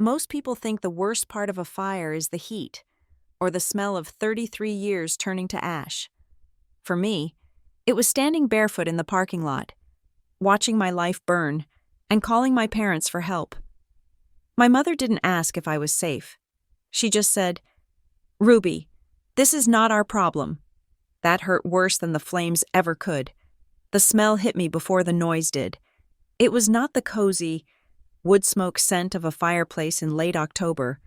Most people think the worst part of a fire is the heat, or the smell of 33 years turning to ash. For me, it was standing barefoot in the parking lot, watching my life burn, and calling my parents for help. My mother didn't ask if I was safe. She just said, "Ruby, this is not our problem." That hurt worse than the flames ever could. The smell hit me before the noise did. It was not the cozy, wood smoke scent of a fireplace in late October,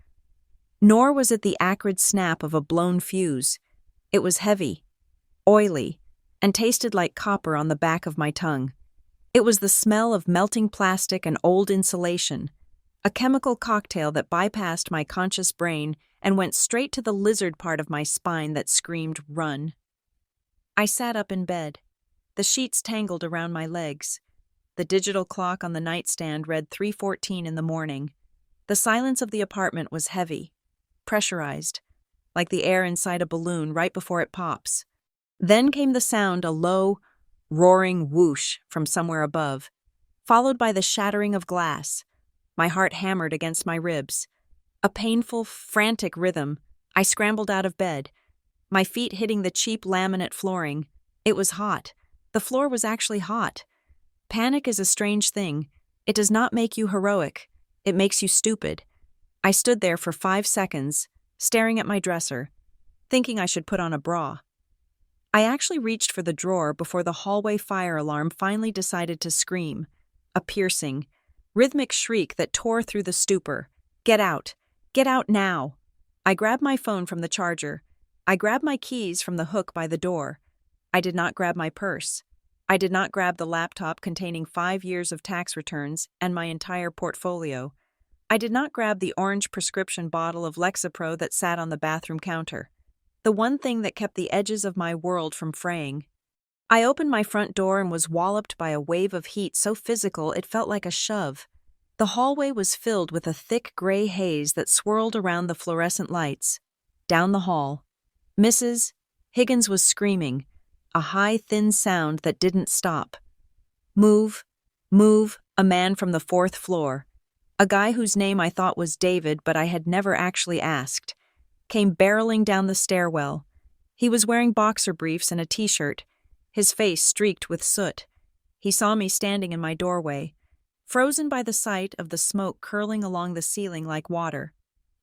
nor was it the acrid snap of a blown fuse. It was heavy, oily, and tasted like copper on the back of my tongue. It was the smell of melting plastic and old insulation, a chemical cocktail that bypassed my conscious brain and went straight to the lizard part of my spine that screamed, "Run." I sat up in bed, the sheets tangled around my legs. The digital clock on the nightstand read 3:14 in the morning. The silence of the apartment was heavy, pressurized, like the air inside a balloon right before it pops. Then came the sound, a low, roaring whoosh from somewhere above, followed by the shattering of glass. My heart hammered against my ribs. A painful, frantic rhythm. I scrambled out of bed, my feet hitting the cheap laminate flooring. It was hot. The floor was actually hot. Panic is a strange thing. It does not make you heroic. It makes you stupid. I stood there for 5 seconds, staring at my dresser, thinking I should put on a bra. I actually reached for the drawer before the hallway fire alarm finally decided to scream, a piercing, rhythmic shriek that tore through the stupor. "Get out! Get out now!" I grabbed my phone from the charger. I grabbed my keys from the hook by the door. I did not grab my purse. I did not grab the laptop containing 5 years of tax returns and my entire portfolio. I did not grab the orange prescription bottle of Lexapro that sat on the bathroom counter, the one thing that kept the edges of my world from fraying. I opened my front door and was walloped by a wave of heat so physical it felt like a shove. The hallway was filled with a thick gray haze that swirled around the fluorescent lights. Down the hall, Mrs. Higgins was screaming, a high, thin sound that didn't stop. "Move, move," a man from the 4th floor, a guy whose name I thought was David but I had never actually asked, came barreling down the stairwell. He was wearing boxer briefs and a t-shirt, his face streaked with soot. He saw me standing in my doorway, frozen by the sight of the smoke curling along the ceiling like water.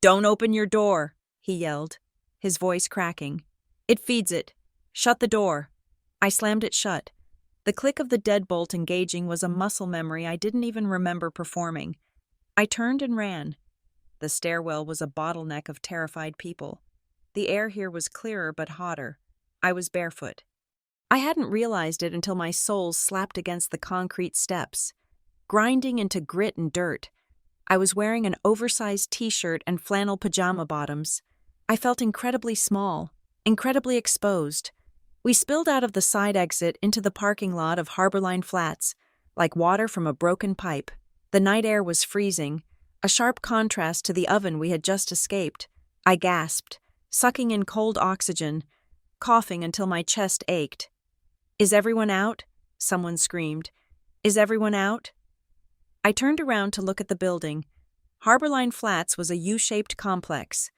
"Don't open your door," he yelled, his voice cracking. "It feeds it. Shut the door." I slammed it shut. The click of the deadbolt engaging was a muscle memory I didn't even remember performing. I turned and ran. The stairwell was a bottleneck of terrified people. The air here was clearer but hotter. I was barefoot. I hadn't realized it until my soles slapped against the concrete steps, grinding into grit and dirt. I was wearing an oversized t-shirt and flannel pajama bottoms. I felt incredibly small, incredibly exposed. We spilled out of the side exit into the parking lot of Harborline Flats, like water from a broken pipe. The night air was freezing, a sharp contrast to the oven we had just escaped. I gasped, sucking in cold oxygen, coughing until my chest ached. "Is everyone out?" someone screamed. "Is everyone out?" I turned around to look at the building. Harborline Flats was a U-shaped complex.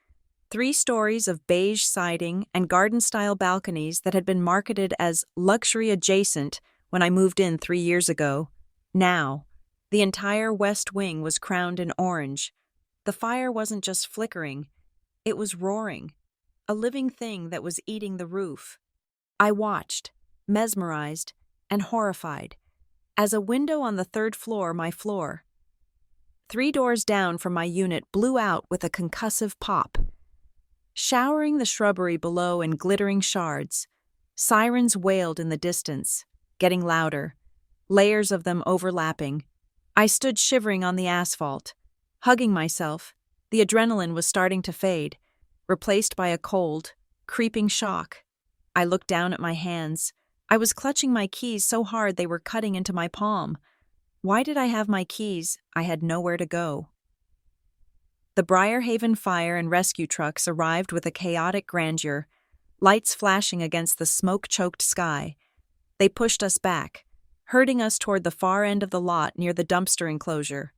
3 stories of beige siding and garden-style balconies that had been marketed as luxury adjacent when I moved in 3 years ago. Now, the entire west wing was crowned in orange. The fire wasn't just flickering, it was roaring, a living thing that was eating the roof. I watched, mesmerized and horrified, as a window on the 3rd floor, my floor, 3 doors down from my unit, blew out with a concussive pop, showering the shrubbery below in glittering shards. Sirens wailed in the distance, getting louder, layers of them overlapping. I stood shivering on the asphalt, hugging myself. The adrenaline was starting to fade, replaced by a cold, creeping shock. I looked down at my hands. I was clutching my keys so hard they were cutting into my palm. Why did I have my keys? I had nowhere to go. The Briarhaven fire and rescue trucks arrived with a chaotic grandeur, lights flashing against the smoke-choked sky. They pushed us back, herding us toward the far end of the lot near the dumpster enclosure.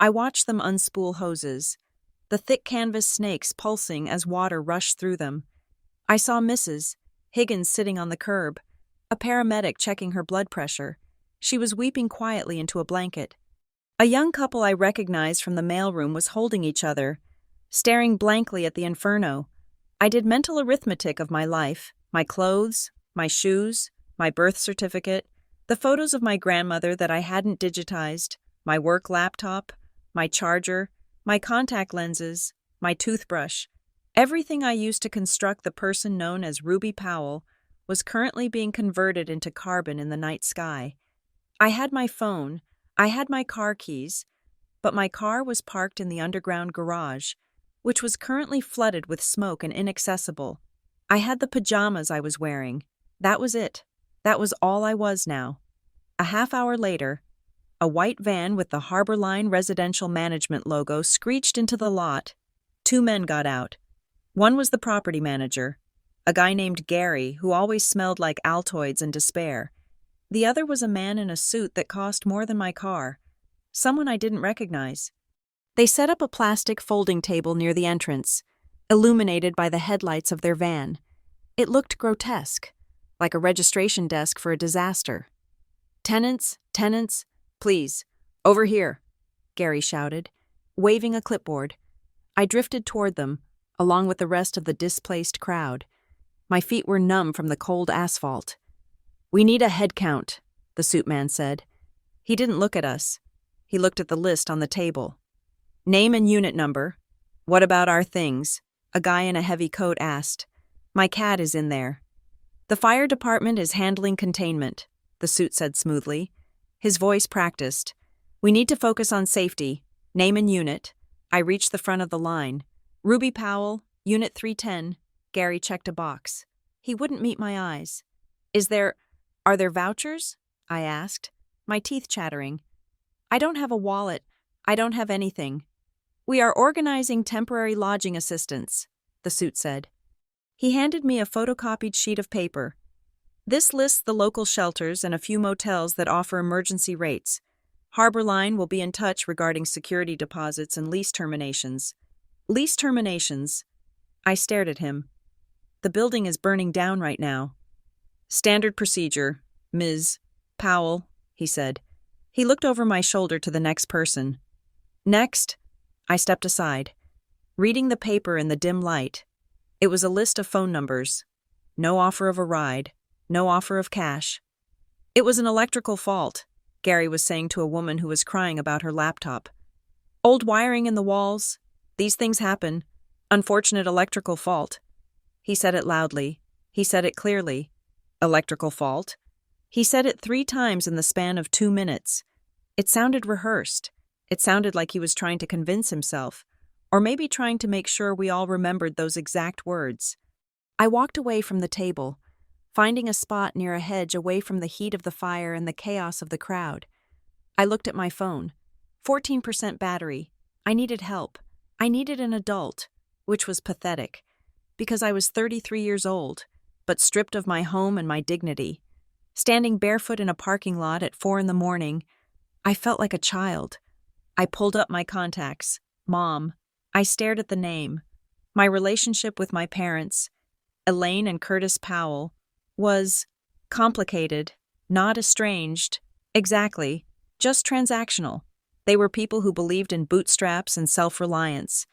I watched them unspool hoses, the thick canvas snakes pulsing as water rushed through them. I saw Mrs. Higgins sitting on the curb, a paramedic checking her blood pressure. She was weeping quietly into a blanket. A young couple I recognized from the mailroom was holding each other, staring blankly at the inferno. I did mental arithmetic of my life, my clothes, my shoes, my birth certificate, the photos of my grandmother that I hadn't digitized, my work laptop, my charger, my contact lenses, my toothbrush. Everything I used to construct the person known as Ruby Powell was currently being converted into carbon in the night sky. I had my phone, I had my car keys, but my car was parked in the underground garage, which was currently flooded with smoke and inaccessible. I had the pajamas I was wearing. That was it. That was all I was now. A half hour later, a white van with the Harbor Line Residential Management logo screeched into the lot. 2 men got out. One was the property manager, a guy named Gary who always smelled like Altoids and despair. The other was a man in a suit that cost more than my car, someone I didn't recognize. They set up a plastic folding table near the entrance, illuminated by the headlights of their van. It looked grotesque, like a registration desk for a disaster. Tenants, please, over here, Gary shouted, waving a clipboard. I drifted toward them, along with the rest of the displaced crowd. My feet were numb from the cold asphalt. We need a head count, the suit man said. He didn't look at us. He looked at the list on the table. Name and unit number. What about our things? A guy in a heavy coat asked. My cat is in there. The fire department is handling containment, the suit said smoothly. His voice practiced. We need to focus on safety. Name and unit. I reached the front of the line. Ruby Powell, Unit 310. Gary checked a box. He wouldn't meet my eyes. Are there vouchers? I asked, my teeth chattering. I don't have a wallet. I don't have anything. We are organizing temporary lodging assistance, the suit said. He handed me a photocopied sheet of paper. This lists the local shelters and a few motels that offer emergency rates. Harbor Line will be in touch regarding security deposits and lease terminations. Lease terminations? I stared at him. The building is burning down right now. Standard procedure, Ms. Powell, he said. He looked over my shoulder to the next person. Next, I stepped aside, reading the paper in the dim light. It was a list of phone numbers. No offer of a ride. No offer of cash. It was an electrical fault, Gary was saying to a woman who was crying about her laptop. Old wiring in the walls. These things happen. Unfortunate electrical fault. He said it loudly. He said it clearly. Electrical fault. He said it 3 times in the span of 2 minutes. It sounded rehearsed. It sounded like he was trying to convince himself, or maybe trying to make sure we all remembered those exact words. I walked away from the table, finding a spot near a hedge away from the heat of the fire and the chaos of the crowd. I looked at my phone. 14% battery. I needed help. I needed an adult, which was pathetic, because I was 33 years old, but stripped of my home and my dignity. Standing barefoot in a parking lot at 4 a.m, I felt like a child. I pulled up my contacts. Mom. I stared at the name. My relationship with my parents, Elaine and Curtis Powell, was complicated, not estranged, exactly, just transactional. They were people who believed in bootstraps and self-reliance,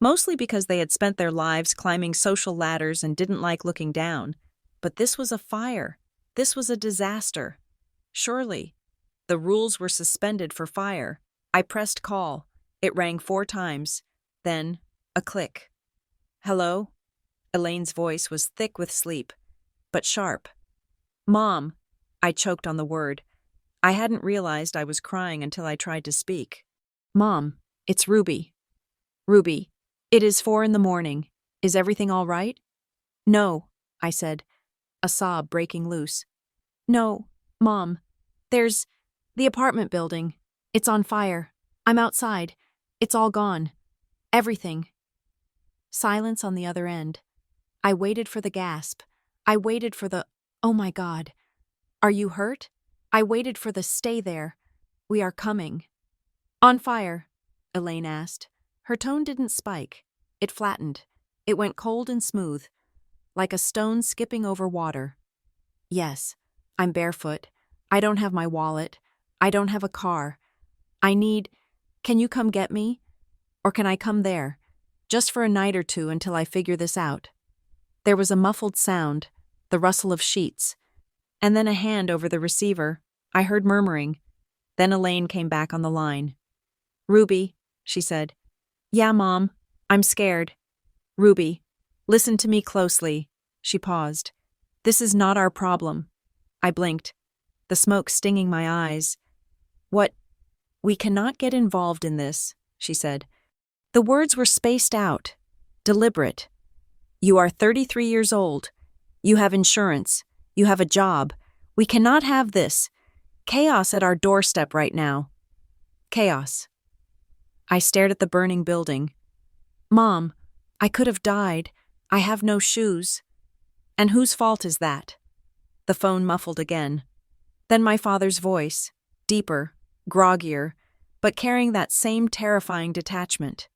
mostly because they had spent their lives climbing social ladders and didn't like looking down. But this was a fire. This was a disaster. Surely. The rules were suspended for fire. I pressed call. It rang 4 times. Then, a click. Hello? Elaine's voice was thick with sleep, but sharp. Mom. I choked on the word. I hadn't realized I was crying until I tried to speak. Mom, it's Ruby. Ruby, it is 4 a.m. Is everything all right? No, I said, a sob breaking loose. No, Mom. There's the apartment building. It's on fire. I'm outside. It's all gone. Everything. Silence on the other end. I waited for the gasp. I waited for the, oh my God. Are you hurt? I waited for the stay there. We are coming. On fire. Elaine asked. Her tone didn't spike. It flattened. It went cold and smooth, like a stone skipping over water. Yes, I'm barefoot. I don't have my wallet. I don't have a car. Can you come get me? Or can I come there? Just for a night or two until I figure this out. There was a muffled sound, the rustle of sheets, and then a hand over the receiver. I heard murmuring. Then Elaine came back on the line. Ruby, she said. Yeah, Mom, I'm scared. Ruby, listen to me closely. She paused. This is not our problem. I blinked, the smoke stinging my eyes. What? We cannot get involved in this, she said. The words were spaced out, deliberate. You are 33 years old. You have insurance. You have a job. We cannot have this. Chaos at our doorstep right now. Chaos. I stared at the burning building. Mom, I could have died. I have no shoes. And whose fault is that? The phone muffled again. Then my father's voice, deeper, groggier, but carrying that same terrifying detachment.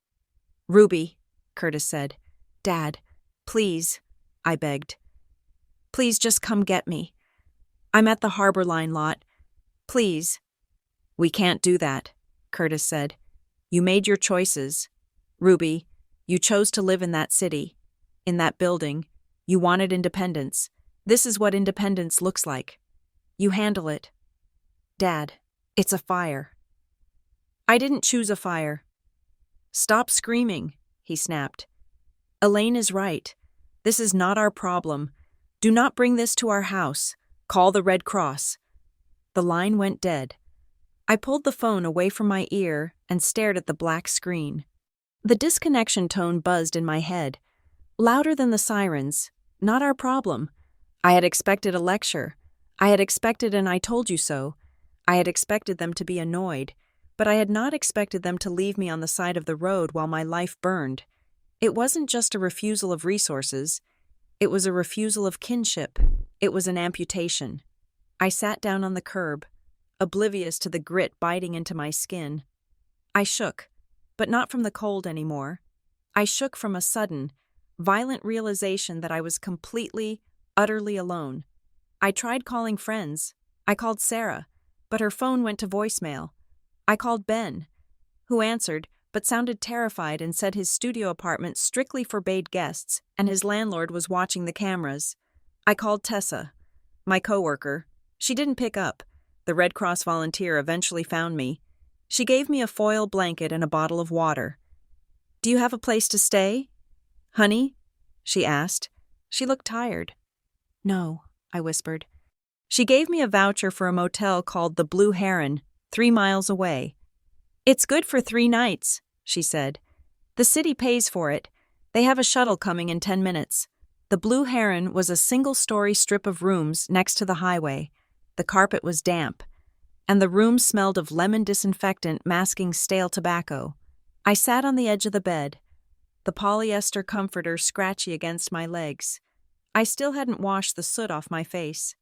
Ruby, Curtis said. Dad, please, I begged. Please just come get me. I'm at the Harbor Line lot. Please. We can't do that, Curtis said. You made your choices. Ruby, you chose to live in that city, in that building. You wanted independence. This is what independence looks like. You handle it. Dad, it's a fire. I didn't choose a fire. Stop screaming, he snapped. Elaine is right. This is not our problem. Do not bring this to our house. Call the Red Cross. The line went dead. I pulled the phone away from my ear and stared at the black screen. The disconnection tone buzzed in my head, louder than the sirens. Not our problem. I had expected a lecture. I had expected an I told you so. I had expected them to be annoyed, but I had not expected them to leave me on the side of the road while my life burned. It wasn't just a refusal of resources. It was a refusal of kinship. It was an amputation. I sat down on the curb, oblivious to the grit biting into my skin. I shook, but not from the cold anymore. I shook from a sudden, violent realization that I was completely, utterly alone. I tried calling friends. I called Sarah, but her phone went to voicemail. I called Ben, who answered, but sounded terrified and said his studio apartment strictly forbade guests and his landlord was watching the cameras. I called Tessa, my coworker. She didn't pick up. The Red Cross volunteer eventually found me. She gave me a foil blanket and a bottle of water. Do you have a place to stay? Honey? She asked. She looked tired. No, I whispered. She gave me a voucher for a motel called the Blue Heron, 3 miles away. It's good for 3 nights, she said. The city pays for it. They have a shuttle coming in 10 minutes. The Blue Heron was a single-story strip of rooms next to the highway. The carpet was damp, and the room smelled of lemon disinfectant masking stale tobacco. I sat on the edge of the bed, the polyester comforter scratchy against my legs. I still hadn't washed the soot off my face.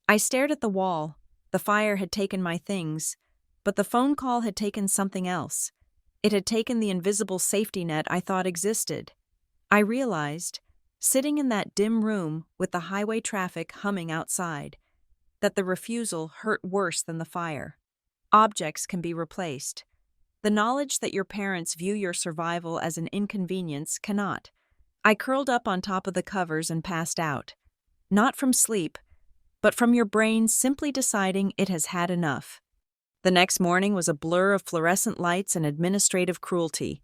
I stared at the wall. The fire had taken my things, but the phone call had taken something else. It had taken the invisible safety net I thought existed. I realized, sitting in that dim room with the highway traffic humming outside, that the refusal hurt worse than the fire. Objects can be replaced. The knowledge that your parents view your survival as an inconvenience cannot. I curled up on top of the covers and passed out. Not from sleep, but from your brain simply deciding it has had enough. The next morning was a blur of fluorescent lights and administrative cruelty.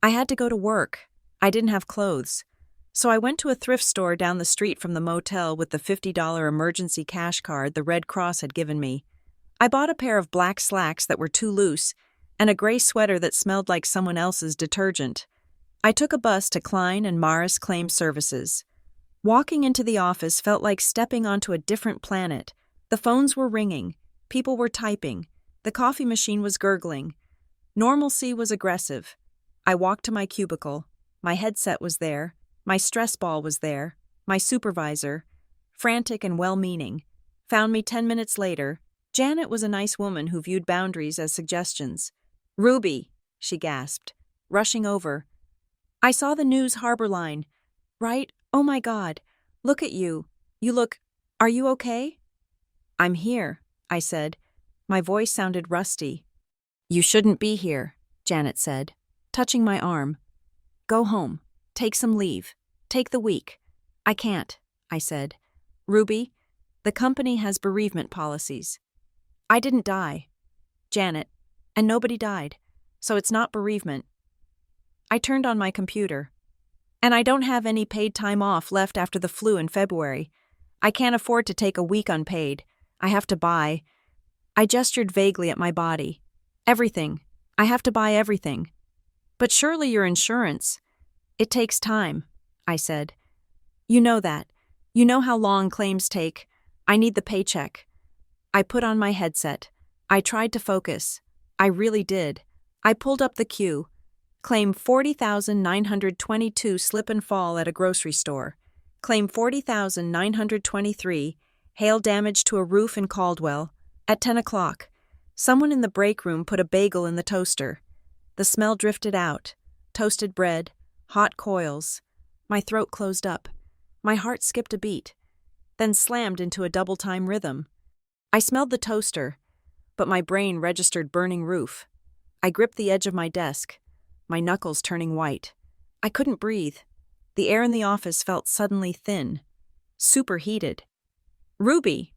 I had to go to work. I didn't have clothes. So I went to a thrift store down the street from the motel with the $50 emergency cash card the Red Cross had given me. I bought a pair of black slacks that were too loose and a gray sweater that smelled like someone else's detergent. I took a bus to Klein and Morris Claim Services. Walking into the office felt like stepping onto a different planet. The phones were ringing. People were typing. The coffee machine was gurgling. Normalcy was aggressive. I walked to my cubicle. My headset was there. My stress ball was there. My supervisor, frantic and well-meaning, found me 10 minutes later. Janet was a nice woman who viewed boundaries as suggestions. Ruby, she gasped, rushing over. I saw the news harbor line. Right? Oh my God. Look at you. Are you okay? I'm here, I said. My voice sounded rusty. You shouldn't be here, Janet said, touching my arm. Go home. Take some leave. Take the week. I can't, I said. Ruby, the company has bereavement policies. I didn't die, Janet, and nobody died, so it's not bereavement. I turned on my computer. And I don't have any paid time off left after the flu in February. I can't afford to take a week unpaid. I have to buy. I gestured vaguely at my body. Everything. I have to buy everything. But surely your insurance. It takes time, I said. You know that. You know how long claims take. I need the paycheck. I put on my headset. I tried to focus. I really did. I pulled up the queue. Claim 40,922 slip and fall at a grocery store. Claim 40,923 hail damage to a roof in Caldwell. At 10 o'clock. Someone in the break room put a bagel in the toaster. The smell drifted out. Toasted bread, hot coils. My throat closed up. My heart skipped a beat, then slammed into a double-time rhythm. I smelled the toaster, but my brain registered burning roof. I gripped the edge of my desk, my knuckles turning white. I couldn't breathe. The air in the office felt suddenly thin, superheated. Ruby!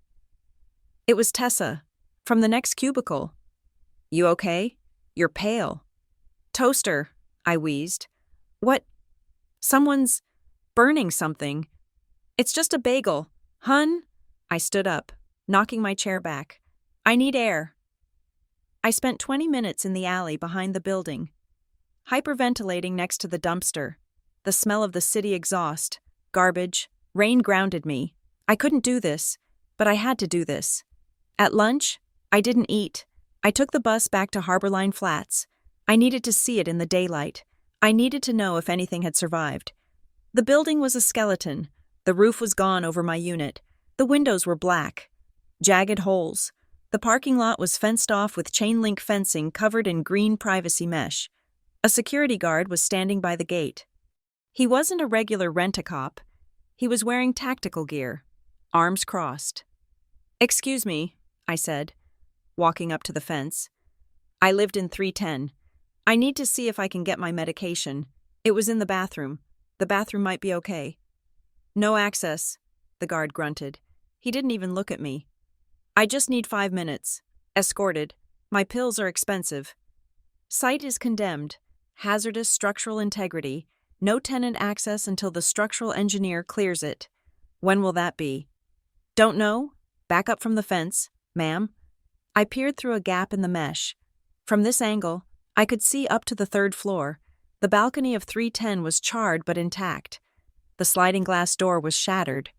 It was Tessa, from the next cubicle. You okay? You're pale. Toaster, I wheezed. What? Someone's burning something. It's just a bagel. Hun? I stood up, knocking my chair back. I need air. I spent 20 minutes in the alley behind the building, hyperventilating next to the dumpster. The smell of the city exhaust, garbage, rain grounded me. I couldn't do this, but I had to do this. At lunch, I didn't eat. I took the bus back to Harborline Flats. I needed to see it in the daylight. I needed to know if anything had survived. The building was a skeleton. The roof was gone over my unit. The windows were black. Jagged holes. The parking lot was fenced off with chain-link fencing covered in green privacy mesh. A security guard was standing by the gate. He wasn't a regular rent-a-cop. He was wearing tactical gear, arms crossed. Excuse me, I said, walking up to the fence. I lived in 310. I need to see if I can get my medication. It was in the bathroom. The bathroom might be okay. No access, the guard grunted. He didn't even look at me. I just need 5 minutes. Escorted. My pills are expensive. Site is condemned. Hazardous structural integrity. No tenant access until the structural engineer clears it. When will that be? Don't know. Back up from the fence, ma'am. I peered through a gap in the mesh. From this angle, I could see up to the 3rd floor. The balcony of 310 was charred but intact. The sliding glass door was shattered.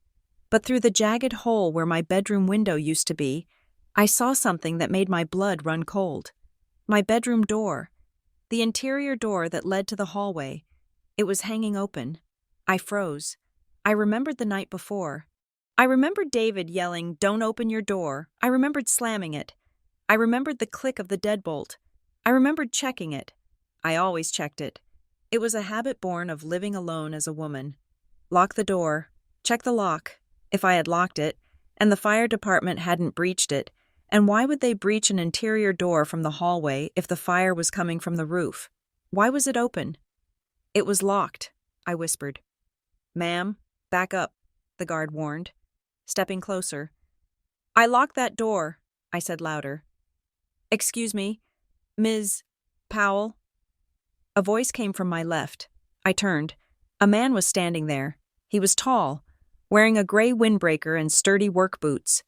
But through the jagged hole where my bedroom window used to be, I saw something that made my blood run cold. My bedroom door. The interior door that led to the hallway. It was hanging open. I froze. I remembered the night before. I remembered David yelling, "Don't open your door." I remembered slamming it. I remembered the click of the deadbolt. I remembered checking it. I always checked it. It was a habit born of living alone as a woman. Lock the door. Check the lock, if I had locked it, and the fire department hadn't breached it. And why would they breach an interior door from the hallway if the fire was coming from the roof? Why was it open? It was locked, I whispered. Ma'am, back up, the guard warned, stepping closer. I locked that door, I said louder. Excuse me, Ms. Powell? A voice came from my left. I turned. A man was standing there. He was tall, wearing a gray windbreaker and sturdy work boots.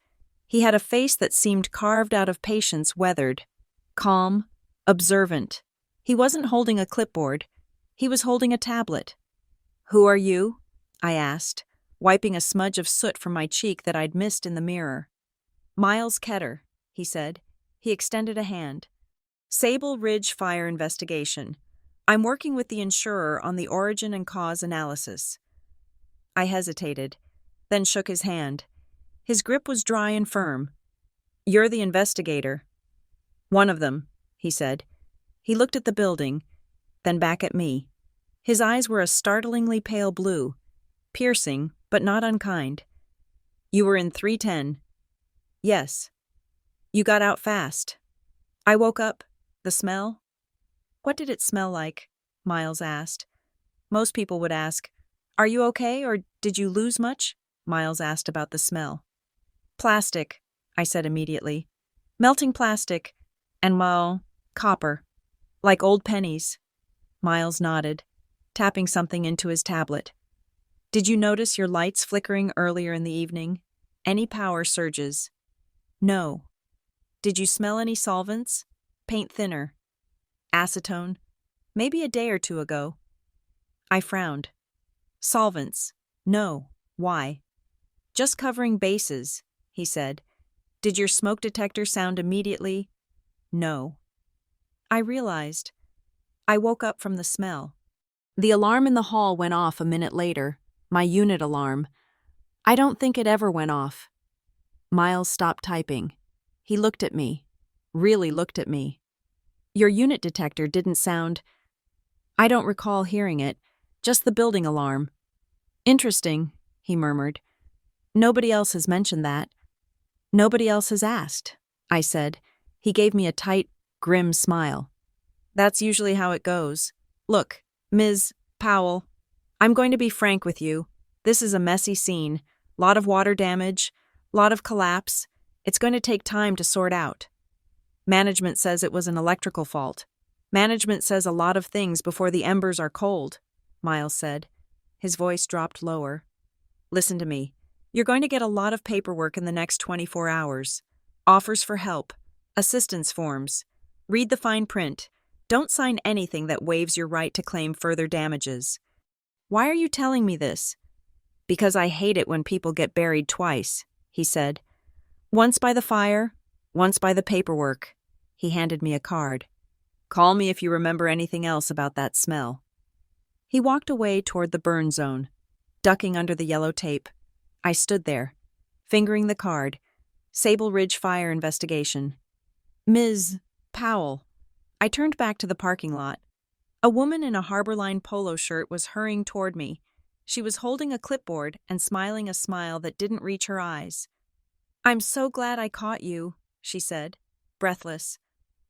He had a face that seemed carved out of patience weathered, calm, observant. He wasn't holding a clipboard. He was holding a tablet. Who are you? I asked, wiping a smudge of soot from my cheek that I'd missed in the mirror. Miles Ketter, he said. He extended a hand. Sable Ridge Fire Investigation. I'm working with the insurer on the origin and cause analysis. I hesitated, then shook his hand. His grip was dry and firm. You're the investigator. One of them, he said. He looked at the building, then back at me. His eyes were a startlingly pale blue, piercing, but not unkind. You were in 310. Yes. You got out fast. I woke up. The smell? What did it smell like? Miles asked. Most people would ask, Are you okay, or did you lose much? Miles asked about the smell. Plastic, I said immediately. Melting plastic, and, well, copper. Like old pennies. Miles nodded, tapping something into his tablet. Did you notice your lights flickering earlier in the evening? Any power surges? No. Did you smell any solvents? Paint thinner. Acetone? Maybe a day or two ago. I frowned. Solvents? No. Why? Just covering bases, he said. Did your smoke detector sound immediately? No. I realized. I woke up from the smell. The alarm in the hall went off a minute later, my unit alarm. I don't think it ever went off. Miles stopped typing. He looked at me. Really looked at me. Your unit detector didn't sound... I don't recall hearing it, just the building alarm. Interesting, he murmured. Nobody else has mentioned that. Nobody else has asked, I said. He gave me a tight, grim smile. That's usually how it goes. Look, Ms. Powell, I'm going to be frank with you. This is a messy scene. Lot of water damage, lot of collapse. It's going to take time to sort out. Management says it was an electrical fault. Management says a lot of things before the embers are cold, Miles said. His voice dropped lower. Listen to me. You're going to get a lot of paperwork in the next 24 hours. Offers for help. Assistance forms. Read the fine print. Don't sign anything that waives your right to claim further damages. Why are you telling me this? Because I hate it when people get buried twice, he said. Once by the fire, once by the paperwork. He handed me a card. Call me if you remember anything else about that smell. He walked away toward the burn zone, ducking under the yellow tape. I stood there, fingering the card. Sable Ridge Fire Investigation. Ms. Powell. I turned back to the parking lot. A woman in a Harborline polo shirt was hurrying toward me. She was holding a clipboard and smiling a smile that didn't reach her eyes. I'm so glad I caught you, she said, breathless.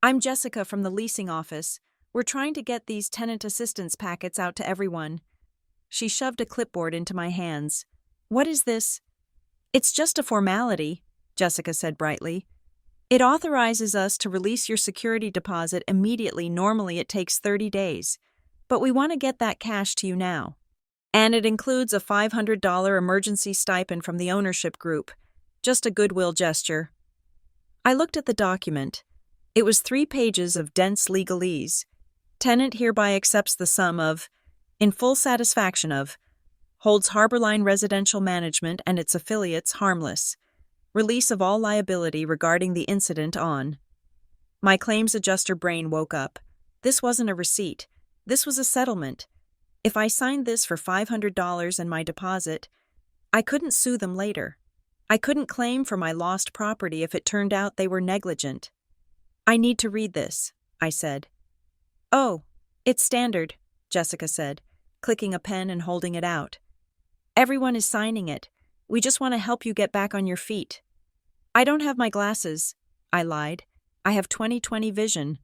I'm Jessica from the leasing office. We're trying to get these tenant assistance packets out to everyone. She shoved a clipboard into my hands. What is this? It's just a formality, Jessica said brightly. It authorizes us to release your security deposit immediately. Normally it takes 30 days. But we want to get that cash to you now. And it includes a $500 emergency stipend from the ownership group. Just a goodwill gesture. I looked at the document. It was 3 pages of dense legalese. Tenant hereby accepts the sum of, in full satisfaction of, holds Harborline Residential Management and its affiliates harmless. Release of all liability regarding the incident on. My claims adjuster brain woke up. This wasn't a receipt. This was a settlement. If I signed this for $500 and my deposit, I couldn't sue them later. I couldn't claim for my lost property if it turned out they were negligent. I need to read this, I said. Oh, it's standard, Jessica said, clicking a pen and holding it out. Everyone is signing it. We just want to help you get back on your feet. I don't have my glasses, I lied. I have 20/20 vision.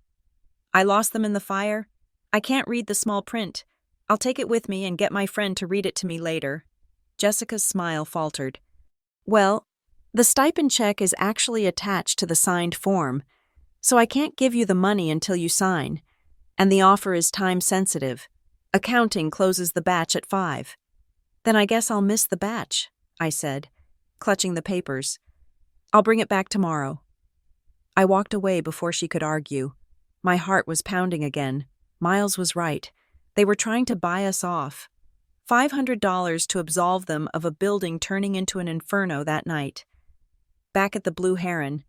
I lost them in the fire. I can't read the small print. I'll take it with me and get my friend to read it to me later. Jessica's smile faltered. Well, the stipend check is actually attached to the signed form, so I can't give you the money until you sign, and the offer is time-sensitive. Accounting closes the batch at 5. Then I guess I'll miss the batch, I said, clutching the papers. I'll bring it back tomorrow. I walked away before she could argue. My heart was pounding again. Miles was right. They were trying to buy us off. $500 to absolve them of a building turning into an inferno that night. Back at the Blue Heron,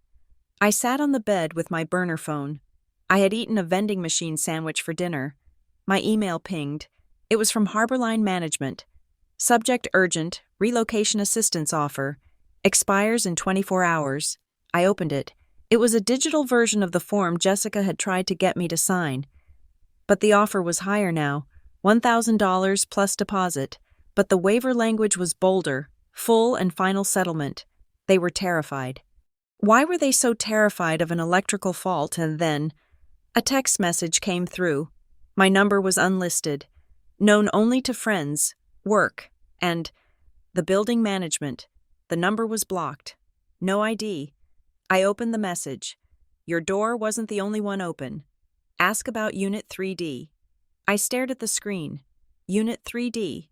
I sat on the bed with my burner phone. I had eaten a vending machine sandwich for dinner. My email pinged. It was from Harborline Management. Subject urgent, relocation assistance offer. Expires in 24 hours. I opened it. It was a digital version of the form Jessica had tried to get me to sign. But the offer was higher now, $1,000 plus deposit, but the waiver language was bolder, full and final settlement. They were terrified. Why were they so terrified of an electrical fault? And then a text message came through. My number was unlisted, known only to friends, work, and the building management. The number was blocked. No ID. I opened the message. Your door wasn't the only one open. Ask about Unit 3D. I stared at the screen. Unit 3D.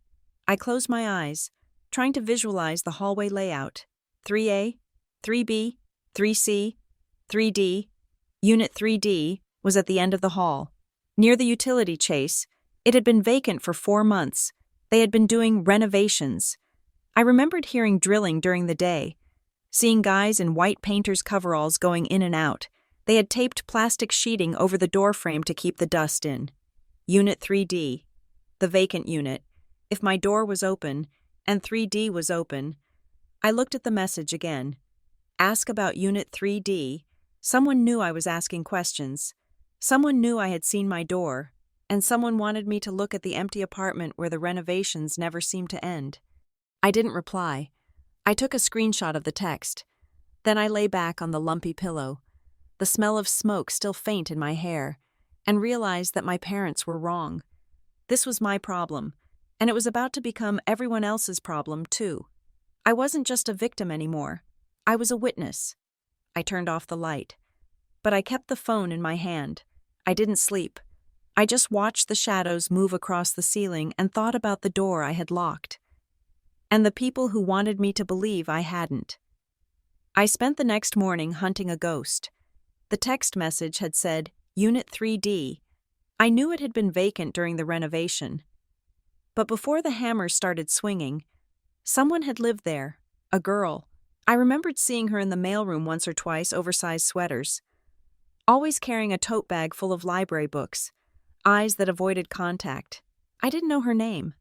I closed my eyes, trying to visualize the hallway layout. 3A, 3B, 3C, 3D. Unit 3D was at the end of the hall. Near the utility chase, it had been vacant for 4 months. They had been doing renovations. I remembered hearing drilling during the day, seeing guys in white painter's coveralls going in and out. They had taped plastic sheeting over the doorframe to keep the dust in. Unit 3D, the vacant unit. If my door was open and 3D was open, I looked at the message again. Ask about Unit 3D. Someone knew I was asking questions. Someone knew I had seen my door, and someone wanted me to look at the empty apartment where the renovations never seemed to end. I didn't reply. I took a screenshot of the text. Then I lay back on the lumpy pillow, the smell of smoke still faint in my hair, and realized that my parents were wrong. This was my problem, and it was about to become everyone else's problem, too. I wasn't just a victim anymore. I was a witness. I turned off the light. But I kept the phone in my hand. I didn't sleep. I just watched the shadows move across the ceiling and thought about the door I had locked, and the people who wanted me to believe I hadn't. I spent the next morning hunting a ghost. The text message had said, Unit 3D. I knew it had been vacant during the renovation. But before the hammer started swinging, someone had lived there, a girl. I remembered seeing her in the mailroom once or twice, oversized sweaters, always carrying a tote bag full of library books, eyes that avoided contact. I didn't know her name,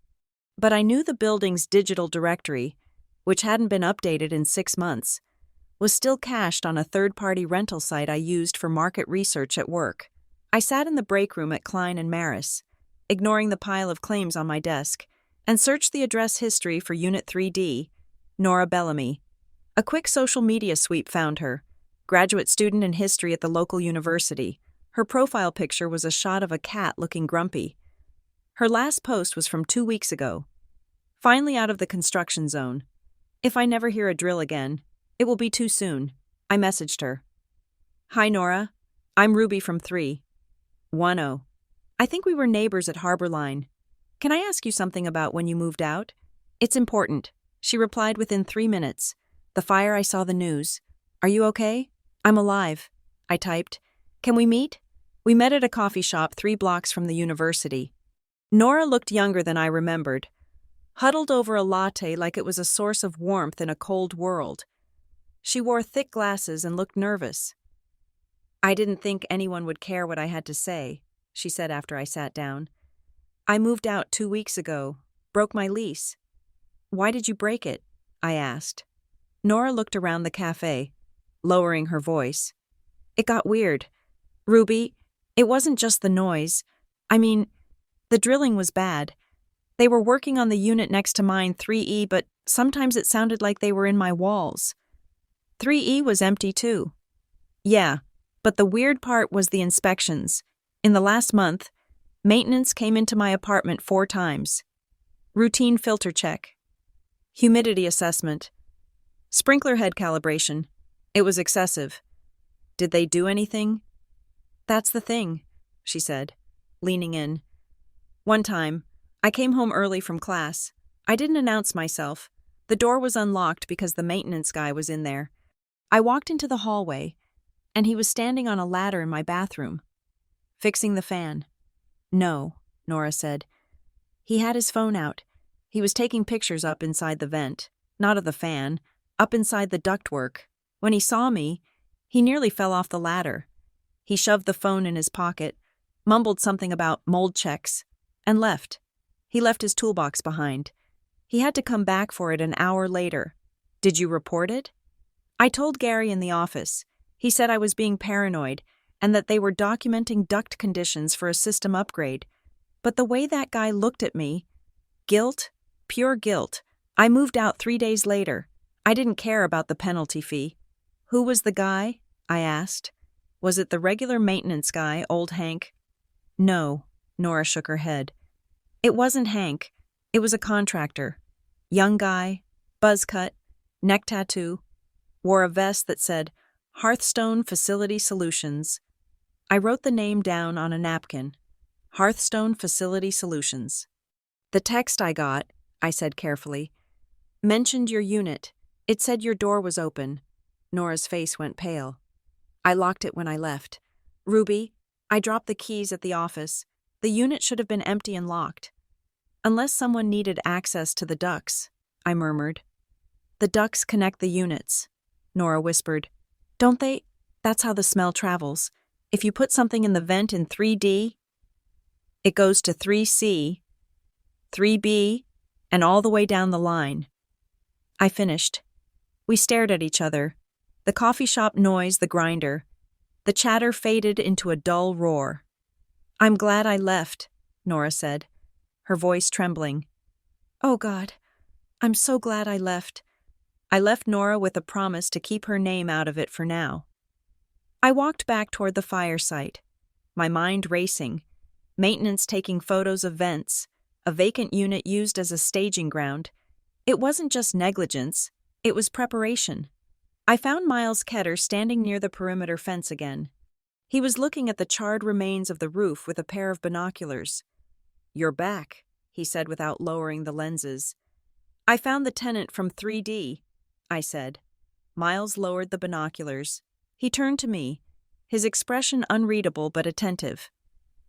but I knew the building's digital directory, which hadn't been updated in 6 months, was still cached on a third-party rental site I used for market research at work. I sat in the break room at Klein and Maris, ignoring the pile of claims on my desk, and searched the address history for Unit 3D, Nora Bellamy. A quick social media sweep found her, graduate student in history at the local university. Her profile picture was a shot of a cat looking grumpy. Her last post was from 2 weeks ago. Finally out of the construction zone. If I never hear a drill again, it will be too soon. I messaged her. Hi Nora, I'm Ruby from 310. I think we were neighbors at Harbor Line. Can I ask you something about when you moved out? It's important. She replied within 3 minutes. The fire, I saw the news. Are you okay? I'm alive. I typed. Can we meet? We met at a coffee shop 3 blocks from the university. Nora looked younger than I remembered, huddled over a latte like it was a source of warmth in a cold world. She wore thick glasses and looked nervous. I didn't think anyone would care what I had to say, she said after I sat down. I moved out 2 weeks ago, broke my lease. Why did you break it? I asked. Nora looked around the cafe, lowering her voice. It got weird. Ruby, it wasn't just the noise. I mean, the drilling was bad. They were working on the unit next to mine, 3E, but sometimes it sounded like they were in my walls. 3E was empty too. Yeah, but the weird part was the inspections. In the last month, maintenance came into my apartment 4 times. Routine filter check. Humidity assessment. Sprinkler head calibration. It was excessive. Did they do anything? That's the thing, she said, leaning in. One time, I came home early from class. I didn't announce myself. The door was unlocked because the maintenance guy was in there. I walked into the hallway, and he was standing on a ladder in my bathroom, fixing the fan. No, Nora said. He had his phone out. He was taking pictures up inside the vent, not of the fan, up inside the ductwork. When he saw me, he nearly fell off the ladder. He shoved the phone in his pocket, mumbled something about mold checks, and left. He left his toolbox behind. He had to come back for it an hour later. Did you report it? I told Gary in the office. He said I was being paranoid, and that they were documenting duct conditions for a system upgrade. But the way that guy looked at me, guilt, pure guilt. I moved out 3 days later. I didn't care about the penalty fee. Who was the guy? I asked. Was it the regular maintenance guy, old Hank? No, Nora shook her head. It wasn't Hank. It was a contractor. Young guy, buzz cut, neck tattoo, wore a vest that said Hearthstone Facility Solutions. I wrote the name down on a napkin. Hearthstone Facility Solutions. The text I got, I said carefully, mentioned your unit. It said your door was open. Nora's face went pale. I locked it when I left. Ruby, I dropped the keys at the office. The unit should have been empty and locked. Unless someone needed access to the ducts, I murmured. The ducts connect the units, Nora whispered. Don't they? That's how the smell travels. If you put something in the vent in 3D, it goes to 3C, 3B, and all the way down the line. I finished. We stared at each other. The coffee shop noise, the grinder. The chatter faded into a dull roar. I'm glad I left, Nora said, her voice trembling. Oh God, I'm so glad I left. I left Nora with a promise to keep her name out of it for now. I walked back toward the fire site, my mind racing, maintenance taking photos of vents, a vacant unit used as a staging ground. It wasn't just negligence, it was preparation. I found Miles Ketter standing near the perimeter fence again. He was looking at the charred remains of the roof with a pair of binoculars. You're back, he said without lowering the lenses. I found the tenant from 3D, I said. Miles lowered the binoculars. He turned to me, his expression unreadable but attentive.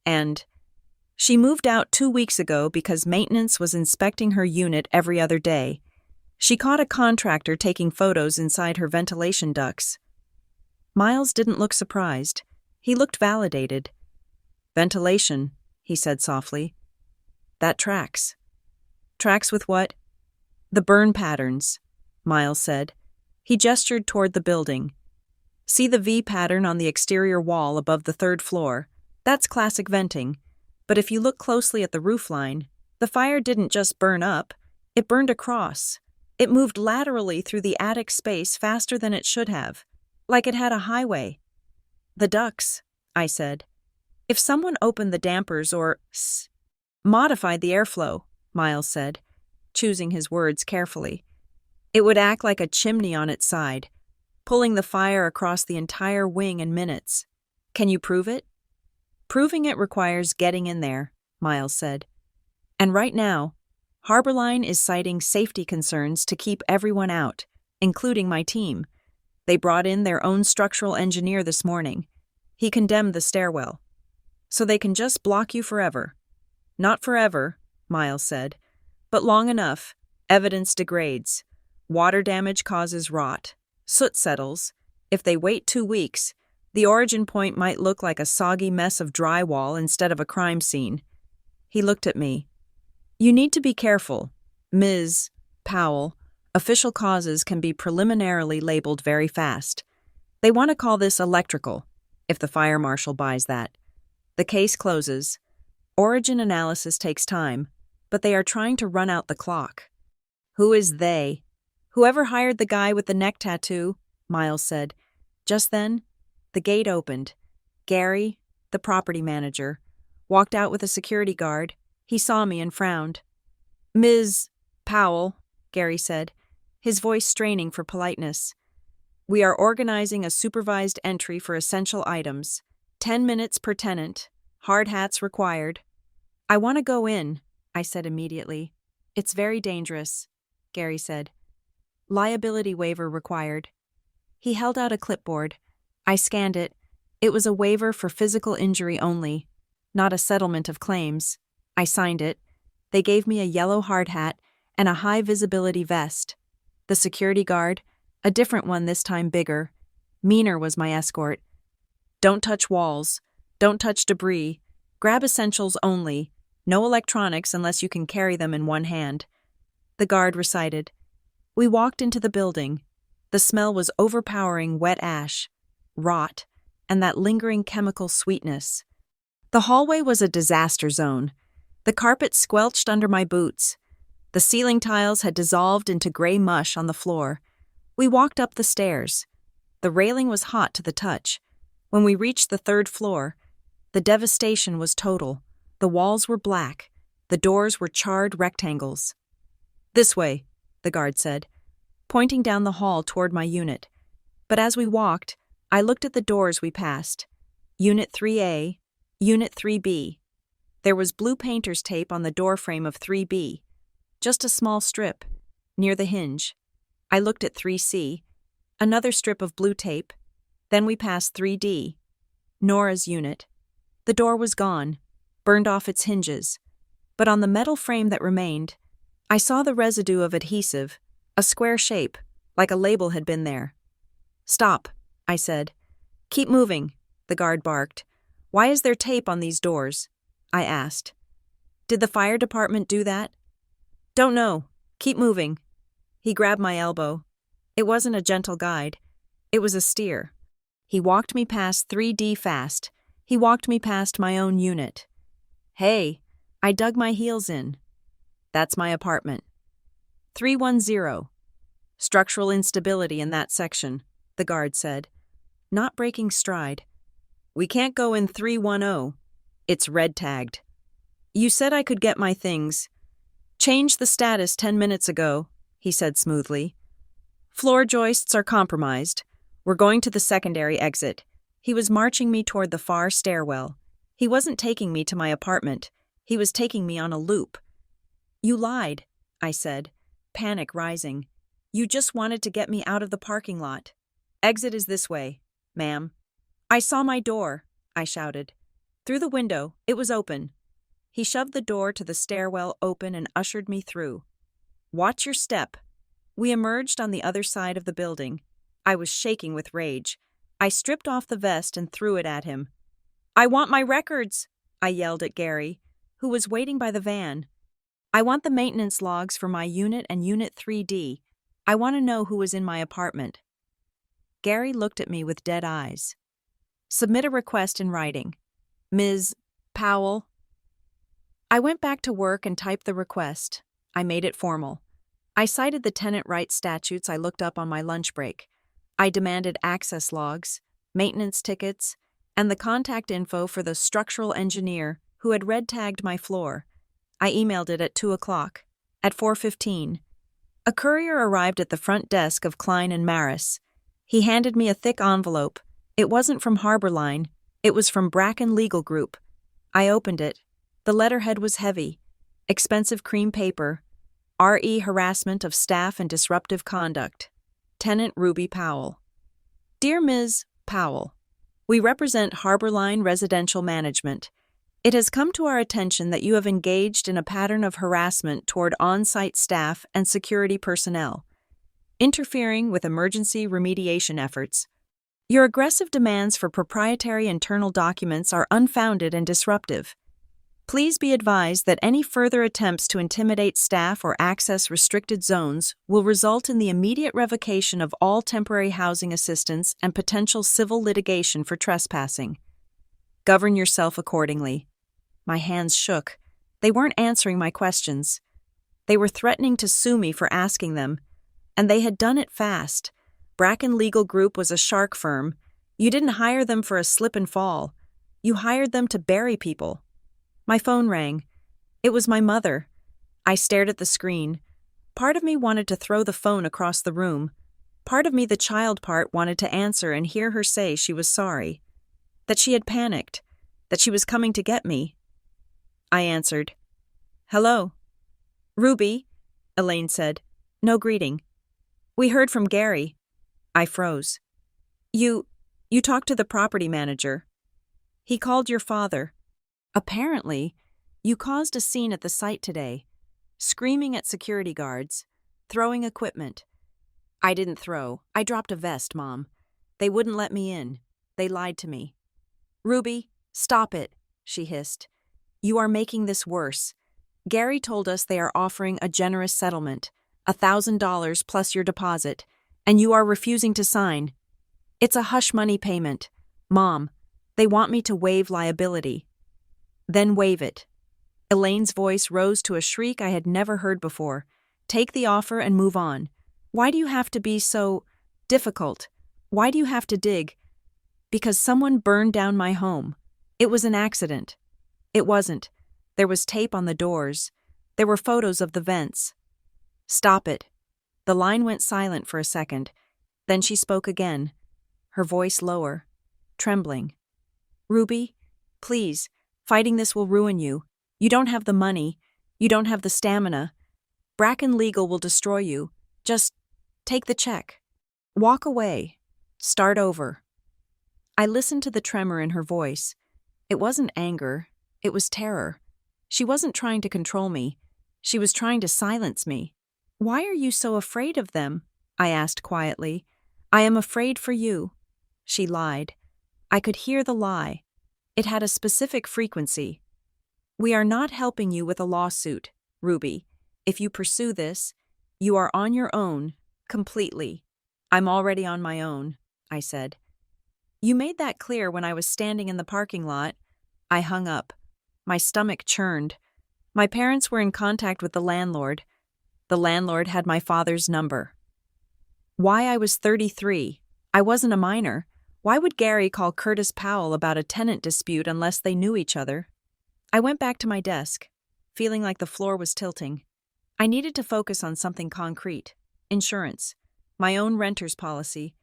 And she moved out 2 weeks ago because maintenance was inspecting her unit every other day. She caught a contractor taking photos inside her ventilation ducts. Miles didn't look surprised. He looked validated. Ventilation, he said softly. That tracks. Tracks with what? The burn patterns, Miles said. He gestured toward the building. See the V pattern on the exterior wall above the 3rd floor? That's classic venting. But if you look closely at the roofline, the fire didn't just burn up, it burned across. It moved laterally through the attic space faster than it should have, like it had a highway. The ducts, I said. If someone opened the dampers or modified the airflow, Miles said, choosing his words carefully, it would act like a chimney on its side, pulling the fire across the entire wing in minutes. Can you prove it? Proving it requires getting in there, Miles said. And right now, Harborline is citing safety concerns to keep everyone out, including my team. They brought in their own structural engineer this morning. He condemned the stairwell. So they can just block you forever. Not forever, Miles said, but long enough. Evidence degrades. Water damage causes rot. Soot settles. If they wait 2 weeks, the origin point might look like a soggy mess of drywall instead of a crime scene. He looked at me. You need to be careful, Ms. Powell. Official causes can be preliminarily labeled very fast. They want to call this electrical, if the fire marshal buys that. The case closes. Origin analysis takes time, but they are trying to run out the clock. Who is they? Whoever hired the guy with the neck tattoo, Miles said. Just then, the gate opened. Gary, the property manager, walked out with a security guard. He saw me and frowned. Ms. Powell, Gary said, his voice straining for politeness. We are organizing a supervised entry for essential items. 10 minutes per tenant. Hard hats required. I want to go in, I said immediately. It's very dangerous, Gary said. Liability waiver required. He held out a clipboard. I scanned it. It was a waiver for physical injury only, not a settlement of claims. I signed it. They gave me a yellow hard hat and a high-visibility vest. The security guard, a different one this time bigger, meaner, was my escort. Don't touch walls. Don't touch debris. Grab essentials only. No electronics unless you can carry them in one hand. The guard recited. We walked into the building. The smell was overpowering wet ash, rot, and that lingering chemical sweetness. The hallway was a disaster zone. The carpet squelched under my boots. The ceiling tiles had dissolved into gray mush on the floor. We walked up the stairs. The railing was hot to the touch. When we reached the 3rd floor, the devastation was total. The walls were black. The doors were charred rectangles. "This way," the guard said, pointing down the hall toward my unit. But as we walked, I looked at the doors we passed. Unit 3A, Unit 3B. There was blue painter's tape on the doorframe of 3B. Just a small strip, near the hinge. I looked at 3C. Another strip of blue tape. Then we passed 3D. Nora's unit. The door was gone, burned off its hinges. But on the metal frame that remained, I saw the residue of adhesive, a square shape, like a label had been there. "Stop," I said. "Keep moving," the guard barked. "Why is there tape on these doors?" I asked. "Did the fire department do that?" "Don't know. Keep moving." He grabbed my elbow. It wasn't a gentle guide. It was a steer. He walked me past 3D fast. He walked me past my own unit. "Hey," I dug my heels in. "That's my apartment." 310. "Structural instability in that section," the guard said, not breaking stride. "We can't go in 310. It's red-tagged." "You said I could get my things." "Changed the status 10 minutes ago," he said smoothly. "Floor joists are compromised. We're going to the secondary exit." He was marching me toward the far stairwell. He wasn't taking me to my apartment. He was taking me on a loop. "You lied," I said, panic rising. "You just wanted to get me out of the parking lot." "Exit is this way, ma'am." "I saw my door," I shouted. "Through the window. It was open." He shoved the door to the stairwell open and ushered me through. "Watch your step." We emerged on the other side of the building. I was shaking with rage. I stripped off the vest and threw it at him. "I want my records," I yelled at Gary, who was waiting by the van. "I want the maintenance logs for my unit and Unit 3D. I want to know who was in my apartment." Gary looked at me with dead eyes. "Submit a request in writing. Ms. Powell." I went back to work and typed the request. I made it formal. I cited the tenant rights statutes I looked up on my lunch break. I demanded access logs, maintenance tickets, and the contact info for the structural engineer who had red-tagged my floor. I emailed it at 2 o'clock. At 4:15, a courier arrived at the front desk of Klein and Maris. He handed me a thick envelope. It wasn't from Harborline. It was from Bracken Legal Group. I opened it. The letterhead was heavy. Expensive cream paper. R.E. Harassment of Staff and Disruptive Conduct. Tenant Ruby Powell. Dear Ms. Powell, we represent Harborline Residential Management. It has come to our attention that you have engaged in a pattern of harassment toward on-site staff and security personnel, interfering with emergency remediation efforts. Your aggressive demands for proprietary internal documents are unfounded and disruptive. Please be advised that any further attempts to intimidate staff or access restricted zones will result in the immediate revocation of all temporary housing assistance and potential civil litigation for trespassing. Govern yourself accordingly. My hands shook. They weren't answering my questions. They were threatening to sue me for asking them, and they had done it fast. Bracken Legal Group was a shark firm. You didn't hire them for a slip and fall. You hired them to bury people. My phone rang. It was my mother. I stared at the screen. Part of me wanted to throw the phone across the room. Part of me, the child part, wanted to answer and hear her say she was sorry, that she had panicked, that she was coming to get me. I answered. "Hello." "Ruby," Elaine said. No greeting. "We heard from Gary." I froze. You talked to the property manager. He called your father. Apparently, you caused a scene at the site today, screaming at security guards, throwing equipment. I didn't throw. I dropped a vest, Mom. They wouldn't let me in. They lied to me. "Ruby, stop it," she hissed. "You are making this worse. Gary told us they are offering a generous settlement, $1,000 plus your deposit, and you are refusing to sign. It's a hush money payment. Mom, they want me to waive liability. Then waive it. Elaine's voice rose to a shriek I had never heard before. Take the offer and move on. Why do you have to be so difficult? Why do you have to dig? Because someone burned down my home. It was an accident. It wasn't. There was tape on the doors. There were photos of the vents. Stop it. The line went silent for a second. Then she spoke again, her voice lower, trembling. Ruby, please, fighting this will ruin you. You don't have the money. You don't have the stamina. Bracken Legal will destroy you. Just take the check. Walk away. Start over. I listened to the tremor in her voice. It wasn't anger. It was terror. She wasn't trying to control me. She was trying to silence me. Why are you so afraid of them? I asked quietly. I am afraid for you. She lied. I could hear the lie. It had a specific frequency. We are not helping you with a lawsuit, Ruby. If you pursue this, you are on your own, completely. I'm already on my own, I said. You made that clear when I was standing in the parking lot. I hung up. My stomach churned. My parents were in contact with the landlord. The landlord had my father's number. Why I was 33. I wasn't a minor. Why would Gary call Curtis Powell about a tenant dispute unless they knew each other? I went back to my desk, feeling like the floor was tilting. I needed to focus on something concrete. Insurance. My own renter's policy.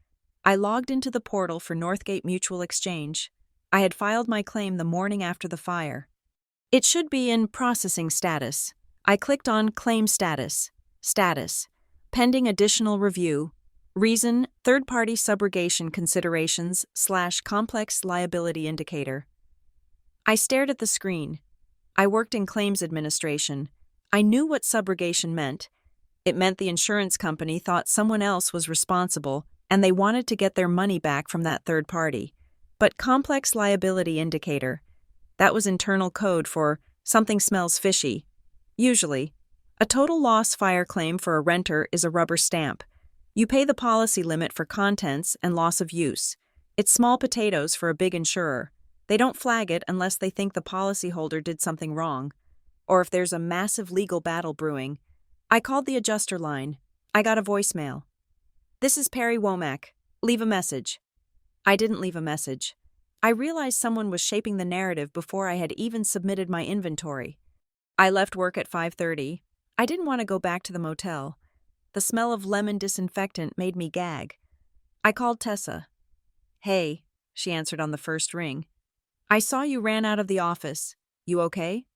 I logged into the portal for Northgate Mutual Exchange. I had filed my claim the morning after the fire. It should be in processing status. I clicked on claim status. Status. Pending additional review. Reason, third-party subrogation considerations / complex liability indicator. I stared at the screen. I worked in claims administration. I knew what subrogation meant. It meant the insurance company thought someone else was responsible and they wanted to get their money back from that third party. But complex liability indicator, that was internal code for something smells fishy. Usually, a total loss fire claim for a renter is a rubber stamp. You pay the policy limit for contents and loss of use. It's small potatoes for a big insurer. They don't flag it unless they think the policyholder did something wrong. Or if there's a massive legal battle brewing. I called the adjuster line. I got a voicemail. This is Perry Womack. Leave a message. I didn't leave a message. I realized someone was shaping the narrative before I had even submitted my inventory. I left work at 5:30. I didn't want to go back to the motel. The smell of lemon disinfectant made me gag. I called Tessa. Hey, she answered on the first ring. I saw you ran out of the office. You okay?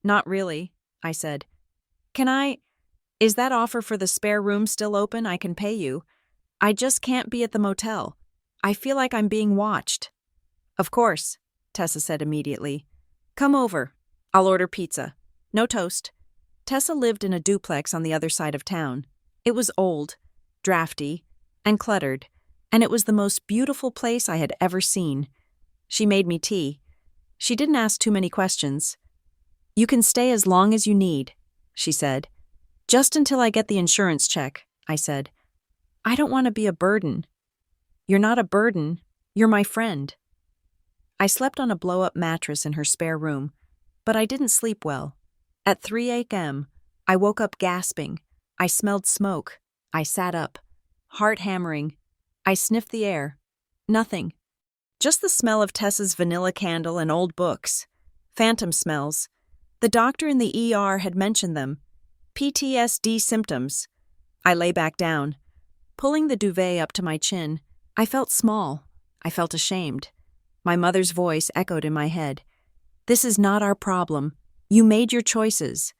Not really, I said. Is that offer for the spare room still open? I can pay you. I just can't be at the motel. I feel like I'm being watched. Of course, Tessa said immediately. Come over. I'll order pizza. No toast. Tessa lived in a duplex on the other side of town. It was old, drafty, and cluttered, and it was the most beautiful place I had ever seen. She made me tea. She didn't ask too many questions. You can stay as long as you need, she said. Just until I get the insurance check, I said. I don't want to be a burden. You're not a burden. You're my friend. I slept on a blow-up mattress in her spare room, but I didn't sleep well. At 3 a.m., I woke up gasping. I smelled smoke. I sat up, heart hammering. I sniffed the air. Nothing. Just the smell of Tessa's vanilla candle and old books. Phantom smells. The doctor in the ER had mentioned them. PTSD symptoms. I lay back down. Pulling the duvet up to my chin, I felt small. I felt ashamed. My mother's voice echoed in my head. This is not our problem. You made your choices.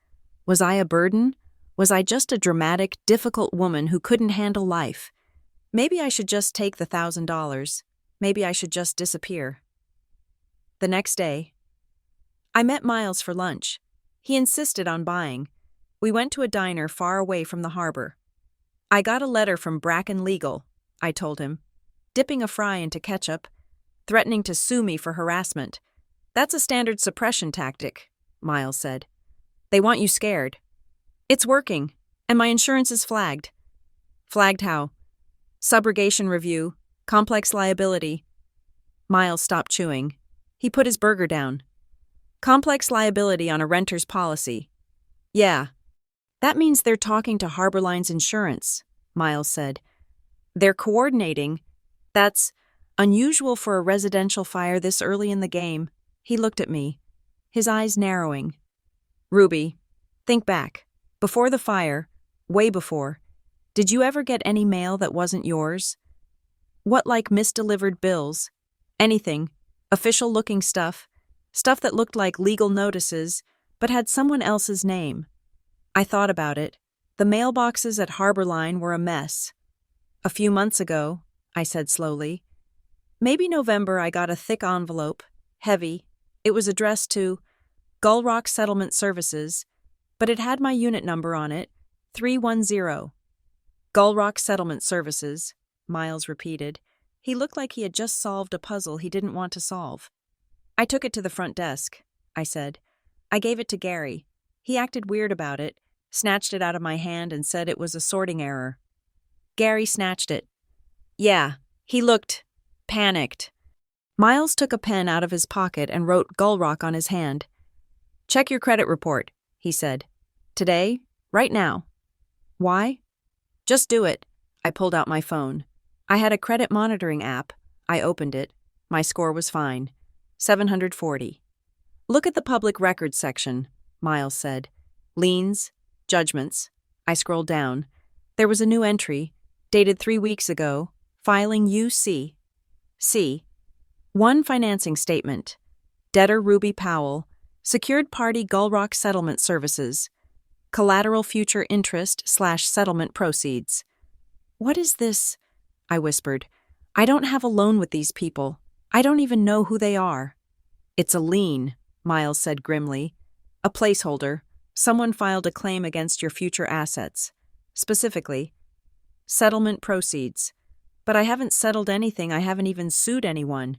Was I a burden? Was I just a dramatic, difficult woman who couldn't handle life? Maybe I should just take the $1,000. Maybe I should just disappear. The next day, I met Miles for lunch. He insisted on buying. We went to a diner far away from the harbor. I got a letter from Bracken Legal, I told him, dipping a fry into ketchup, threatening to sue me for harassment. That's a standard suppression tactic, Miles said. They want you scared. It's working, and my insurance is flagged. Flagged how? Subrogation review, complex liability. Miles stopped chewing. He put his burger down. Complex liability on a renter's policy. Yeah. That means they're talking to Harborline's insurance, Miles said. They're coordinating. That's unusual for a residential fire this early in the game. He looked at me, his eyes narrowing. Ruby, think back. Before the fire, way before, did you ever get any mail that wasn't yours? What, like misdelivered bills? Anything. Official-looking stuff. Stuff that looked like legal notices, but had someone else's name. I thought about it. The mailboxes at Harborline were a mess. A few months ago, I said slowly. Maybe November I got a thick envelope, heavy. It was addressed to Gull Rock Settlement Services, but it had my unit number on it, 310. Gull Rock Settlement Services, Miles repeated. He looked like he had just solved a puzzle he didn't want to solve. I took it to the front desk, I said. I gave it to Gary. He acted weird about it, snatched it out of my hand and said it was a sorting error. Gary snatched it. Yeah, he looked panicked. Miles took a pen out of his pocket and wrote Gull Rock on his hand. Check your credit report, he said. Today, right now. Why? Just do it. I pulled out my phone. I had a credit monitoring app. I opened it. My score was fine. 740. Look at the public records section, Miles said. Liens, judgments. I scrolled down. There was a new entry, dated 3 weeks ago, filing UC. C. 1 financing statement. Debtor Ruby Powell. Secured party Gull Rock Settlement Services. Collateral future interest/settlement proceeds. What is this? I whispered. I don't have a loan with these people. I don't even know who they are. It's a lien, Miles said grimly. A placeholder. Someone filed a claim against your future assets. Specifically, settlement proceeds. But I haven't settled anything. I haven't even sued anyone.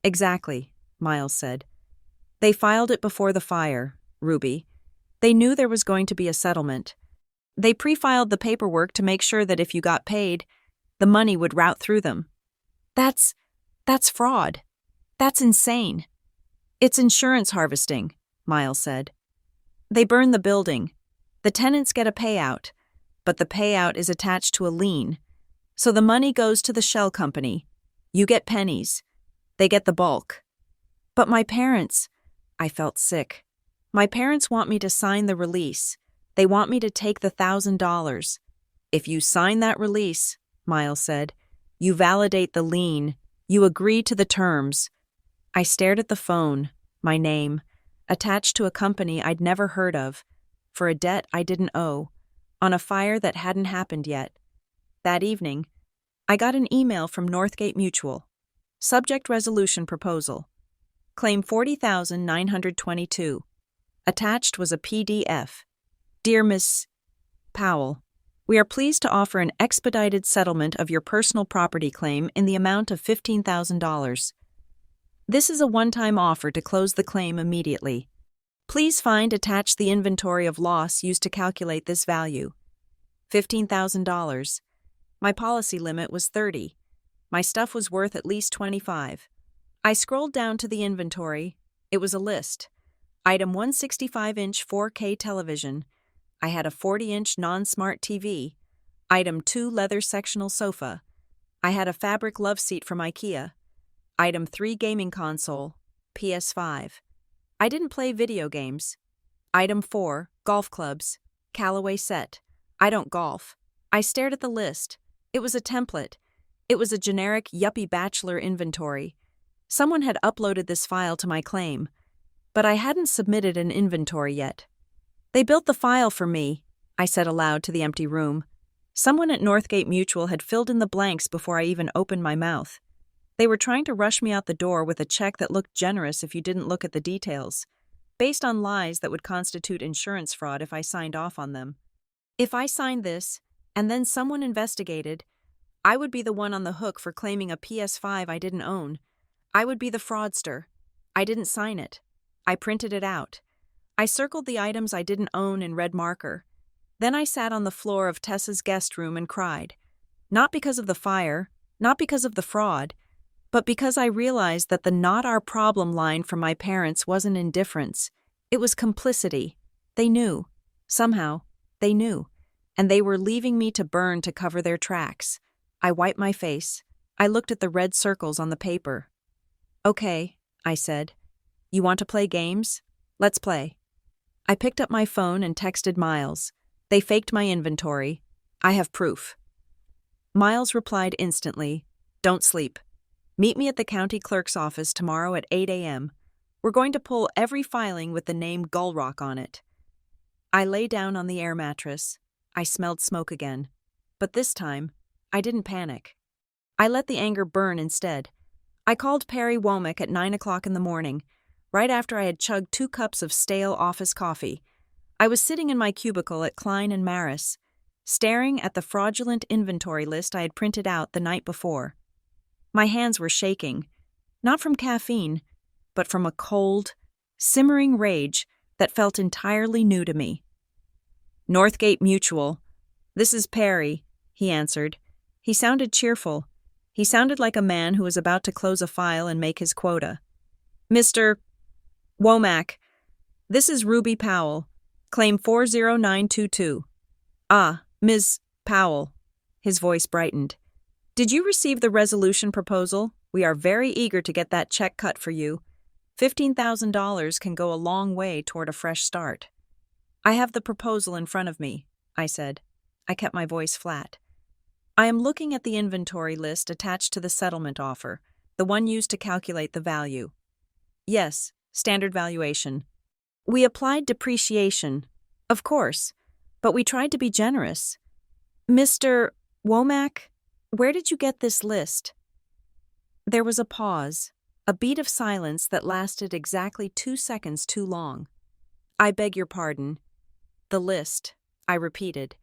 Exactly, Miles said. They filed it before the fire, Ruby. They knew there was going to be a settlement. They pre-filed the paperwork to make sure that if you got paid, the money would route through them. That's fraud. That's insane. It's insurance harvesting, Miles said. They burn the building. The tenants get a payout, but the payout is attached to a lien. So the money goes to the shell company. You get pennies. They get the bulk. But my parents, I felt sick. My parents want me to sign the release. They want me to take the $1,000. If you sign that release, Miles said, you validate the lien. You agree to the terms. I stared at the phone, my name, attached to a company I'd never heard of, for a debt I didn't owe, on a fire that hadn't happened yet. That evening, I got an email from Northgate Mutual. Subject resolution proposal. Claim 40,922. Attached was a PDF. Dear Miss Powell, we are pleased to offer an expedited settlement of your personal property claim in the amount of $15,000. This is a one-time offer to close the claim immediately. Please find attached the inventory of loss used to calculate this value. $15,000. My policy limit was $30,000. My stuff was worth at least $25,000. I scrolled down to the inventory. It was a list. Item 165-inch 4K television. I had a 40-inch non-smart TV. Item 2 leather sectional sofa. I had a fabric love seat from IKEA. Item 3 gaming console, PS5. I didn't play video games. Item 4 golf clubs, Callaway set. I don't golf. I stared at the list. It was a template. It was a generic yuppie bachelor inventory. Someone had uploaded this file to my claim, but I hadn't submitted an inventory yet. They built the file for me, I said aloud to the empty room. Someone at Northgate Mutual had filled in the blanks before I even opened my mouth. They were trying to rush me out the door with a check that looked generous if you didn't look at the details, based on lies that would constitute insurance fraud if I signed off on them. If I signed this, and then someone investigated, I would be the one on the hook for claiming a PS5 I didn't own. I would be the fraudster. I didn't sign it. I printed it out. I circled the items I didn't own in red marker. Then I sat on the floor of Tessa's guest room and cried. Not because of the fire, not because of the fraud, but because I realized that the "not our problem" line from my parents wasn't indifference, it was complicity. They knew. Somehow, they knew. And they were leaving me to burn to cover their tracks. I wiped my face. I looked at the red circles on the paper. "Okay," I said. "You want to play games? Let's play." I picked up my phone and texted Miles. They faked my inventory. I have proof. Miles replied instantly, "Don't sleep. Meet me at the county clerk's office tomorrow at 8 a.m. We're going to pull every filing with the name Gullrock on it." I lay down on the air mattress. I smelled smoke again. But this time, I didn't panic. I let the anger burn instead. I called Perry Womack at 9 o'clock in the morning, right after I had chugged 2 cups of stale office coffee. I was sitting in my cubicle at Klein and Maris, staring at the fraudulent inventory list I had printed out the night before. My hands were shaking, not from caffeine, but from a cold, simmering rage that felt entirely new to me. "Northgate Mutual. This is Perry," he answered. He sounded cheerful. He sounded like a man who was about to close a file and make his quota. "Mr. Womack, this is Ruby Powell, claim 40922. "Ah, Ms. Powell." His voice brightened. "Did you receive the resolution proposal? We are very eager to get that check cut for you. $15,000 can go a long way toward a fresh start." "I have the proposal in front of me," I said. I kept my voice flat. "I am looking at the inventory list attached to the settlement offer, the one used to calculate the value." "Yes, standard valuation." "We applied depreciation, of course, but we tried to be generous. Mr. Womack, where did you get this list?" There was a pause, a beat of silence that lasted exactly 2 seconds too long. "I beg your pardon. The list," I repeated.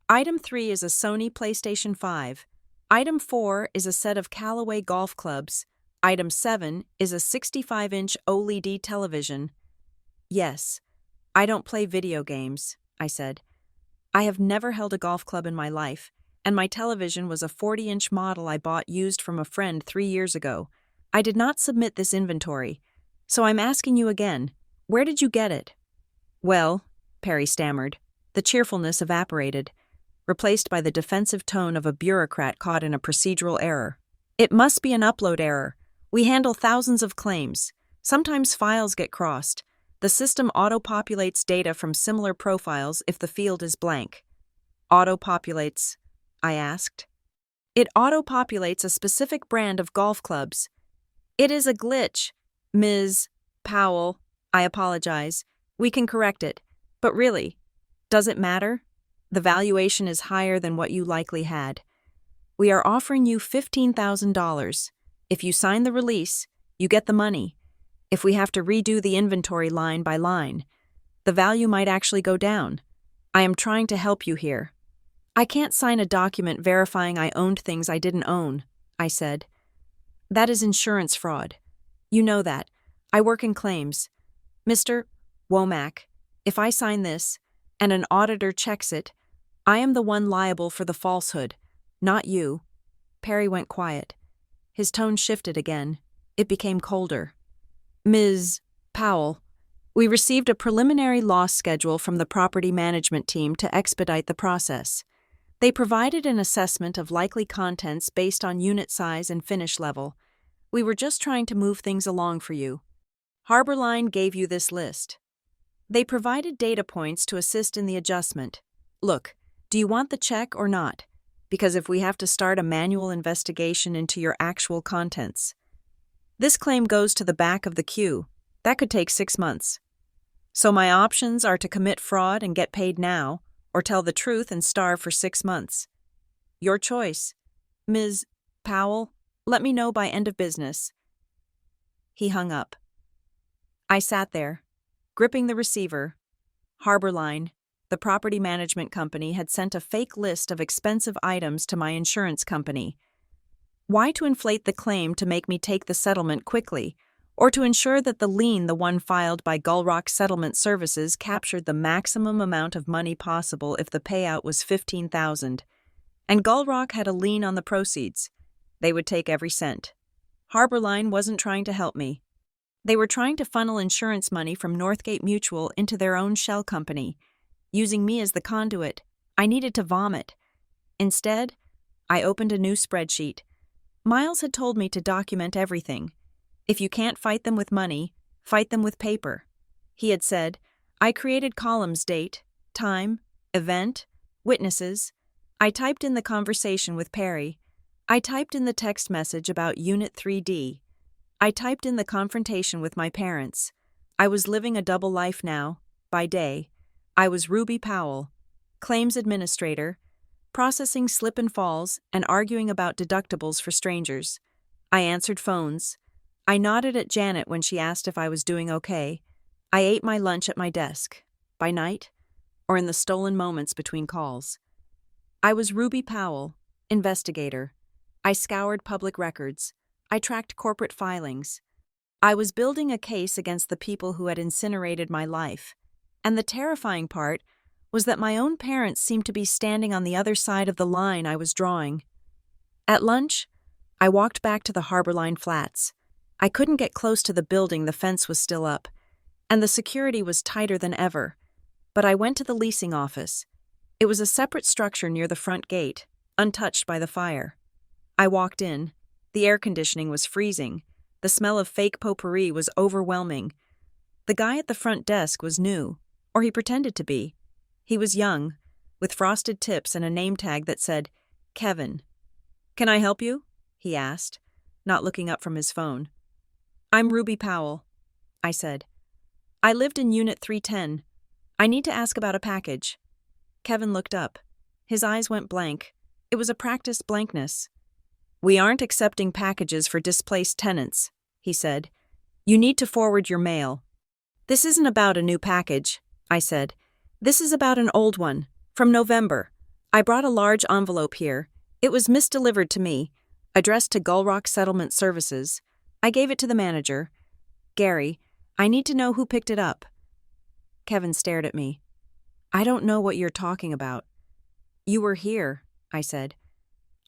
"Item 3 is a Sony PlayStation 5. Item 4 is a set of Callaway golf clubs. Item 7 is a 65-inch OLED television." "Yes, I don't play video games," I said. "I have never held a golf club in my life, and my television was a 40-inch model I bought used from a friend 3 years ago. I did not submit this inventory, so I'm asking you again, where did you get it?" "Well," Perry stammered. The cheerfulness evaporated, replaced by the defensive tone of a bureaucrat caught in a procedural error. "It must be an upload error. We handle thousands of claims. Sometimes files get crossed. The system auto-populates data from similar profiles if the field is blank." "Auto-populates?" I asked. "It auto-populates a specific brand of golf clubs." "It is a glitch, Ms. Powell. I apologize. We can correct it. But really, does it matter? The valuation is higher than what you likely had. We are offering you $15,000. If you sign the release, you get the money. If we have to redo the inventory line by line, the value might actually go down. I am trying to help you here." "I can't sign a document verifying I owned things I didn't own," I said. "That is insurance fraud. You know that. I work in claims. Mr. Womack, if I sign this, and an auditor checks it, I am the one liable for the falsehood, not you." Perry went quiet. His tone shifted again. It became colder. "Ms. Powell, we received a preliminary loss schedule from the property management team to expedite the process. They provided an assessment of likely contents based on unit size and finish level. We were just trying to move things along for you. Harborline gave you this list. They provided data points to assist in the adjustment. Look, do you want the check or not? Because if we have to start a manual investigation into your actual contents. This claim goes to the back of the queue. That could take 6 months. So my options are to commit fraud and get paid now, or tell the truth and starve for 6 months. Your choice. Ms. Powell, let me know by end of business." He hung up. I sat there, gripping the receiver. Harborline, the property management company, had sent a fake list of expensive items to my insurance company. Why to inflate the claim to make me take the settlement quickly, or to ensure that the lien, the one filed by Gullrock Settlement Services, captured the maximum amount of money possible if the payout was $15,000, and Gullrock had a lien on the proceeds. They would take every cent. Harborline wasn't trying to help me. They were trying to funnel insurance money from Northgate Mutual into their own shell company, using me as the conduit. I needed to vomit. Instead, I opened a new spreadsheet. Miles had told me to document everything. If you can't fight them with money, fight them with paper. He had said. I created columns: date, time, event, witnesses. I typed in the conversation with Perry. I typed in the text message about Unit 3D. I typed in the confrontation with my parents. I was living a double life now. By day, I was Ruby Powell, claims administrator, processing slip and falls and arguing about deductibles for strangers. I answered phones. I nodded at Janet when she asked if I was doing okay. I ate my lunch at my desk, by night, or in the stolen moments between calls. I was Ruby Powell, investigator. I scoured public records. I tracked corporate filings. I was building a case against the people who had incinerated my life. And the terrifying part was that my own parents seemed to be standing on the other side of the line I was drawing. At lunch, I walked back to the Harborline Flats. I couldn't get close to the building, the fence was still up, and the security was tighter than ever. But I went to the leasing office. It was a separate structure near the front gate, untouched by the fire. I walked in. The air conditioning was freezing. The smell of fake potpourri was overwhelming. The guy at the front desk was new, or he pretended to be. He was young, with frosted tips and a name tag that said, Kevin. "Can I help you?" he asked, not looking up from his phone. "I'm Ruby Powell," I said. "I lived in Unit 310. I need to ask about a package." Kevin looked up. His eyes went blank. It was a practiced blankness. "We aren't accepting packages for displaced tenants," he said. "You need to forward your mail." "This isn't about a new package," I said. "This is about an old one, from November. I brought a large envelope here. It was misdelivered to me, addressed to Gull Rock Settlement Services. I gave it to the manager. Gary, I need to know who picked it up." Kevin stared at me. "I don't know what you're talking about." "You were here," I said.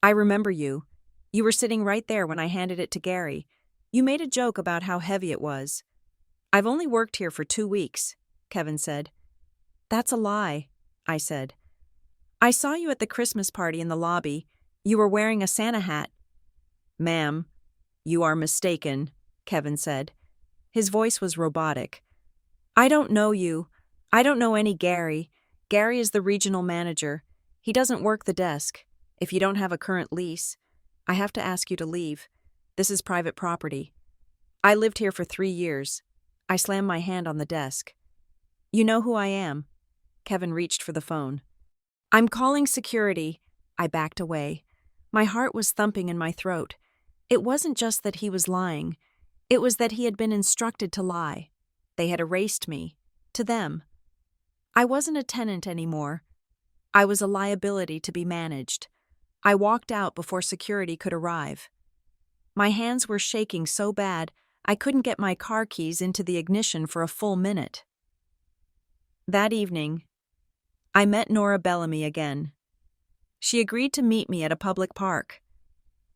"I remember you. You were sitting right there when I handed it to Gary. You made a joke about how heavy it was." "I've only worked here for 2 weeks," Kevin said. "That's a lie," I said. "I saw you at the Christmas party in the lobby. You were wearing a Santa hat." "Ma'am, you are mistaken," Kevin said. His voice was robotic. "I don't know you. I don't know any Gary. Gary is the regional manager. He doesn't work the desk. If you don't have a current lease, I have to ask you to leave. This is private property. I lived here for 3 years. I slammed my hand on the desk. "You know who I am." Kevin reached for the phone. "I'm calling security." I backed away. My heart was thumping in my throat. It wasn't just that he was lying. It was that he had been instructed to lie. They had erased me. To them. I wasn't a tenant anymore. I was a liability to be managed. I walked out before security could arrive. My hands were shaking so bad I couldn't get my car keys into the ignition for a full minute. That evening, I met Nora Bellamy again. She agreed to meet me at a public park,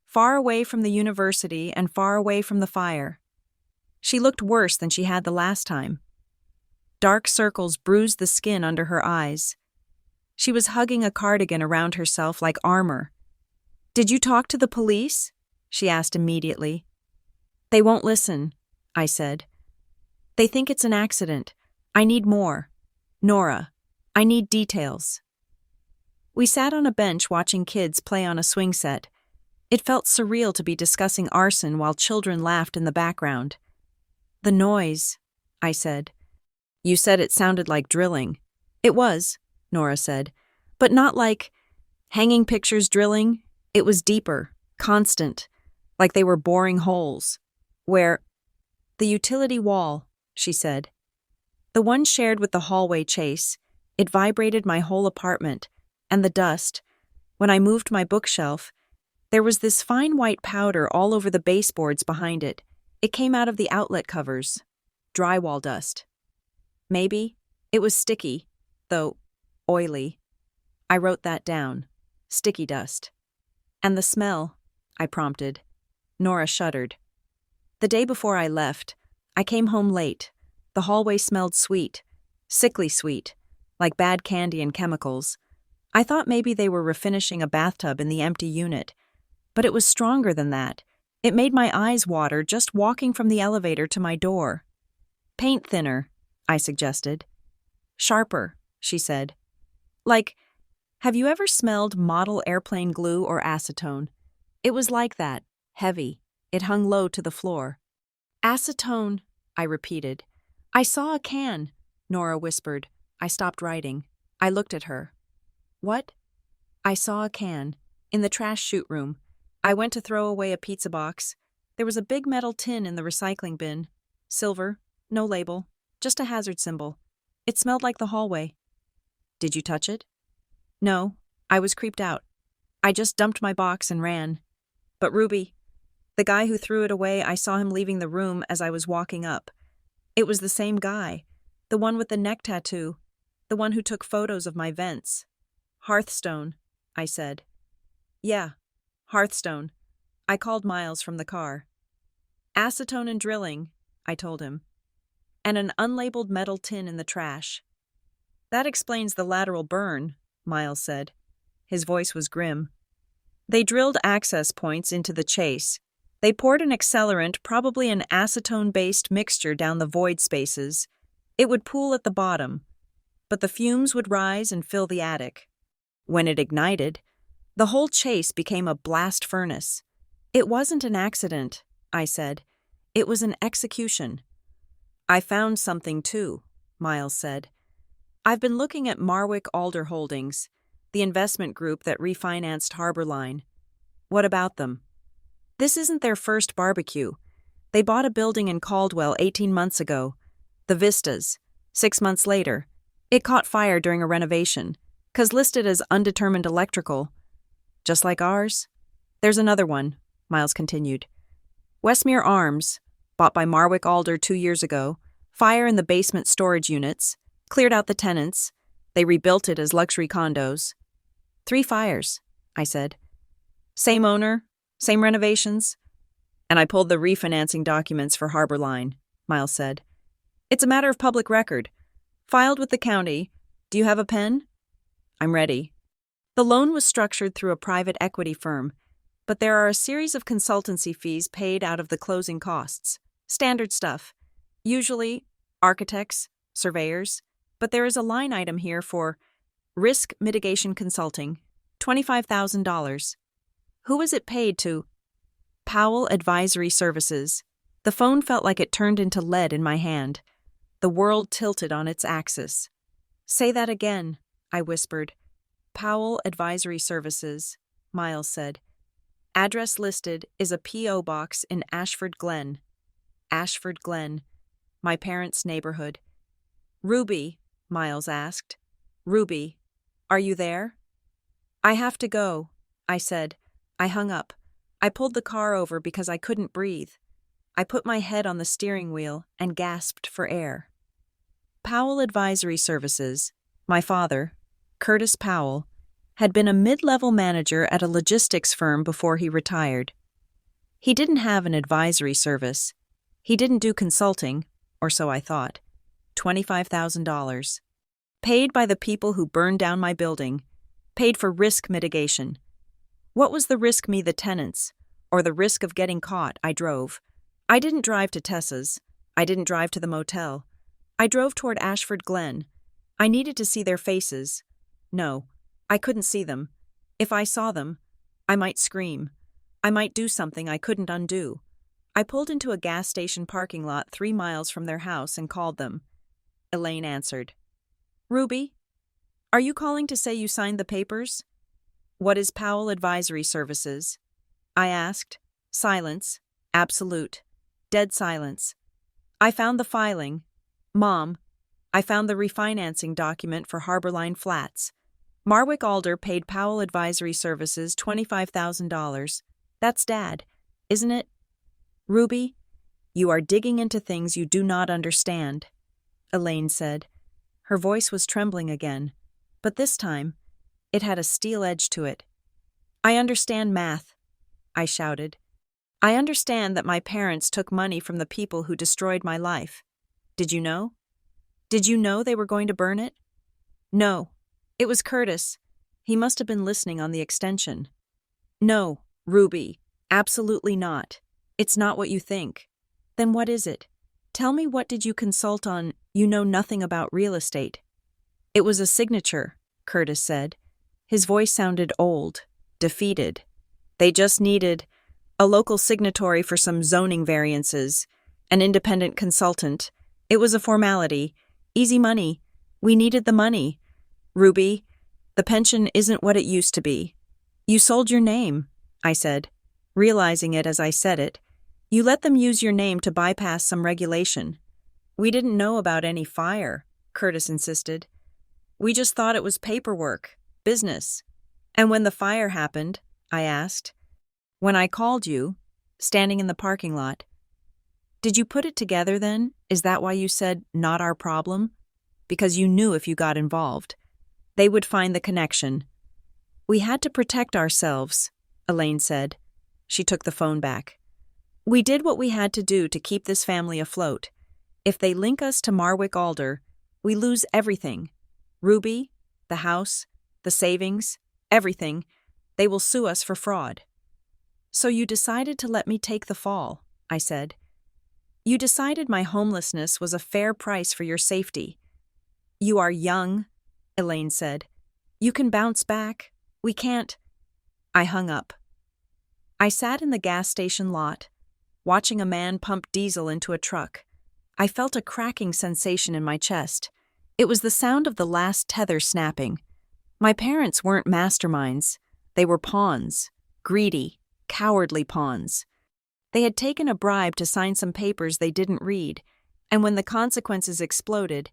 far away from the university and far away from the fire. She looked worse than she had the last time. Dark circles bruised the skin under her eyes. She was hugging a cardigan around herself like armor. "Did you talk to the police?" she asked immediately. "They won't listen," I said. "They think it's an accident. I need more. Nora, I need details." We sat on a bench watching kids play on a swing set. It felt surreal to be discussing arson while children laughed in the background. "The noise," I said. "You said it sounded like drilling." "It was," Nora said, "but not like hanging pictures drilling. It was deeper, constant, like they were boring holes. Where?" "The utility wall," she said. "The one shared with the hallway chase. It vibrated my whole apartment, and the dust. When I moved my bookshelf, there was this fine white powder all over the baseboards behind it. It came out of the outlet covers. Drywall dust. Maybe it was sticky, though oily. I wrote that down. Sticky dust. And the smell," I prompted. Nora shuddered. The day before I left, I came home late. The hallway smelled sweet, sickly sweet, like bad candy and chemicals. I thought maybe they were refinishing a bathtub in the empty unit, but it was stronger than that. It made my eyes water just walking from the elevator to my door. Paint thinner, I suggested. Sharper, she said. Like, have you ever smelled model airplane glue or acetone? It was like that, heavy. It hung low to the floor. Acetone, I repeated. I saw a can, Nora whispered. I stopped writing. I looked at her. What? I saw a can. In the trash chute room. I went to throw away a pizza box. There was a big metal tin in the recycling bin. Silver, no label, just a hazard symbol. It smelled like the hallway. Did you touch it? No, I was creeped out. I just dumped my box and ran. But Ruby, the guy who threw it away, I saw him leaving the room as I was walking up. It was the same guy, the one with the neck tattoo, the one who took photos of my vents. Hearthstone, I said. Yeah, Hearthstone. I called Miles from the car. Acetone and drilling, I told him. And an unlabeled metal tin in the trash. That explains the lateral burn, Miles said. His voice was grim. They drilled access points into the chase. They poured an accelerant, probably an acetone-based mixture, down the void spaces. It would pool at the bottom, but the fumes would rise and fill the attic. When it ignited, the whole chase became a blast furnace. It wasn't an accident, I said. It was an execution. I found something too, Miles said. I've been looking at Marwick Alder Holdings, the investment group that refinanced Harborline. What about them? This isn't their first barbecue. They bought a building in Caldwell 18 months ago, the Vistas. 6 months later, it caught fire during a renovation, 'cause listed as undetermined electrical. Just like ours? There's another one, Miles continued. Westmere Arms, bought by Marwick Alder 2 years ago, fire in the basement storage units, cleared out the tenants. They rebuilt it as luxury condos. 3 fires, I said. Same owner, same renovations. And I pulled the refinancing documents for Harborline, Miles said. It's a matter of public record. Filed with the county. Do you have a pen? I'm ready. The loan was structured through a private equity firm, but there are a series of consultancy fees paid out of the closing costs. Standard stuff. Usually, architects, surveyors, but there is a line item here for risk mitigation consulting, $25,000. Who was it paid to? Powell Advisory Services. The phone felt like it turned into lead in my hand. The world tilted on its axis. Say that again, I whispered. Powell Advisory Services, Miles said. Address listed is a P.O. box in Ashford Glen. Ashford Glen, my parents' neighborhood. Ruby, Miles asked. Ruby, are you there? I have to go, I said. I hung up. I pulled the car over because I couldn't breathe. I put my head on the steering wheel and gasped for air. Powell Advisory Services, my father, Curtis Powell, had been a mid-level manager at a logistics firm before he retired. He didn't have an advisory service. He didn't do consulting, or so I thought. $25,000. Paid by the people who burned down my building. Paid for risk mitigation. What was the risk me, the tenants, or the risk of getting caught? I drove. I didn't drive to Tessa's. I didn't drive to the motel. I drove toward Ashford Glen. I needed to see their faces. No, I couldn't see them. If I saw them, I might scream. I might do something I couldn't undo. I pulled into a gas station parking lot 3 miles from their house and called them. Elaine answered. Ruby, are you calling to say you signed the papers? What is Powell Advisory Services? I asked. Silence. Absolute. Dead silence. I found the filing. Mom, I found the refinancing document for Harborline Flats. Marwick Alder paid Powell Advisory Services $25,000. That's Dad, isn't it? Ruby, you are digging into things you do not understand, Elaine said. Her voice was trembling again, but this time, it had a steel edge to it. I understand math, I shouted. I understand that my parents took money from the people who destroyed my life. Did you know? Did you know they were going to burn it? No. It was Curtis. He must have been listening on the extension. No, Ruby. Absolutely not. It's not what you think. Then what is it? Tell me, what did you consult on? You know nothing about real estate. It was a signature, Curtis said. His voice sounded old, defeated. They just needed a local signatory for some zoning variances, an independent consultant. It was a formality. Easy money. We needed the money. Ruby, the pension isn't what it used to be. You sold your name, I said, realizing it as I said it. You let them use your name to bypass some regulation. We didn't know about any fire, Curtis insisted. We just thought it was paperwork, business. And when the fire happened, I asked, when I called you, standing in the parking lot, did you put it together then? Is that why you said, not our problem? Because you knew if you got involved, they would find the connection. We had to protect ourselves, Elaine said. She took the phone back. We did what we had to do to keep this family afloat. If they link us to Marwick Alder, we lose everything. Ruby, the house, the savings, everything. They will sue us for fraud. So you decided to let me take the fall, I said. You decided my homelessness was a fair price for your safety. You are young, Elaine said. You can bounce back. We can't. I hung up. I sat in the gas station lot, watching a man pump diesel into a truck. I felt a cracking sensation in my chest. It was the sound of the last tether snapping. My parents weren't masterminds. They were pawns, greedy, cowardly pawns. They had taken a bribe to sign some papers they didn't read, and when the consequences exploded,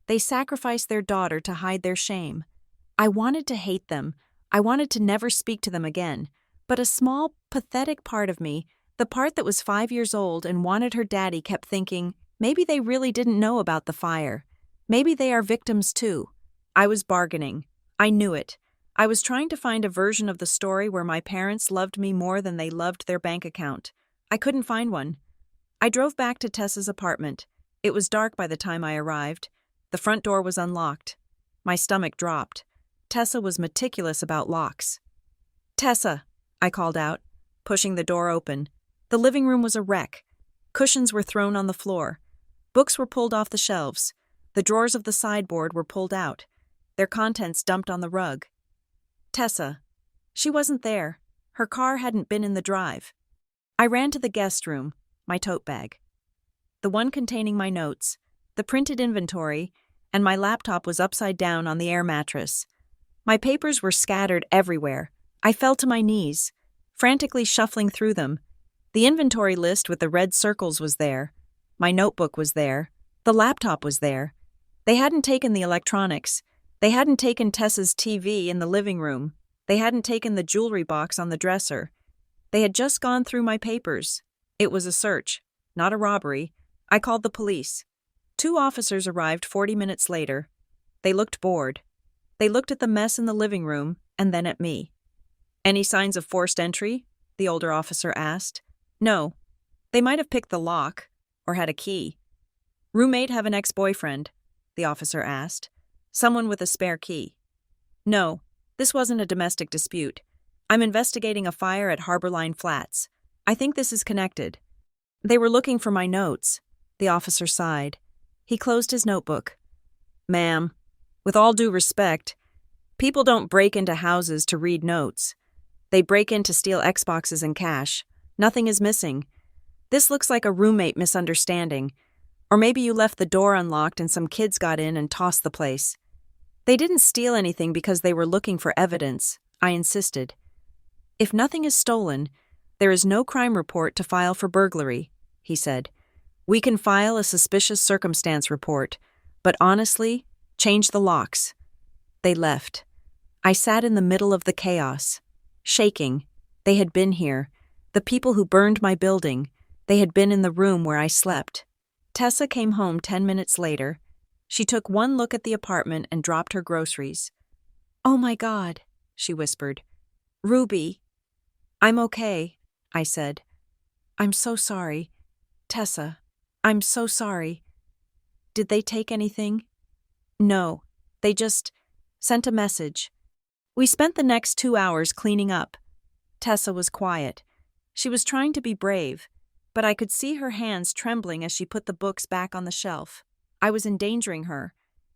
they sacrificed their daughter to hide their shame. I wanted to hate them. I wanted to never speak to them again. But a small, pathetic part of me, the part that was 5 years old and wanted her daddy, kept thinking, maybe they really didn't know about the fire. Maybe they are victims too. I was bargaining. I knew it. I was trying to find a version of the story where my parents loved me more than they loved their bank account. I couldn't find one. I drove back to Tessa's apartment. It was dark by the time I arrived. The front door was unlocked. My stomach dropped. Tessa was meticulous about locks. Tessa, I called out, pushing the door open. The living room was a wreck. Cushions were thrown on the floor. Books were pulled off the shelves. The drawers of the sideboard were pulled out, their contents dumped on the rug. Tessa. She wasn't there. Her car hadn't been in the drive. I ran to the guest room, my tote bag. The one containing my notes, the printed inventory, and my laptop was upside down on the air mattress. My papers were scattered everywhere. I fell to my knees, frantically shuffling through them. The inventory list with the red circles was there. My notebook was there. The laptop was there. They hadn't taken the electronics. They hadn't taken Tessa's TV in the living room. They hadn't taken the jewelry box on the dresser. They had just gone through my papers. It was a search, not a robbery. I called the police. 2 officers arrived 40 minutes later. They looked bored. They looked at the mess in the living room and then at me. Any signs of forced entry? The older officer asked. No. They might have picked the lock or had a key. Roommate have an ex-boyfriend? The officer asked. Someone with a spare key. No, this wasn't a domestic dispute. I'm investigating a fire at Harborline Flats. I think this is connected. They were looking for my notes. The officer sighed. He closed his notebook. Ma'am, with all due respect, people don't break into houses to read notes. They break in to steal Xboxes and cash. Nothing is missing. This looks like a roommate misunderstanding. Or maybe you left the door unlocked and some kids got in and tossed the place. They didn't steal anything because they were looking for evidence, I insisted. If nothing is stolen, there is no crime report to file for burglary, he said. We can file a suspicious circumstance report, but honestly, change the locks. They left. I sat in the middle of the chaos, shaking. They had been here. The people who burned my building, they had been in the room where I slept. Tessa came home 10 minutes later. She took one look at the apartment and dropped her groceries. Oh my God, she whispered. Ruby. I'm okay, I said. I'm so sorry. Tessa, I'm so sorry. Did they take anything? No, they just sent a message. We spent the next 2 hours cleaning up. Tessa was quiet. She was trying to be brave, but I could see her hands trembling as she put the books back on the shelf. I was endangering her.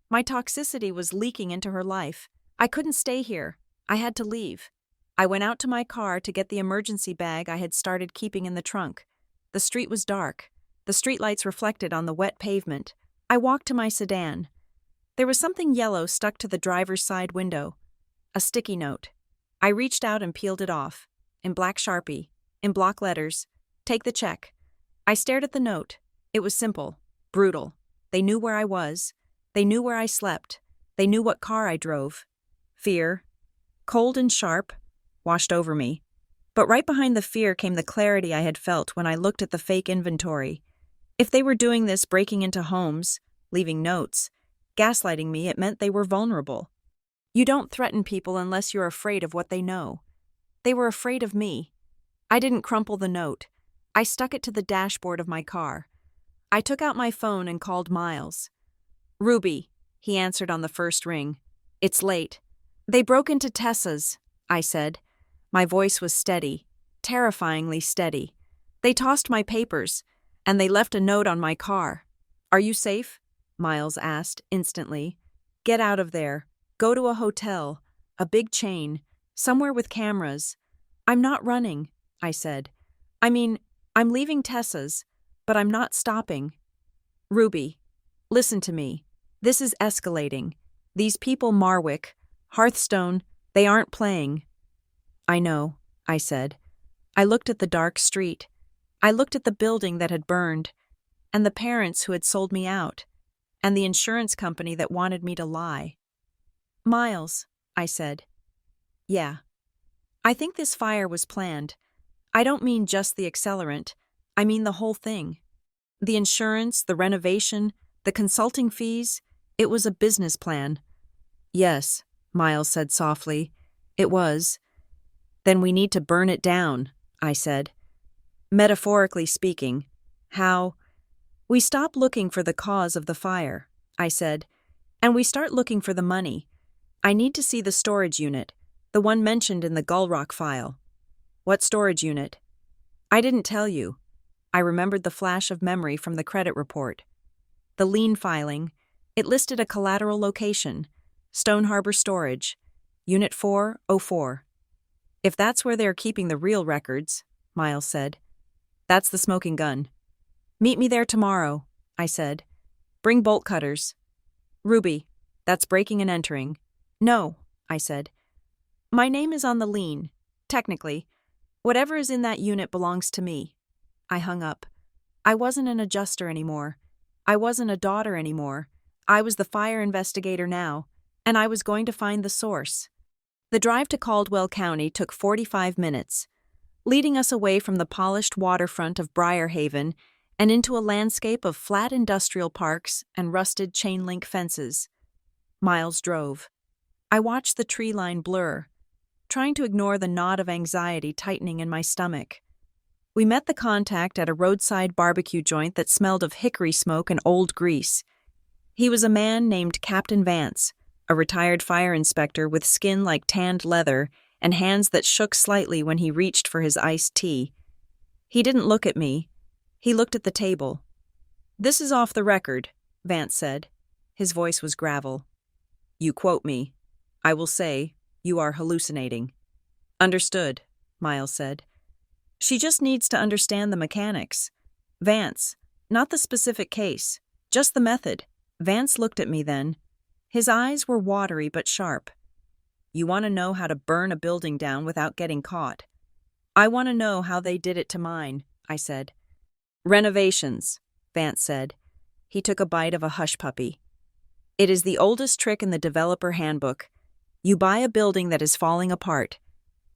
My toxicity was leaking into her life. I couldn't stay here. I had to leave. I went out to my car to get the emergency bag I had started keeping in the trunk. The street was dark. The streetlights reflected on the wet pavement. I walked to my sedan. There was something yellow stuck to the driver's side window. A sticky note. I reached out and peeled it off. In black Sharpie. In block letters. Take the check. I stared at the note. It was simple. Brutal. They knew where I was. They knew where I slept. They knew what car I drove. Fear, cold and sharp, washed over me. But right behind the fear came the clarity I had felt when I looked at the fake inventory. If they were doing this, breaking into homes, leaving notes, gaslighting me, it meant they were vulnerable. You don't threaten people unless you're afraid of what they know. They were afraid of me. I didn't crumple the note. I stuck it to the dashboard of my car. I took out my phone and called Miles. Ruby, he answered on the first ring. It's late. They broke into Tessa's, I said. My voice was steady, terrifyingly steady. They tossed my papers, and they left a note on my car. Are you safe? Miles asked instantly. Get out of there. Go to a hotel, a big chain, somewhere with cameras. I'm not running, I said. I mean, I'm leaving Tessa's, but I'm not stopping. Ruby, listen to me. This is escalating. These people, Marwick, Hearthstone, they aren't playing. I know, I said. I looked at the dark street. I looked at the building that had burned, and the parents who had sold me out, and the insurance company that wanted me to lie. Miles, I said. Yeah. I think this fire was planned. I don't mean just the accelerant. I mean the whole thing. The insurance, the renovation, the consulting fees, it was a business plan. Yes, Miles said softly. It was. Then we need to burn it down, I said. Metaphorically speaking. How? We stop looking for the cause of the fire, I said, and we start looking for the money. I need to see the storage unit, the one mentioned in the Gullrock file. What storage unit? I didn't tell you. I remembered the flash of memory from the credit report. The lien filing, it listed a collateral location, Stone Harbor Storage, Unit 404. If that's where they're keeping the real records, Miles said. That's the smoking gun. Meet me there tomorrow, I said. Bring bolt cutters. Ruby, that's breaking and entering. No, I said. My name is on the lien. Technically, whatever is in that unit belongs to me. I hung up. I wasn't an adjuster anymore. I wasn't a daughter anymore. I was the fire investigator now, and I was going to find the source. The drive to Caldwell County took 45 minutes, leading us away from the polished waterfront of Briarhaven and into a landscape of flat industrial parks and rusted chain-link fences. Miles drove. I watched the tree line blur, trying to ignore the knot of anxiety tightening in my stomach. We met the contact at a roadside barbecue joint that smelled of hickory smoke and old grease. He was a man named Captain Vance, a retired fire inspector with skin like tanned leather and hands that shook slightly when he reached for his iced tea. He didn't look at me. He looked at the table. This is off the record, Vance said. His voice was gravel. You quote me. I will say, you are hallucinating. Understood, Miles said. She just needs to understand the mechanics. Vance, not the specific case, just the method. Vance looked at me then. His eyes were watery but sharp. You want to know how to burn a building down without getting caught. I want to know how they did it to mine, I said. Renovations, Vance said. He took a bite of a hush puppy. It is the oldest trick in the developer handbook. You buy a building that is falling apart.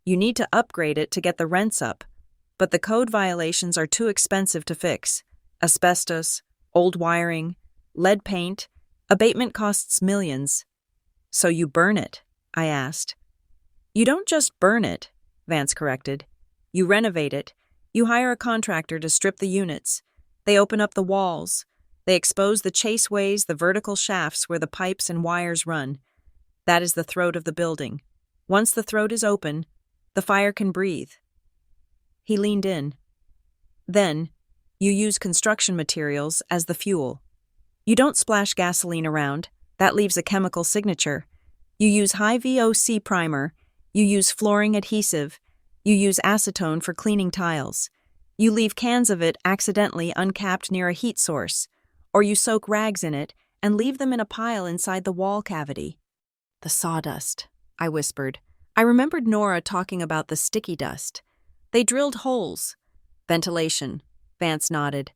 You need to upgrade it to get the rents up, but the code violations are too expensive to fix. Asbestos, old wiring, lead paint, abatement costs millions. So you burn it, I asked. You don't just burn it, Vance corrected. You renovate it. You hire a contractor to strip the units. They open up the walls. They expose the chaseways, the vertical shafts where the pipes and wires run. That is the throat of the building. Once the throat is open, the fire can breathe. He leaned in. Then, you use construction materials as the fuel. You don't splash gasoline around. That leaves a chemical signature. You use high VOC primer. You use flooring adhesive. You use acetone for cleaning tiles. You leave cans of it accidentally uncapped near a heat source, or you soak rags in it and leave them in a pile inside the wall cavity. The sawdust, I whispered. I remembered Nora talking about the sticky dust. They drilled holes. Ventilation, Vance nodded.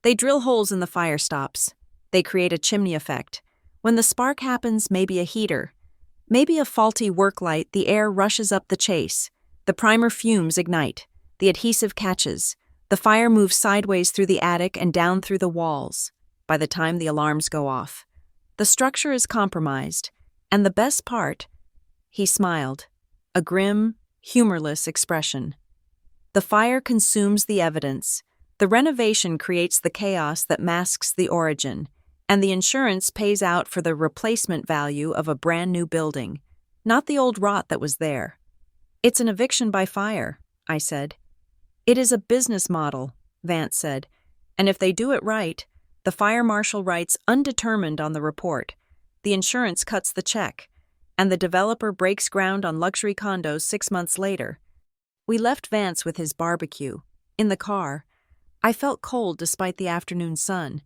They drill holes in the fire stops. They create a chimney effect. When the spark happens, maybe a heater. Maybe a faulty work light, the air rushes up the chase. The primer fumes ignite. The adhesive catches. The fire moves sideways through the attic and down through the walls. By the time the alarms go off, the structure is compromised. And the best part, he smiled, a grim, humorless expression. The fire consumes the evidence. The renovation creates the chaos that masks the origin. And the insurance pays out for the replacement value of a brand new building, not the old rot that was there. It's an eviction by fire, I said. It is a business model, Vance said, and if they do it right, the fire marshal writes undetermined on the report. The insurance cuts the check, and the developer breaks ground on luxury condos 6 months later. We left Vance with his barbecue. In the car, I felt cold despite the afternoon sun.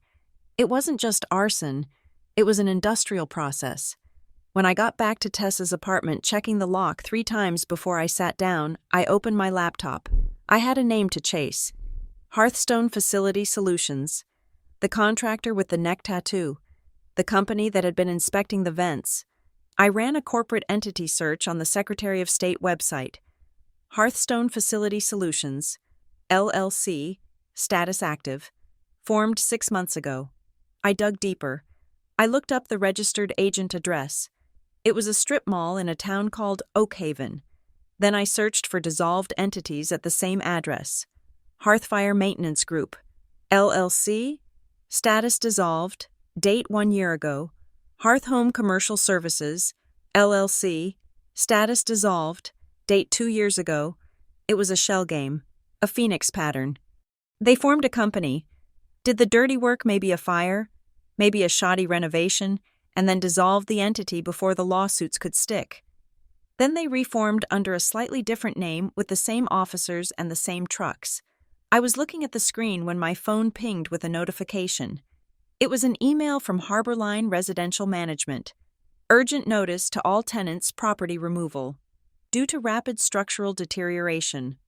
It wasn't just arson, it was an industrial process. When I got back to Tessa's apartment, checking the lock 3 times before I sat down, I opened my laptop. I had a name to chase. Hearthstone Facility Solutions. The contractor with the neck tattoo. The company that had been inspecting the vents. I ran a corporate entity search on the Secretary of State website. Hearthstone Facility Solutions, LLC, status active, formed 6 months ago. I dug deeper. I looked up the registered agent address. It was a strip mall in a town called Oakhaven. Then I searched for dissolved entities at the same address. Hearthfire Maintenance Group, LLC, status dissolved, date 1 year ago. Hearth Home Commercial Services, LLC, status dissolved, date 2 years ago. It was a shell game, a phoenix pattern. They formed a company. Did the dirty work, maybe a fire, maybe a shoddy renovation, and then dissolved the entity before the lawsuits could stick. Then they reformed under a slightly different name with the same officers and the same trucks. I was looking at the screen when my phone pinged with a notification. It was an email from Harborline Residential Management. Urgent notice to all tenants, property removal. Due to rapid structural deterioration.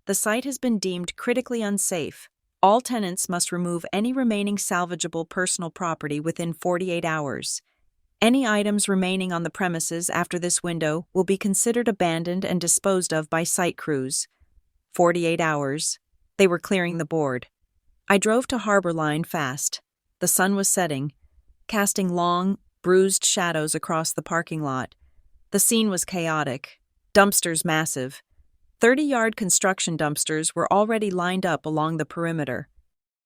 The site has been deemed critically unsafe. All tenants must remove any remaining salvageable personal property within 48 hours. Any items remaining on the premises after this window will be considered abandoned and disposed of by site crews. 48 hours. They were clearing the board. I drove to Harborline fast. The sun was setting, casting long, bruised shadows across the parking lot. The scene was chaotic. Dumpsters massive. 30-yard construction dumpsters were already lined up along the perimeter.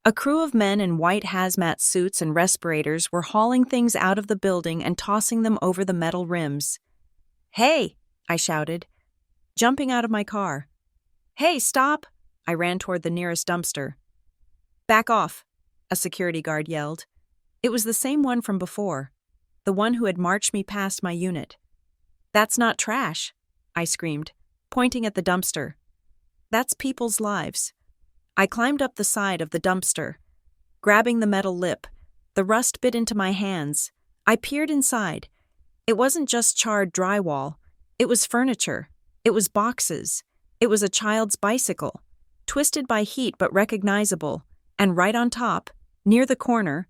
A crew of men in white hazmat suits and respirators were hauling things out of the building and tossing them over the metal rims. "Hey!" I shouted, jumping out of my car. "Hey, stop!" I ran toward the nearest dumpster. "Back off!" a security guard yelled. It was the same one from before, the one who had marched me past my unit. "That's not trash," I screamed, pointing at the dumpster. "That's people's lives." I climbed up the side of the dumpster. Grabbing the metal lip, the rust bit into my hands. I peered inside. It wasn't just charred drywall. It was furniture. It was boxes. It was a child's bicycle, twisted by heat but recognizable, and right on top, near the corner,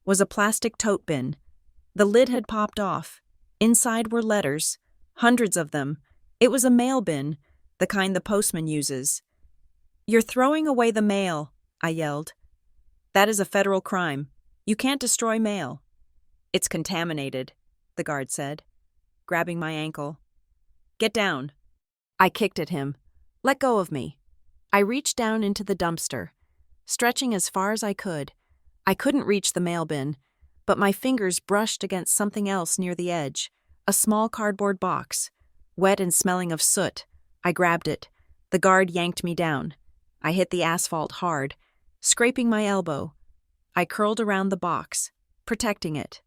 was a plastic tote bin. The lid had popped off. Inside were letters, hundreds of them. It was a mail bin, the kind the postman uses. "You're throwing away the mail," I yelled. "That is a federal crime. You can't destroy mail." "It's contaminated," the guard said, grabbing my ankle. "Get down." I kicked at him. "Let go of me." I reached down into the dumpster, stretching as far as I could. I couldn't reach the mail bin, but my fingers brushed against something else near the edge, a small cardboard box. Wet and smelling of soot, I grabbed it. The guard yanked me down. I hit the asphalt hard, scraping my elbow. I curled around the box, protecting it.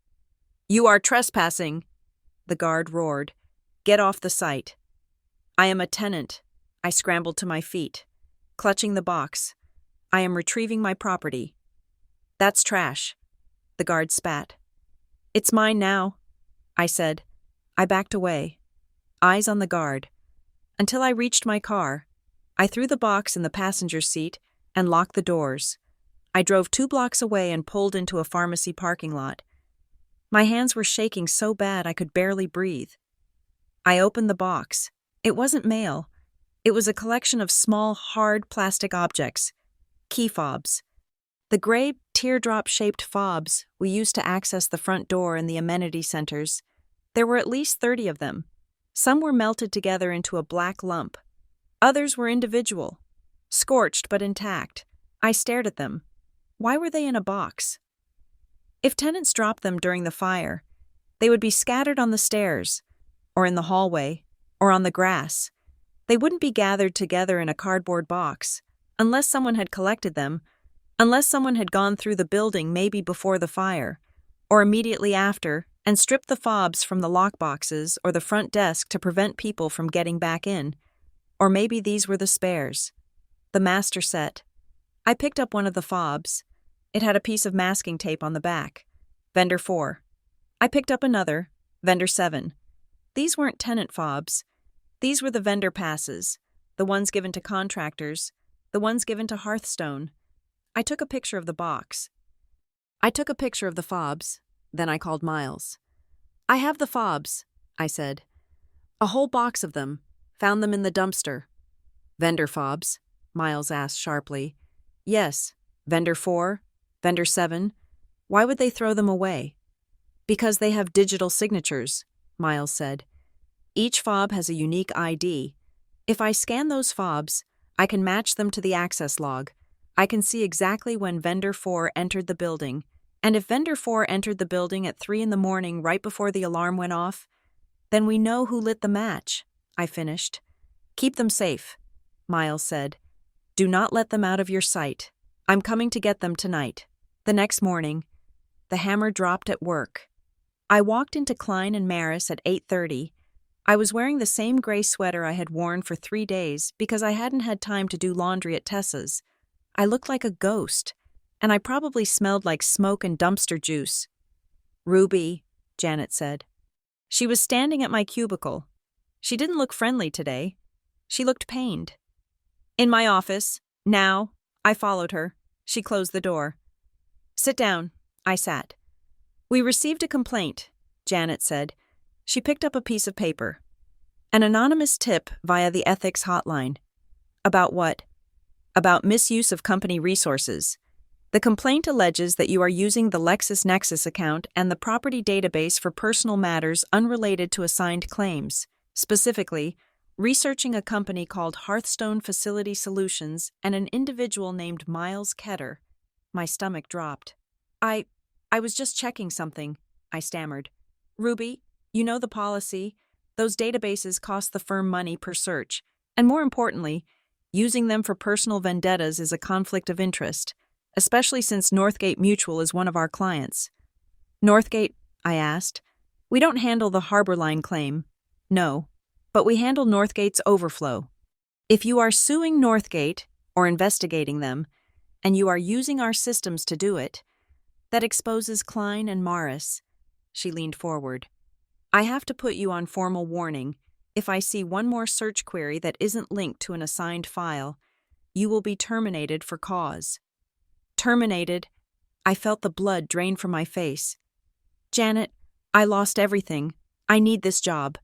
"You are trespassing," the guard roared. "Get off the site." "I am a tenant." I scrambled to my feet, clutching the box. "I am retrieving my property." "That's trash," the guard spat. "It's mine now," I said. I backed away, eyes on the guard. Until I reached my car, I threw the box in the passenger seat and locked the doors. I drove 2 blocks away and pulled into a pharmacy parking lot. My hands were shaking so bad I could barely breathe. I opened the box. It wasn't mail. It was a collection of small, hard plastic objects, key fobs. The gray, teardrop-shaped fobs we used to access the front door in the amenity centers. There were at least 30 of them. Some were melted together into a black lump. Others were individual, scorched but intact. I stared at them. Why were they in a box? If tenants dropped them during the fire, they would be scattered on the stairs, or in the hallway, or on the grass. They wouldn't be gathered together in a cardboard box, unless someone had collected them, unless someone had gone through the building maybe before the fire, or immediately after, and stripped the fobs from the lockboxes or the front desk to prevent people from getting back in. Or maybe these were the spares. The master set. I picked up one of the fobs. It had a piece of masking tape on the back. Vendor 4. I picked up another. Vendor 7. These weren't tenant fobs. These were the vendor passes, the ones given to contractors, the ones given to Hearthstone. I took a picture of the box. I took a picture of the fobs. Then I called Miles. "I have the fobs," I said. "A whole box of them. Found them in the dumpster." "Vendor fobs?" Miles asked sharply. "Yes. Vendor 4, Vendor 7. Why would they throw them away?" "Because they have digital signatures," Miles said. "Each fob has a unique ID. If I scan those fobs, I can match them to the access log. I can see exactly when Vendor 4 entered the building. And if Vendor 4 entered the building at 3 in the morning right before the alarm went off, then we know who lit the match," I finished. "Keep them safe," Miles said. "Do not let them out of your sight. I'm coming to get them tonight." The next morning, the hammer dropped at work. I walked into Klein and Maris at 8:30. I was wearing the same gray sweater I had worn for 3 days because I hadn't had time to do laundry at Tessa's. I looked like a ghost, and I probably smelled like smoke and dumpster juice. "Ruby," Janet said. She was standing at my cubicle. She didn't look friendly today. She looked pained. "In my office. Now." I followed her. She closed the door. "Sit down." I sat. "We received a complaint," Janet said. She picked up a piece of paper. "An anonymous tip via the ethics hotline." "About what?" "About misuse of company resources. The complaint alleges that you are using the LexisNexis account and the property database for personal matters unrelated to assigned claims, specifically, researching a company called Hearthstone Facility Solutions and an individual named Miles Ketter." My stomach dropped. I was just checking something," I stammered. "Ruby, you know the policy. Those databases cost the firm money per search, and more importantly, using them for personal vendettas is a conflict of interest, especially since Northgate Mutual is one of our clients." "Northgate?" I asked. "We don't handle the Harbor Line claim." "No, but we handle Northgate's overflow. If you are suing Northgate or investigating them, and you are using our systems to do it, that exposes Klein and Morris." She leaned forward. "I have to put you on formal warning. If I see one more search query that isn't linked to an assigned file, you will be terminated for cause." "Terminated?" I felt the blood drain from my face. "Janet, I lost everything. I need this job."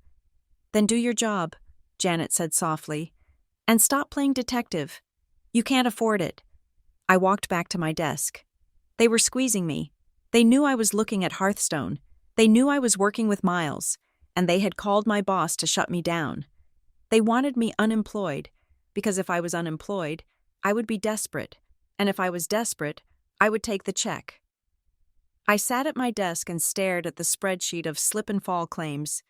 "Then do your job," Janet said softly. "And stop playing detective. You can't afford it." I walked back to my desk. They were squeezing me. They knew I was looking at Hearthstone. They knew I was working with Miles, and they had called my boss to shut me down. They wanted me unemployed, because if I was unemployed, I would be desperate, and if I was desperate, I would take the check. I sat at my desk and stared at the spreadsheet of slip-and-fall claims.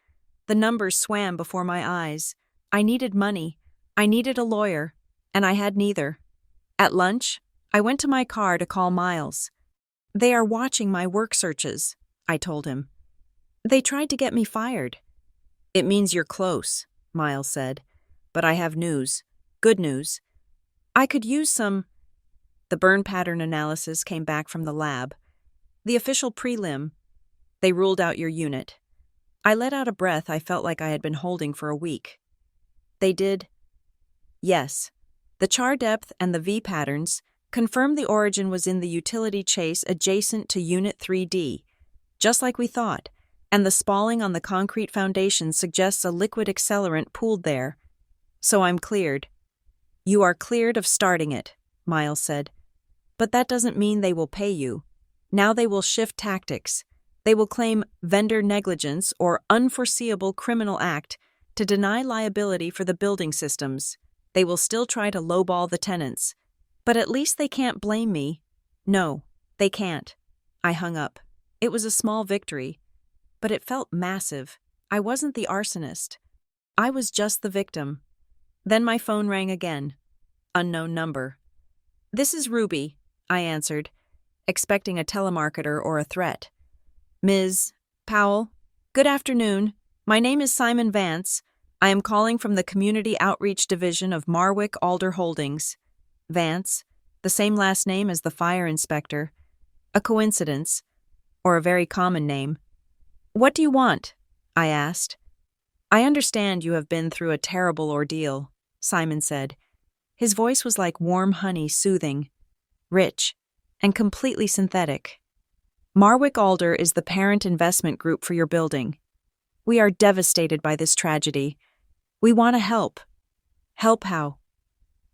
The numbers swam before my eyes. I needed money, I needed a lawyer, and I had neither. At lunch, I went to my car to call Miles. "They are watching my work searches," I told him. "They tried to get me fired." "It means you're close," Miles said. "But I have news. Good news. I could use some—" The burn pattern analysis came back from the lab. The official prelim. They ruled out your unit. I let out a breath I felt like I had been holding for a week. "They did?" "Yes. The char depth and the V patterns confirmed the origin was in the utility chase adjacent to Unit 3D, just like we thought, and the spalling on the concrete foundation suggests a liquid accelerant pooled there. So I'm cleared." "You are cleared of starting it," Miles said. "But that doesn't mean they will pay you. Now they will shift tactics. They will claim vendor negligence or unforeseeable criminal act to deny liability for the building systems. They will still try to lowball the tenants. But at least they can't blame me." "No, they can't." I hung up. It was a small victory, but it felt massive. I wasn't the arsonist. I was just the victim. Then my phone rang again. Unknown number. "This is Ruby," I answered, expecting a telemarketer or a threat. "Ms. Powell, good afternoon. My name is Simon Vance. I am calling from the Community Outreach Division of Marwick Alder Holdings." Vance, the same last name as the fire inspector. A coincidence, or a very common name. "What do you want?" I asked. "I understand you have been through a terrible ordeal," Simon said. His voice was like warm honey, soothing, rich, and completely synthetic. "Marwick Alder is the parent investment group for your building. We are devastated by this tragedy. We want to help." "Help how?"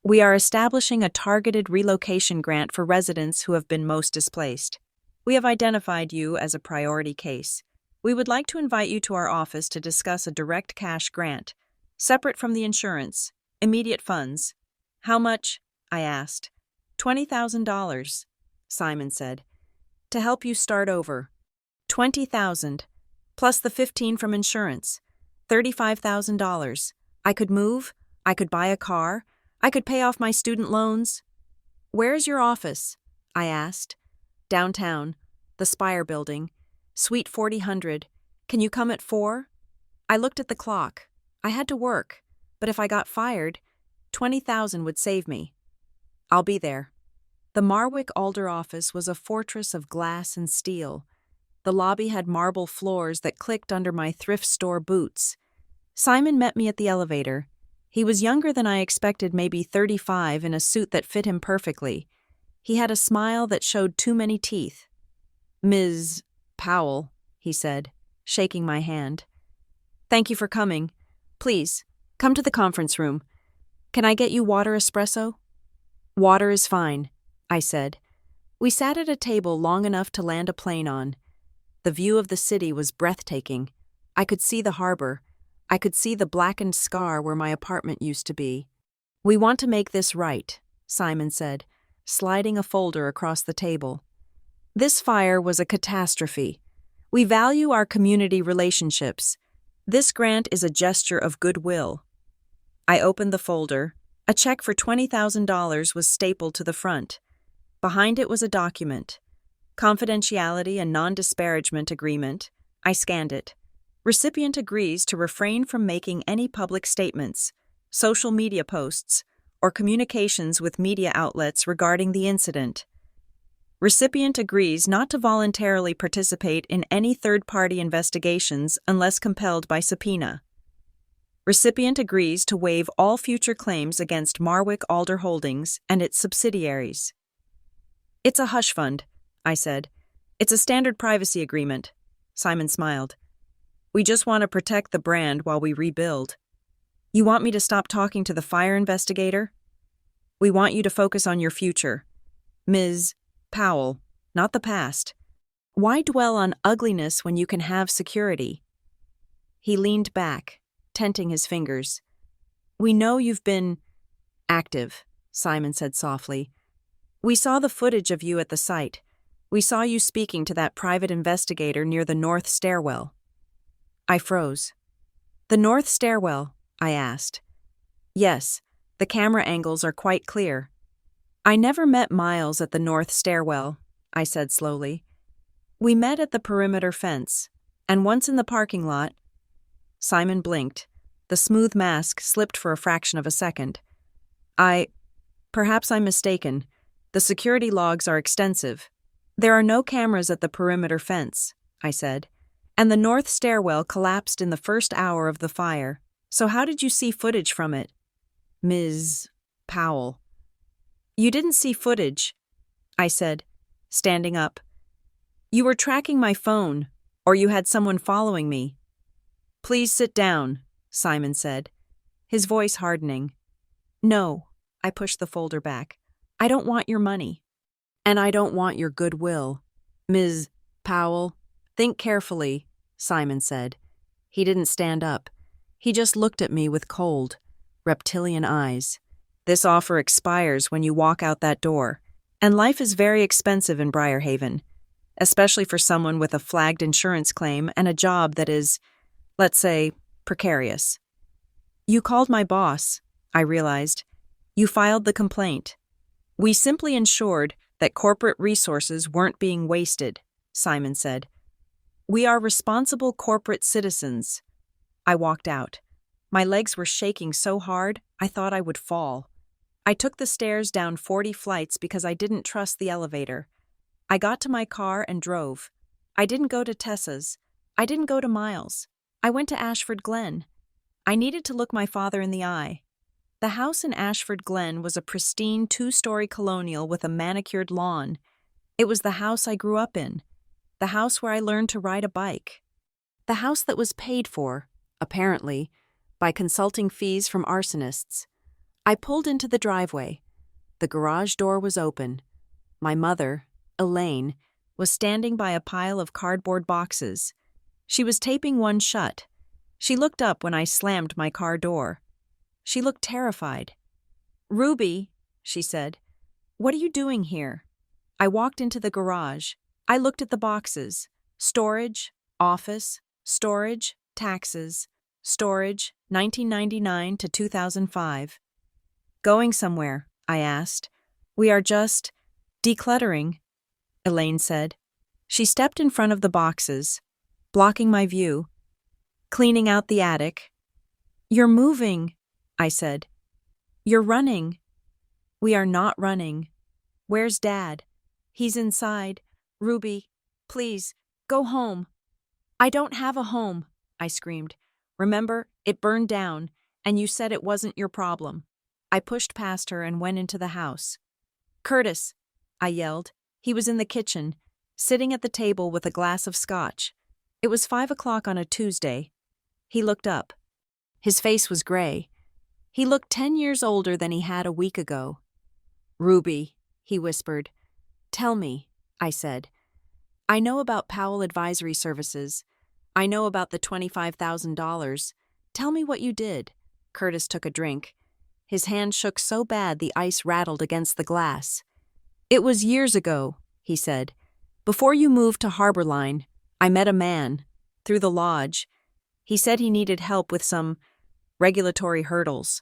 "We are establishing a targeted relocation grant for residents who have been most displaced. We have identified you as a priority case. We would like to invite you to our office to discuss a direct cash grant, separate from the insurance, immediate funds." "How much?" I asked. $20,000, Simon said. "To help you start over. 20,000, plus the 15 from insurance. $35,000. I could move, I could buy a car, I could pay off my student loans." "Where's your office?" I asked. "Downtown, the Spire building, Suite 4000. Can you come at 4? I looked at the clock. I had to work, but if I got fired, 20,000 would save me. "I'll be there." The Marwick Alder office was a fortress of glass and steel. The lobby had marble floors that clicked under my thrift store boots. Simon met me at the elevator. He was younger than I expected, maybe 35, in a suit that fit him perfectly. He had a smile that showed too many teeth. "Ms. Powell," he said, shaking my hand. "Thank you for coming. Please, come to the conference room. Can I get you water espresso?" "Water is fine," I said. We sat at a table long enough to land a plane on. The view of the city was breathtaking. I could see the harbor. I could see the blackened scar where my apartment used to be. "We want to make this right," Simon said, sliding a folder across the table. "This fire was a catastrophe. We value our community relationships. This grant is a gesture of goodwill." I opened the folder. A check for $20,000 was stapled to the front. Behind it was a document. Confidentiality and non-disparagement agreement. I scanned it. Recipient agrees to refrain from making any public statements, social media posts, or communications with media outlets regarding the incident. Recipient agrees not to voluntarily participate in any third-party investigations unless compelled by subpoena. Recipient agrees to waive all future claims against Marwick Alder Holdings and its subsidiaries. "It's a hush fund," I said. "It's a standard privacy agreement." Simon smiled. "We just want to protect the brand while we rebuild." "You want me to stop talking to the fire investigator?" "We want you to focus on your future. Ms. Powell, not the past. Why dwell on ugliness when you can have security?" He leaned back, tenting his fingers. "We know you've been active," Simon said softly. "We saw the footage of you at the site. We saw you speaking to that private investigator near the north stairwell." I froze. "The north stairwell?" I asked. "Yes, the camera angles are quite clear." "I never met Miles at the north stairwell," I said slowly. "We met at the perimeter fence, and once in the parking lot." Simon blinked. The smooth mask slipped for a fraction of a second. Perhaps I'm mistaken. The security logs are extensive. There are no cameras at the perimeter fence," I said. "And the north stairwell collapsed in the first hour of the fire. So how did you see footage from it?" "Ms. Powell." "You didn't see footage," I said, standing up. "You were tracking my phone, or you had someone following me." "Please sit down," Simon said, his voice hardening. "No," I pushed the folder back. "I don't want your money. And I don't want your goodwill. Ms. Powell." "Think carefully," Simon said. He didn't stand up. He just looked at me with cold, reptilian eyes. "This offer expires when you walk out that door, and life is very expensive in Briarhaven, especially for someone with a flagged insurance claim and a job that is, let's say, precarious." "You called my boss," I realized. "You filed the complaint." "We simply ensured that corporate resources weren't being wasted," Simon said. "We are responsible corporate citizens." I walked out. My legs were shaking so hard, I thought I would fall. I took the stairs down 40 flights because I didn't trust the elevator. I got to my car and drove. I didn't go to Tessa's. I didn't go to Miles. I went to Ashford Glen. I needed to look my father in the eye. The house in Ashford Glen was a pristine 2-story colonial with a manicured lawn. It was the house I grew up in. The house where I learned to ride a bike. The house that was paid for, apparently, by consulting fees from arsonists. I pulled into the driveway. The garage door was open. My mother, Elaine, was standing by a pile of cardboard boxes. She was taping one shut. She looked up when I slammed my car door. She looked terrified. "Ruby," she said, "what are you doing here?" I walked into the garage. I looked at the boxes. Storage, office, storage, taxes, storage, 1999 to 2005. "Going somewhere?" I asked. "We are just decluttering," Elaine said. She stepped in front of the boxes, blocking my view. "Cleaning out the attic." "You're moving," I said. "You're running." "We are not running." "Where's Dad?" "He's inside." "Ruby, please, go home." "I don't have a home," I screamed. "Remember, it burned down, and you said it wasn't your problem." I pushed past her and went into the house. "Curtis," I yelled. He was in the kitchen, sitting at the table with a glass of scotch. It was 5 o'clock on a Tuesday. He looked up. His face was gray. He looked 10 years older than he had a week ago. "Ruby," he whispered. "Tell me," I said. "I know about Powell Advisory Services. I know about the $25,000. Tell me what you did." Curtis took a drink. His hand shook so bad the ice rattled against the glass. "It was years ago," he said. "Before you moved to Harbor Line, I met a man, through the lodge. He said he needed help with some regulatory hurdles."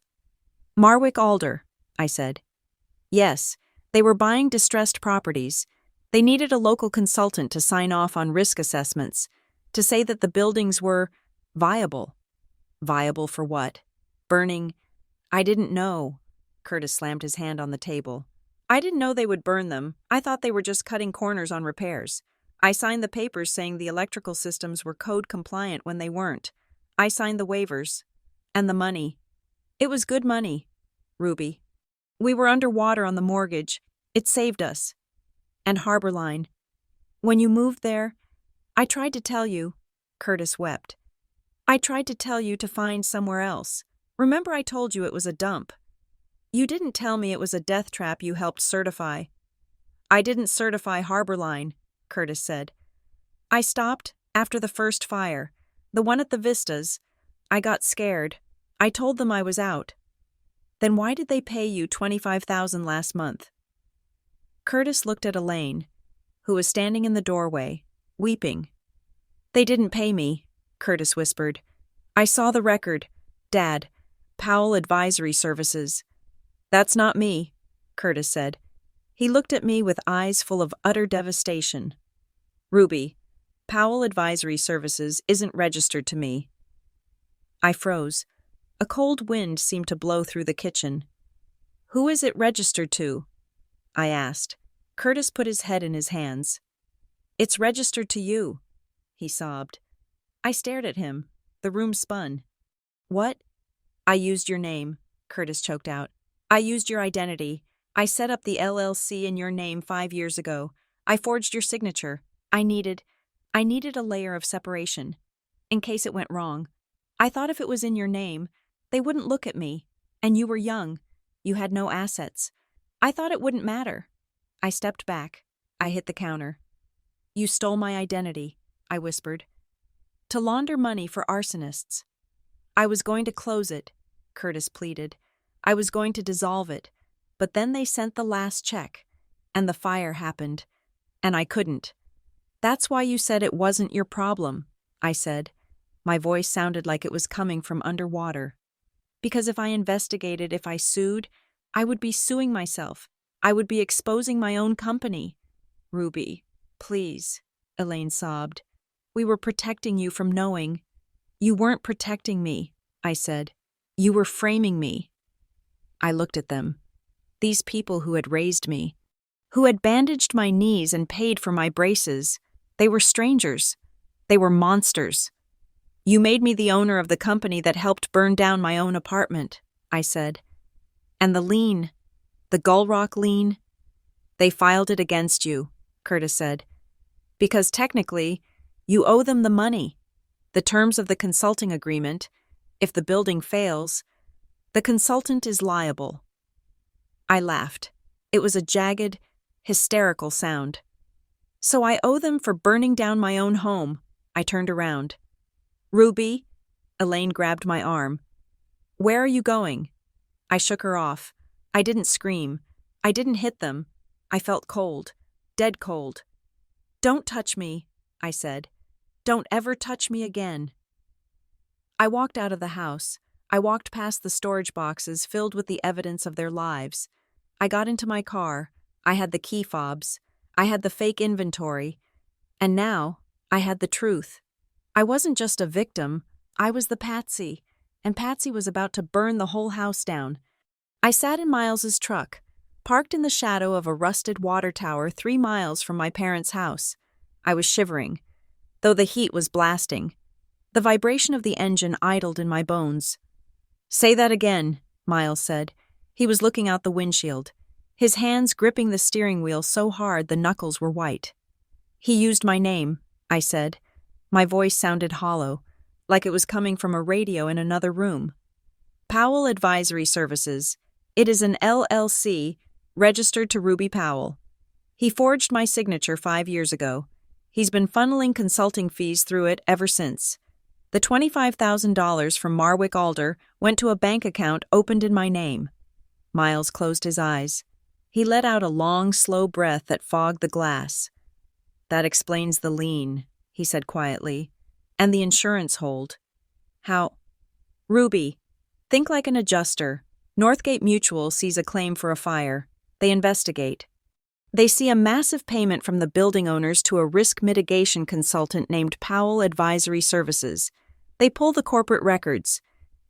"Marwick Alder," I said. "Yes, they were buying distressed properties. They needed a local consultant to sign off on risk assessments, to say that the buildings were viable." "Viable for what? Burning?" "I didn't know." Curtis slammed his hand on the table. "I didn't know they would burn them. I thought they were just cutting corners on repairs. I signed the papers saying the electrical systems were code compliant when they weren't. I signed the waivers. And the money. It was good money, Ruby. We were underwater on the mortgage. It saved us. And Harbor Line. When you moved there, I tried to tell you," Curtis wept. "I tried to tell you to find somewhere else. Remember I told you it was a dump. You didn't tell me it was a death trap you helped certify." "I didn't certify Harbor Line," Curtis said. "I stopped after the first fire, the one at the Vistas. I got scared. I told them I was out." Then why did they pay you $25,000 last month? Curtis looked at Elaine, who was standing in the doorway, weeping. They didn't pay me, Curtis whispered. I saw the record. Dad, Powell Advisory Services. That's not me, Curtis said. He looked at me with eyes full of utter devastation. Ruby, Powell Advisory Services isn't registered to me. I froze. A cold wind seemed to blow through the kitchen. Who is it registered to? I asked. Curtis put his head in his hands. It's registered to you, he sobbed. I stared at him. The room spun. What? I used your name, Curtis choked out. I used your identity. I set up the LLC in your name 5 years ago. I forged your signature. I needed a layer of separation, in case it went wrong. I thought if it was in your name, they wouldn't look at me. And you were young. You had no assets. I thought it wouldn't matter. I stepped back. I hit the counter. You stole my identity, I whispered. To launder money for arsonists. I was going to close it, Curtis pleaded. I was going to dissolve it. But then they sent the last check, and the fire happened, and I couldn't. That's why you said it wasn't your problem, I said. My voice sounded like it was coming from underwater. Because if I investigated, if I sued, I would be suing myself. I would be exposing my own company. Ruby, please, Elaine sobbed. We were protecting you from knowing. You weren't protecting me, I said. You were framing me. I looked at them. These people who had raised me, who had bandaged my knees and paid for my braces, they were strangers. They were monsters. You made me the owner of the company that helped burn down my own apartment, I said. And the lien, the Gullrock lien, they filed it against you, Curtis said. Because technically, you owe them the money. The terms of the consulting agreement, if the building fails, the consultant is liable. I laughed. It was a jagged, hysterical sound. So I owe them for burning down my own home. I turned around. Ruby, Elaine grabbed my arm. Where are you going? I shook her off. I didn't scream. I didn't hit them. I felt cold, dead cold. Don't touch me, I said. Don't ever touch me again. I walked out of the house. I walked past the storage boxes filled with the evidence of their lives. I got into my car. I had the key fobs. I had the fake inventory. And now, I had the truth. I wasn't just a victim. I was the patsy. And Patsy was about to burn the whole house down. I sat in Miles's truck, parked in the shadow of a rusted water tower 3 miles from my parents' house. I was shivering, though the heat was blasting. The vibration of the engine idled in my bones. Say that again, Miles said. He was looking out the windshield, his hands gripping the steering wheel so hard the knuckles were white. He used my name, I said. My voice sounded hollow, like it was coming from a radio in another room. Powell Advisory Services. It is an LLC registered to Ruby Powell. He forged my signature 5 years ago. He's been funneling consulting fees through it ever since. The $25,000 from Marwick Alder went to a bank account opened in my name. Miles closed his eyes. He let out a long, slow breath that fogged the glass. That explains the lien, he said quietly, and the insurance hold. How? Ruby, think like an adjuster. Northgate Mutual sees a claim for a fire. They investigate. They see a massive payment from the building owners to a risk mitigation consultant named Powell Advisory Services. They pull the corporate records.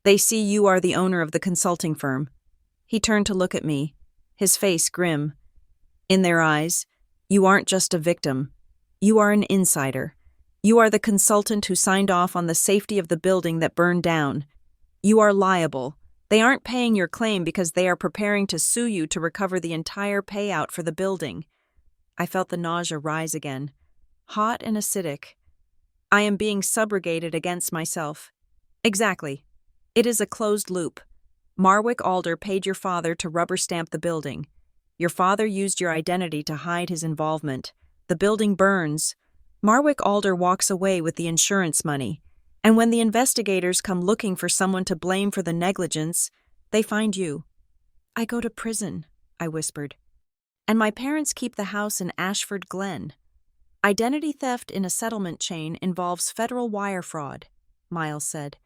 They see you are the owner of the consulting firm. He turned to look at me, his face grim. In their eyes, you aren't just a victim. You are an insider. You are the consultant who signed off on the safety of the building that burned down. You are liable. They aren't paying your claim because they are preparing to sue you to recover the entire payout for the building. I felt the nausea rise again, hot and acidic. I am being subrogated against myself. Exactly. It is a closed loop. Marwick Alder paid your father to rubber stamp the building. Your father used your identity to hide his involvement. The building burns. Marwick Alder walks away with the insurance money. And when the investigators come looking for someone to blame for the negligence, they find you. I go to prison, I whispered. And my parents keep the house in Ashford Glen. Identity theft in a settlement chain involves federal wire fraud, Miles said.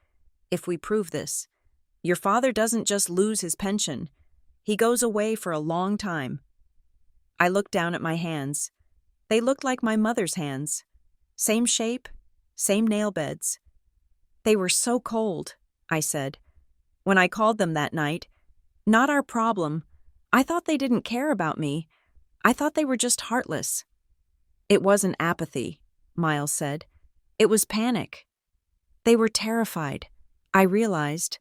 If we prove this, your father doesn't just lose his pension. He goes away for a long time. I looked down at my hands. They looked like my mother's hands. Same shape, same nail beds. They were so cold, I said. When I called them that night, not our problem. I thought they didn't care about me. I thought they were just heartless. It wasn't apathy, Miles said. It was panic. They were terrified. I realized.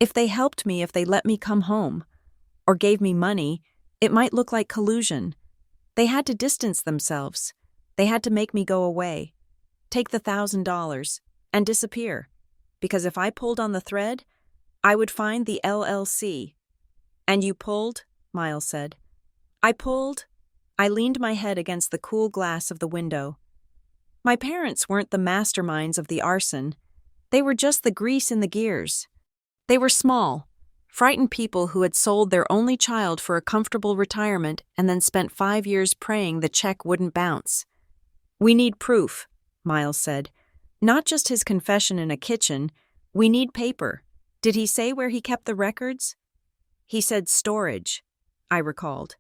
If they helped me, if they let me come home, or gave me money, it might look like collusion. They had to distance themselves. They had to make me go away, take the $1,000, and disappear. Because if I pulled on the thread, I would find the LLC. And you pulled? Miles said. I pulled. I leaned my head against the cool glass of the window. My parents weren't the masterminds of the arson. They were just the grease in the gears. They were small, frightened people who had sold their only child for a comfortable retirement and then spent 5 years praying the check wouldn't bounce. We need proof, Miles said. Not just his confession in a kitchen. We need paper. Did he say where he kept the records? He said storage, I recalled.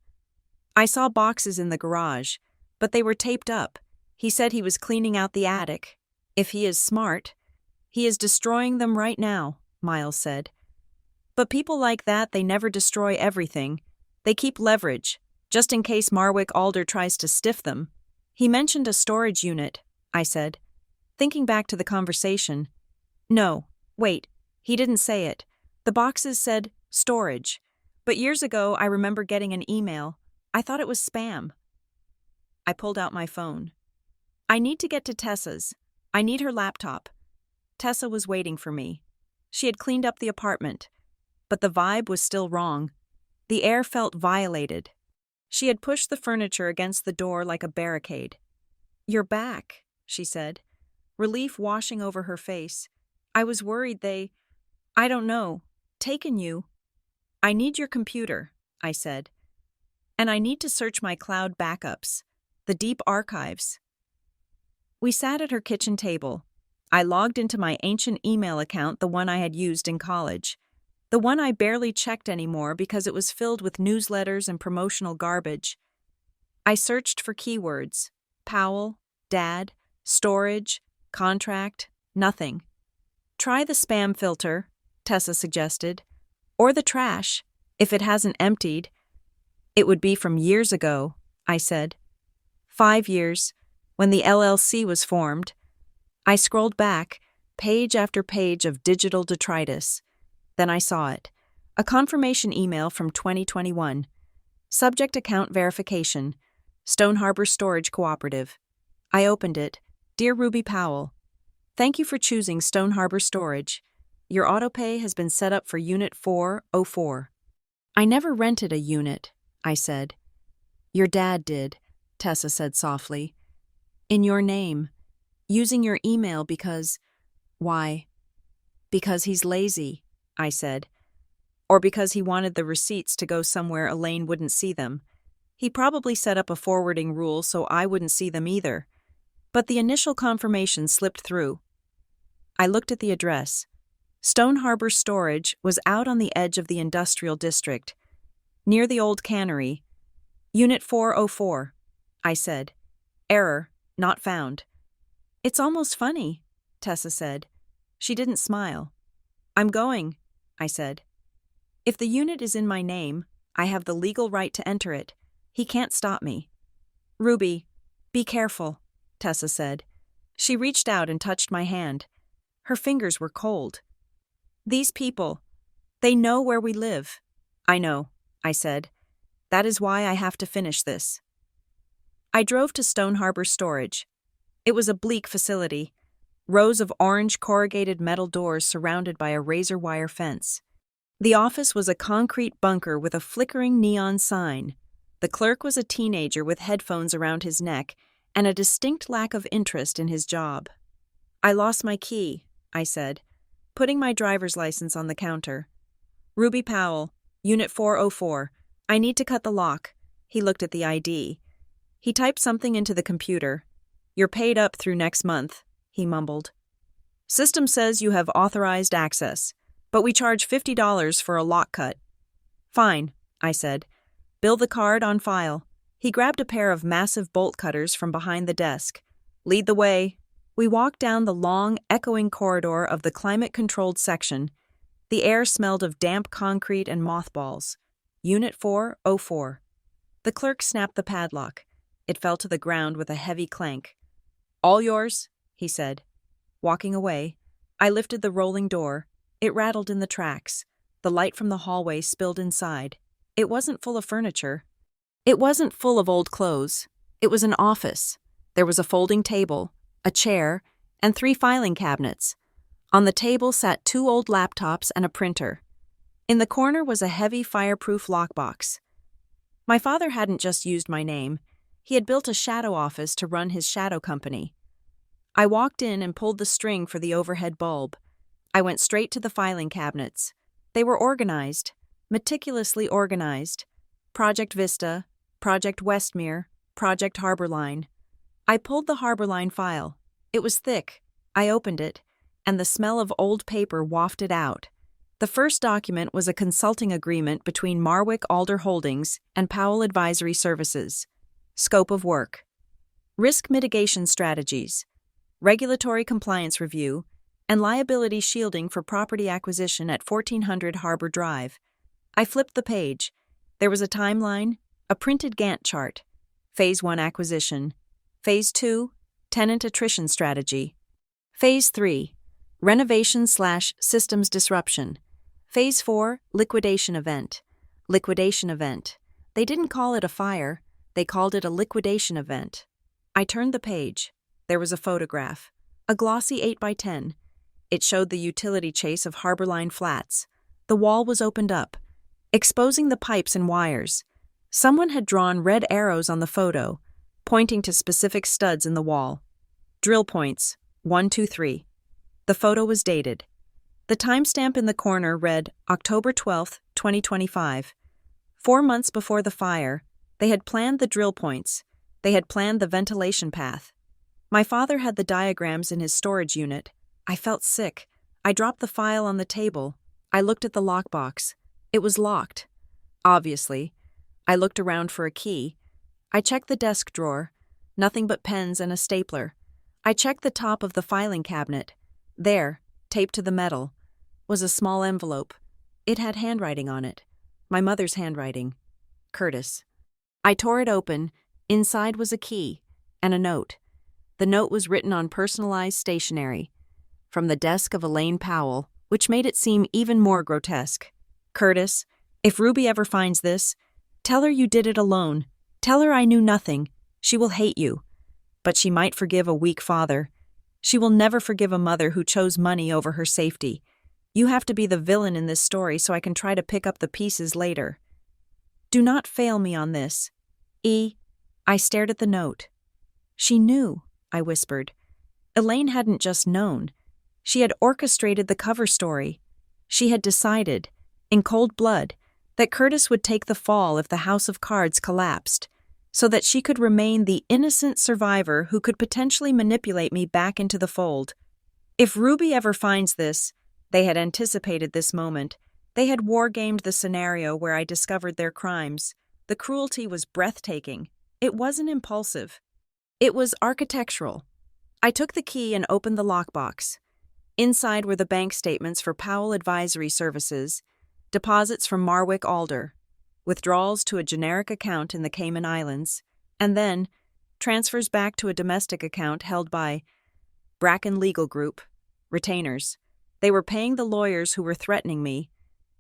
I saw boxes in the garage, but they were taped up. He said he was cleaning out the attic. If he is smart, he is destroying them right now, Miles said. But people like that, they never destroy everything. They keep leverage, just in case Marwick Alder tries to stiff them. He mentioned a storage unit, I said, thinking back to the conversation. No, wait, he didn't say it. The boxes said storage. But years ago, I remember getting an email. I thought it was spam. I pulled out my phone. I need to get to Tessa's. I need her laptop. Tessa was waiting for me. She had cleaned up the apartment, but the vibe was still wrong. The air felt violated. She had pushed the furniture against the door like a barricade. You're back, she said, relief washing over her face. I was worried I don't know, taken you. I need your computer, I said. And I need to search my cloud backups, the deep archives. We sat at her kitchen table. I logged into my ancient email account, the one I had used in college. The one I barely checked anymore because it was filled with newsletters and promotional garbage. I searched for keywords. Powell, Dad, storage, contract, nothing. Try the spam filter, Tessa suggested. Or the trash, if it hasn't emptied. It would be from years ago, I said. 5 years, when the LLC was formed. I scrolled back, page after page of digital detritus. Then I saw it. A confirmation email from 2021. Subject account verification. Stone Harbor Storage Cooperative. I opened it. Dear Ruby Powell, thank you for choosing Stone Harbor Storage. Your autopay has been set up for Unit 404. I never rented a unit, I said. Your dad did, Tessa said softly. In your name. Using your email because... Why? Because he's lazy, I said. Or because he wanted the receipts to go somewhere Elaine wouldn't see them. He probably set up a forwarding rule so I wouldn't see them either. But the initial confirmation slipped through. I looked at the address. Stone Harbor Storage was out on the edge of the industrial district, near the old cannery. Unit 404, I said. Error, not found. It's almost funny, Tessa said. She didn't smile. I'm going, I said. If the unit is in my name, I have the legal right to enter it. He can't stop me. Ruby, be careful, Tessa said. She reached out and touched my hand. Her fingers were cold. These people, they know where we live. I know, I said. That is why I have to finish this. I drove to Stone Harbor Storage. It was a bleak facility. Rows of orange corrugated metal doors surrounded by a razor wire fence. The office was a concrete bunker with a flickering neon sign. The clerk was a teenager with headphones around his neck and a distinct lack of interest in his job. I lost my key, I said, putting my driver's license on the counter. Ruby Powell, Unit 404. I need to cut the lock. He looked at the ID. He typed something into the computer. You're paid up through next month, he mumbled. System says you have authorized access, but we charge $50 for a lock cut. Fine, I said. Bill the card on file. He grabbed a pair of massive bolt cutters from behind the desk. Lead the way. We walked down the long, echoing corridor of the climate-controlled section. The air smelled of damp concrete and mothballs. Unit 404. The clerk snapped the padlock. It fell to the ground with a heavy clank. All yours, he said. Walking away, I lifted the rolling door. It rattled in the tracks. The light from the hallway spilled inside. It wasn't full of furniture. It wasn't full of old clothes. It was an office. There was a folding table, a chair, and 3 filing cabinets. On the table sat 2 old laptops and a printer. In the corner was a heavy fireproof lockbox. My father hadn't just used my name. He had built a shadow office to run his shadow company. I walked in and pulled the string for the overhead bulb. I went straight to the filing cabinets. They were organized, meticulously organized. Project Vista, Project Westmere, Project Harborline. I pulled the Harborline file. It was thick. I opened it, and the smell of old paper wafted out. The first document was a consulting agreement between Marwick Alder Holdings and Powell Advisory Services. Scope of work: risk mitigation strategies, regulatory compliance review, and liability shielding for property acquisition at 1400 Harbor Drive. I flipped the page. There was a timeline, a printed Gantt chart. Phase 1 acquisition. Phase 2, tenant attrition strategy. Phase 3, renovation/systems disruption. Phase 4, liquidation event. Liquidation event. They didn't call it a fire. They called it a liquidation event. I turned the page. There was a photograph, a glossy 8x10. It showed the utility chase of Harborline Flats. The wall was opened up, exposing the pipes and wires. Someone had drawn red arrows on the photo, pointing to specific studs in the wall. Drill points, 1, 2, 3. The photo was dated. The timestamp in the corner read October 12, 2025. 4 months before the fire, they had planned the drill points. They had planned the ventilation path. My father had the diagrams in his storage unit. I felt sick. I dropped the file on the table. I looked at the lockbox. It was locked. Obviously. I looked around for a key. I checked the desk drawer. Nothing but pens and a stapler. I checked the top of the filing cabinet. There, taped to the metal, was a small envelope. It had handwriting on it. My mother's handwriting. Curtis. I tore it open. Inside was a key and a note. The note was written on personalized stationery. From the desk of Elaine Powell, which made it seem even more grotesque. Curtis, if Ruby ever finds this, tell her you did it alone. Tell her I knew nothing. She will hate you. But she might forgive a weak father. She will never forgive a mother who chose money over her safety. You have to be the villain in this story so I can try to pick up the pieces later. Do not fail me on this. E. I stared at the note. She knew, I whispered. Elaine hadn't just known. She had orchestrated the cover story. She had decided, in cold blood, that Curtis would take the fall if the house of cards collapsed, so that she could remain the innocent survivor who could potentially manipulate me back into the fold. If Ruby ever finds this, they had anticipated this moment. They had wargamed the scenario where I discovered their crimes. The cruelty was breathtaking. It wasn't impulsive. It was architectural. I took the key and opened the lockbox. Inside were the bank statements for Powell Advisory Services, deposits from Marwick Alder, withdrawals to a generic account in the Cayman Islands, and then transfers back to a domestic account held by Bracken Legal Group, retainers. They were paying the lawyers who were threatening me.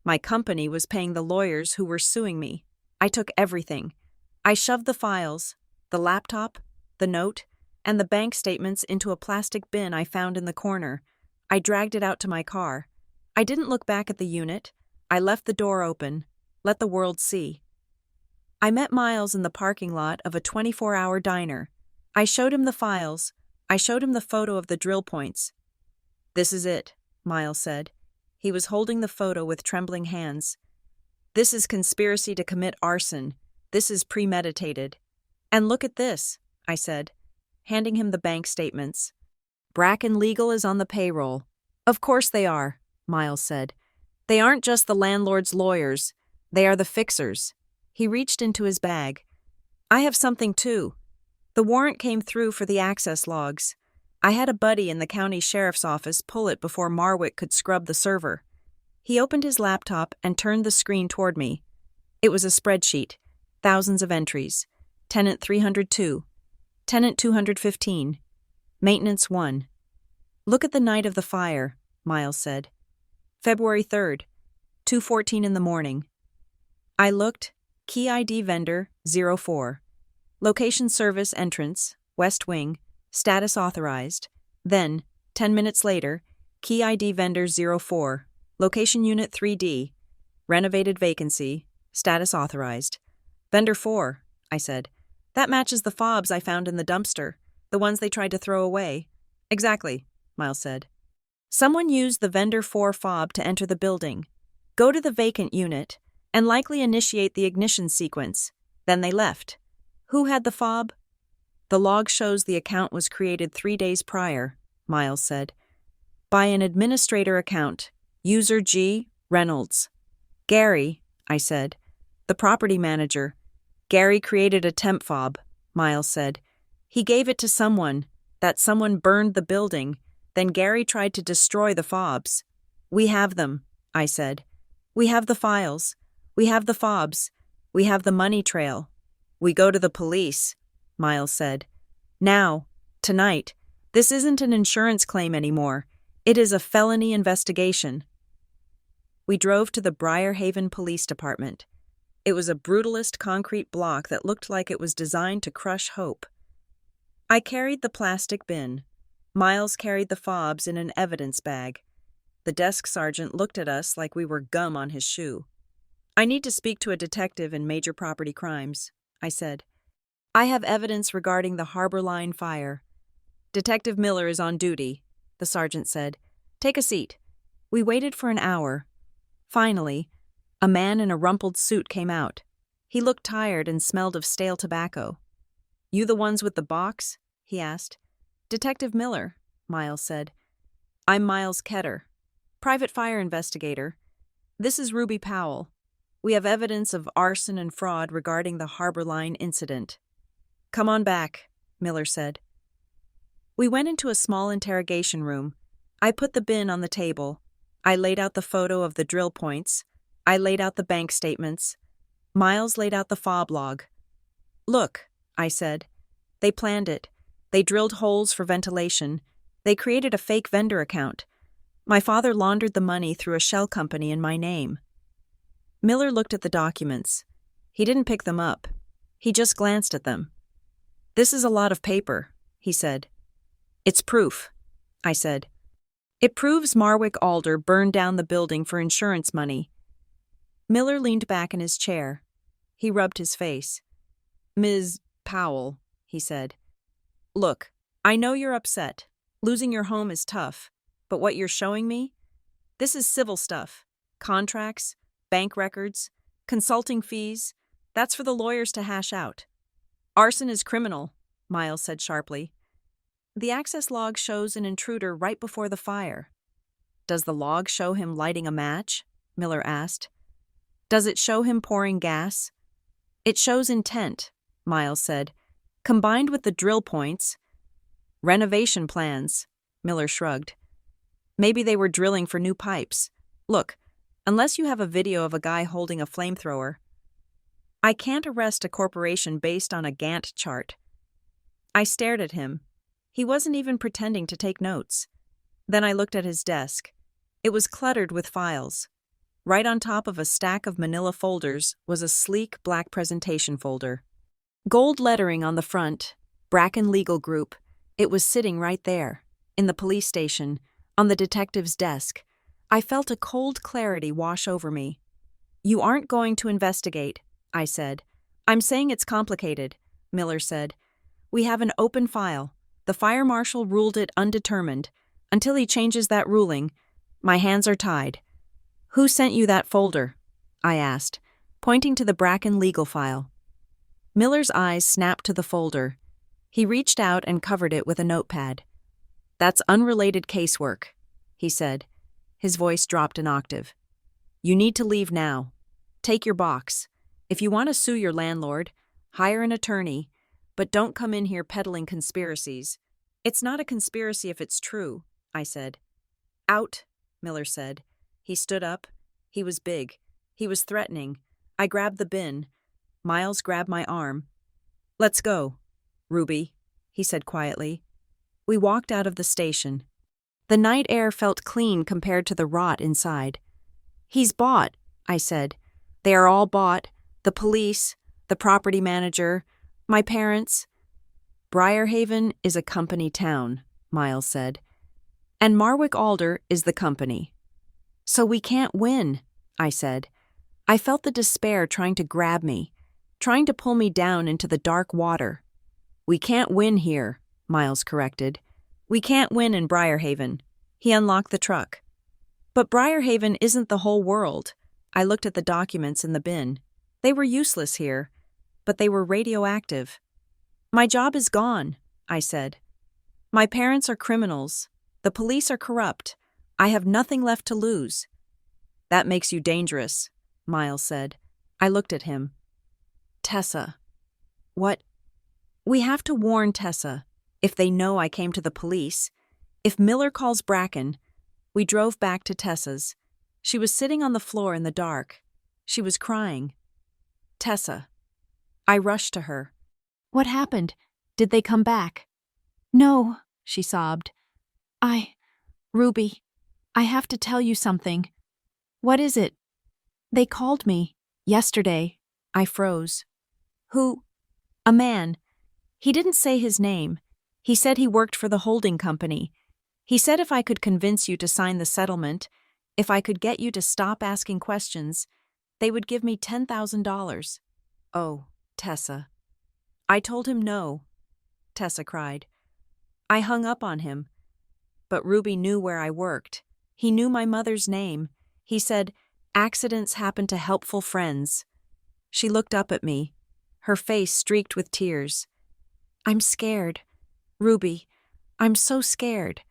My company was paying the lawyers who were suing me. I took everything. I shoved the files, the laptop, the note, and the bank statements into a plastic bin I found in the corner. I dragged it out to my car. I didn't look back at the unit. I left the door open, let the world see. I met Miles in the parking lot of a 24-hour diner. I showed him the files. I showed him the photo of the drill points. This is it, Miles said. He was holding the photo with trembling hands. This is conspiracy to commit arson. This is premeditated. And look at this, I said, handing him the bank statements. Bracken Legal is on the payroll. Of course they are, Miles said. They aren't just the landlord's lawyers. They are the fixers. He reached into his bag. I have something too. The warrant came through for the access logs. I had a buddy in the county sheriff's office pull it before Marwick could scrub the server. He opened his laptop and turned the screen toward me. It was a spreadsheet, thousands of entries. Tenant 302, tenant 215, maintenance 1. Look at the night of the fire, Miles said. February 3rd, 2:14 in the morning. I looked, key ID vendor 04. Location service entrance, west wing, status authorized. Then, 10 minutes later, key ID vendor 04. Location unit 3D, renovated vacancy, status authorized. Vendor 4, I said. That matches the fobs I found in the dumpster, the ones they tried to throw away. Exactly, Miles said. Someone used the vendor 4 fob to enter the building, go to the vacant unit, and likely initiate the ignition sequence. Then they left. Who had the fob? The log shows the account was created 3 days prior, Miles said. By an administrator account, user G. Reynolds. Gary, I said. The property manager. Gary created a temp fob, Miles said. He gave it to someone. That someone burned the building. Then Gary tried to destroy the fobs. We have them, I said. We have the files. We have the fobs. We have the money trail. We go to the police, Miles said. Now, tonight, this isn't an insurance claim anymore. It is a felony investigation. We drove to the Briarhaven Police Department. It was a brutalist concrete block that looked like it was designed to crush hope. I carried the plastic bin. Miles carried the fobs in an evidence bag. The desk sergeant looked at us like we were gum on his shoe. I need to speak to a detective in major property crimes, I said. I have evidence regarding the Harbor Line fire. Detective Miller is on duty, the sergeant said. Take a seat. We waited for an hour. Finally, a man in a rumpled suit came out. He looked tired and smelled of stale tobacco. You the ones with the box? He asked. Detective Miller, Miles said. I'm Miles Ketter, private fire investigator. This is Ruby Powell. We have evidence of arson and fraud regarding the Harbor Line incident. Come on back, Miller said. We went into a small interrogation room. I put the bin on the table. I laid out the photo of the drill points. I laid out the bank statements. Miles laid out the fob log. Look, I said. They planned it. They drilled holes for ventilation. They created a fake vendor account. My father laundered the money through a shell company in my name. Miller looked at the documents. He didn't pick them up. He just glanced at them. This is a lot of paper, he said. It's proof, I said. It proves Marwick Alder burned down the building for insurance money. Miller leaned back in his chair. He rubbed his face. Ms. Powell, he said. Look, I know you're upset. Losing your home is tough. But what you're showing me? This is civil stuff. Contracts, bank records, consulting fees. That's for the lawyers to hash out. Arson is criminal, Miles said sharply. The access log shows an intruder right before the fire. Does the log show him lighting a match? Miller asked. Does it show him pouring gas? It shows intent, Miles said, combined with the drill points. Renovation plans, Miller shrugged. Maybe they were drilling for new pipes. Look, unless you have a video of a guy holding a flamethrower. I can't arrest a corporation based on a Gantt chart. I stared at him. He wasn't even pretending to take notes. Then I looked at his desk. It was cluttered with files. Right on top of a stack of manila folders was a sleek black presentation folder. Gold lettering on the front, Bracken Legal Group. It was sitting right there, in the police station, on the detective's desk. I felt a cold clarity wash over me. You aren't going to investigate, I said. I'm saying it's complicated, Miller said. We have an open file. The fire marshal ruled it undetermined. Until he changes that ruling, my hands are tied. Who sent you that folder? I asked. pointing to the Bracken legal file. Miller's eyes snapped to the folder. He reached out and covered it with a notepad. "That's unrelated casework," he said. His voice dropped an octave. "You need to leave now. Take your box. If you want to sue your landlord, hire an attorney, but don't come in here peddling conspiracies." "It's not a conspiracy if it's true," I said. "Out," Miller said. He stood up. He was big. He was threatening. I grabbed the bin. Miles grabbed my arm. "Let's go, Ruby," he said quietly. We walked out of the station. The night air felt clean compared to the rot inside. "He's bought," I said. "They are all bought. The police, the property manager, my parents." "Briarhaven is a company town," Miles said. "And Marwick Alder is the company." "So we can't win," I said. I felt the despair trying to grab me, trying to pull me down into the dark water. "We can't win here," Miles corrected. "We can't win in Briarhaven." He unlocked the truck. "But Briarhaven isn't the whole world." I looked at the documents in the bin. They were useless here, but they were radioactive. "My job is gone," I said. "My parents are criminals. The police are corrupt. I have nothing left to lose." "That makes you dangerous," Miles said. I looked at him. "Tessa." "What?" "We have to warn Tessa. If they know I came to the police. If Miller calls Bracken." We drove back to Tessa's. She was sitting on the floor in the dark. She was crying. "Tessa." I rushed to her. "What happened? Did they come back?" "No," she sobbed. Ruby, I have to tell you something." "What is it?" "They called me. Yesterday." I froze. "Who?" "A man. He didn't say his name. He said he worked for the holding company. He said if I could convince you to sign the settlement, if I could get you to stop asking questions, they would give me $10,000. "Oh, Tessa." I told him no, Tessa cried. I hung up on him. But Ruby knew where I worked. He knew my mother's name. He said, "Accidents happen to helpful friends." She looked up at me, her face streaked with tears. "I'm scared. Ruby, I'm so scared."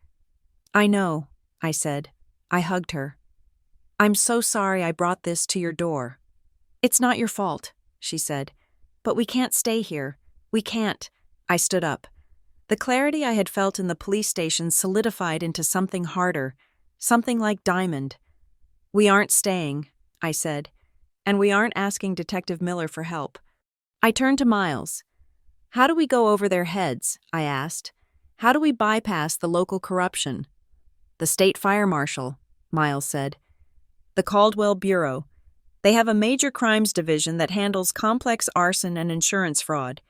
"I know," I said. I hugged her. "I'm so sorry I brought this to your door." "It's not your fault," she said. "But we can't stay here. We can't." I stood up. The clarity I had felt in the police station solidified into something harder, something like diamond. "We aren't staying," I said, "and we aren't asking Detective Miller for help." I turned to Miles. "How do we go over their heads?" I asked. "How do we bypass the local corruption?" "The state fire marshal," Miles said. "The Caldwell Bureau. They have a major crimes division that handles complex arson and insurance fraud.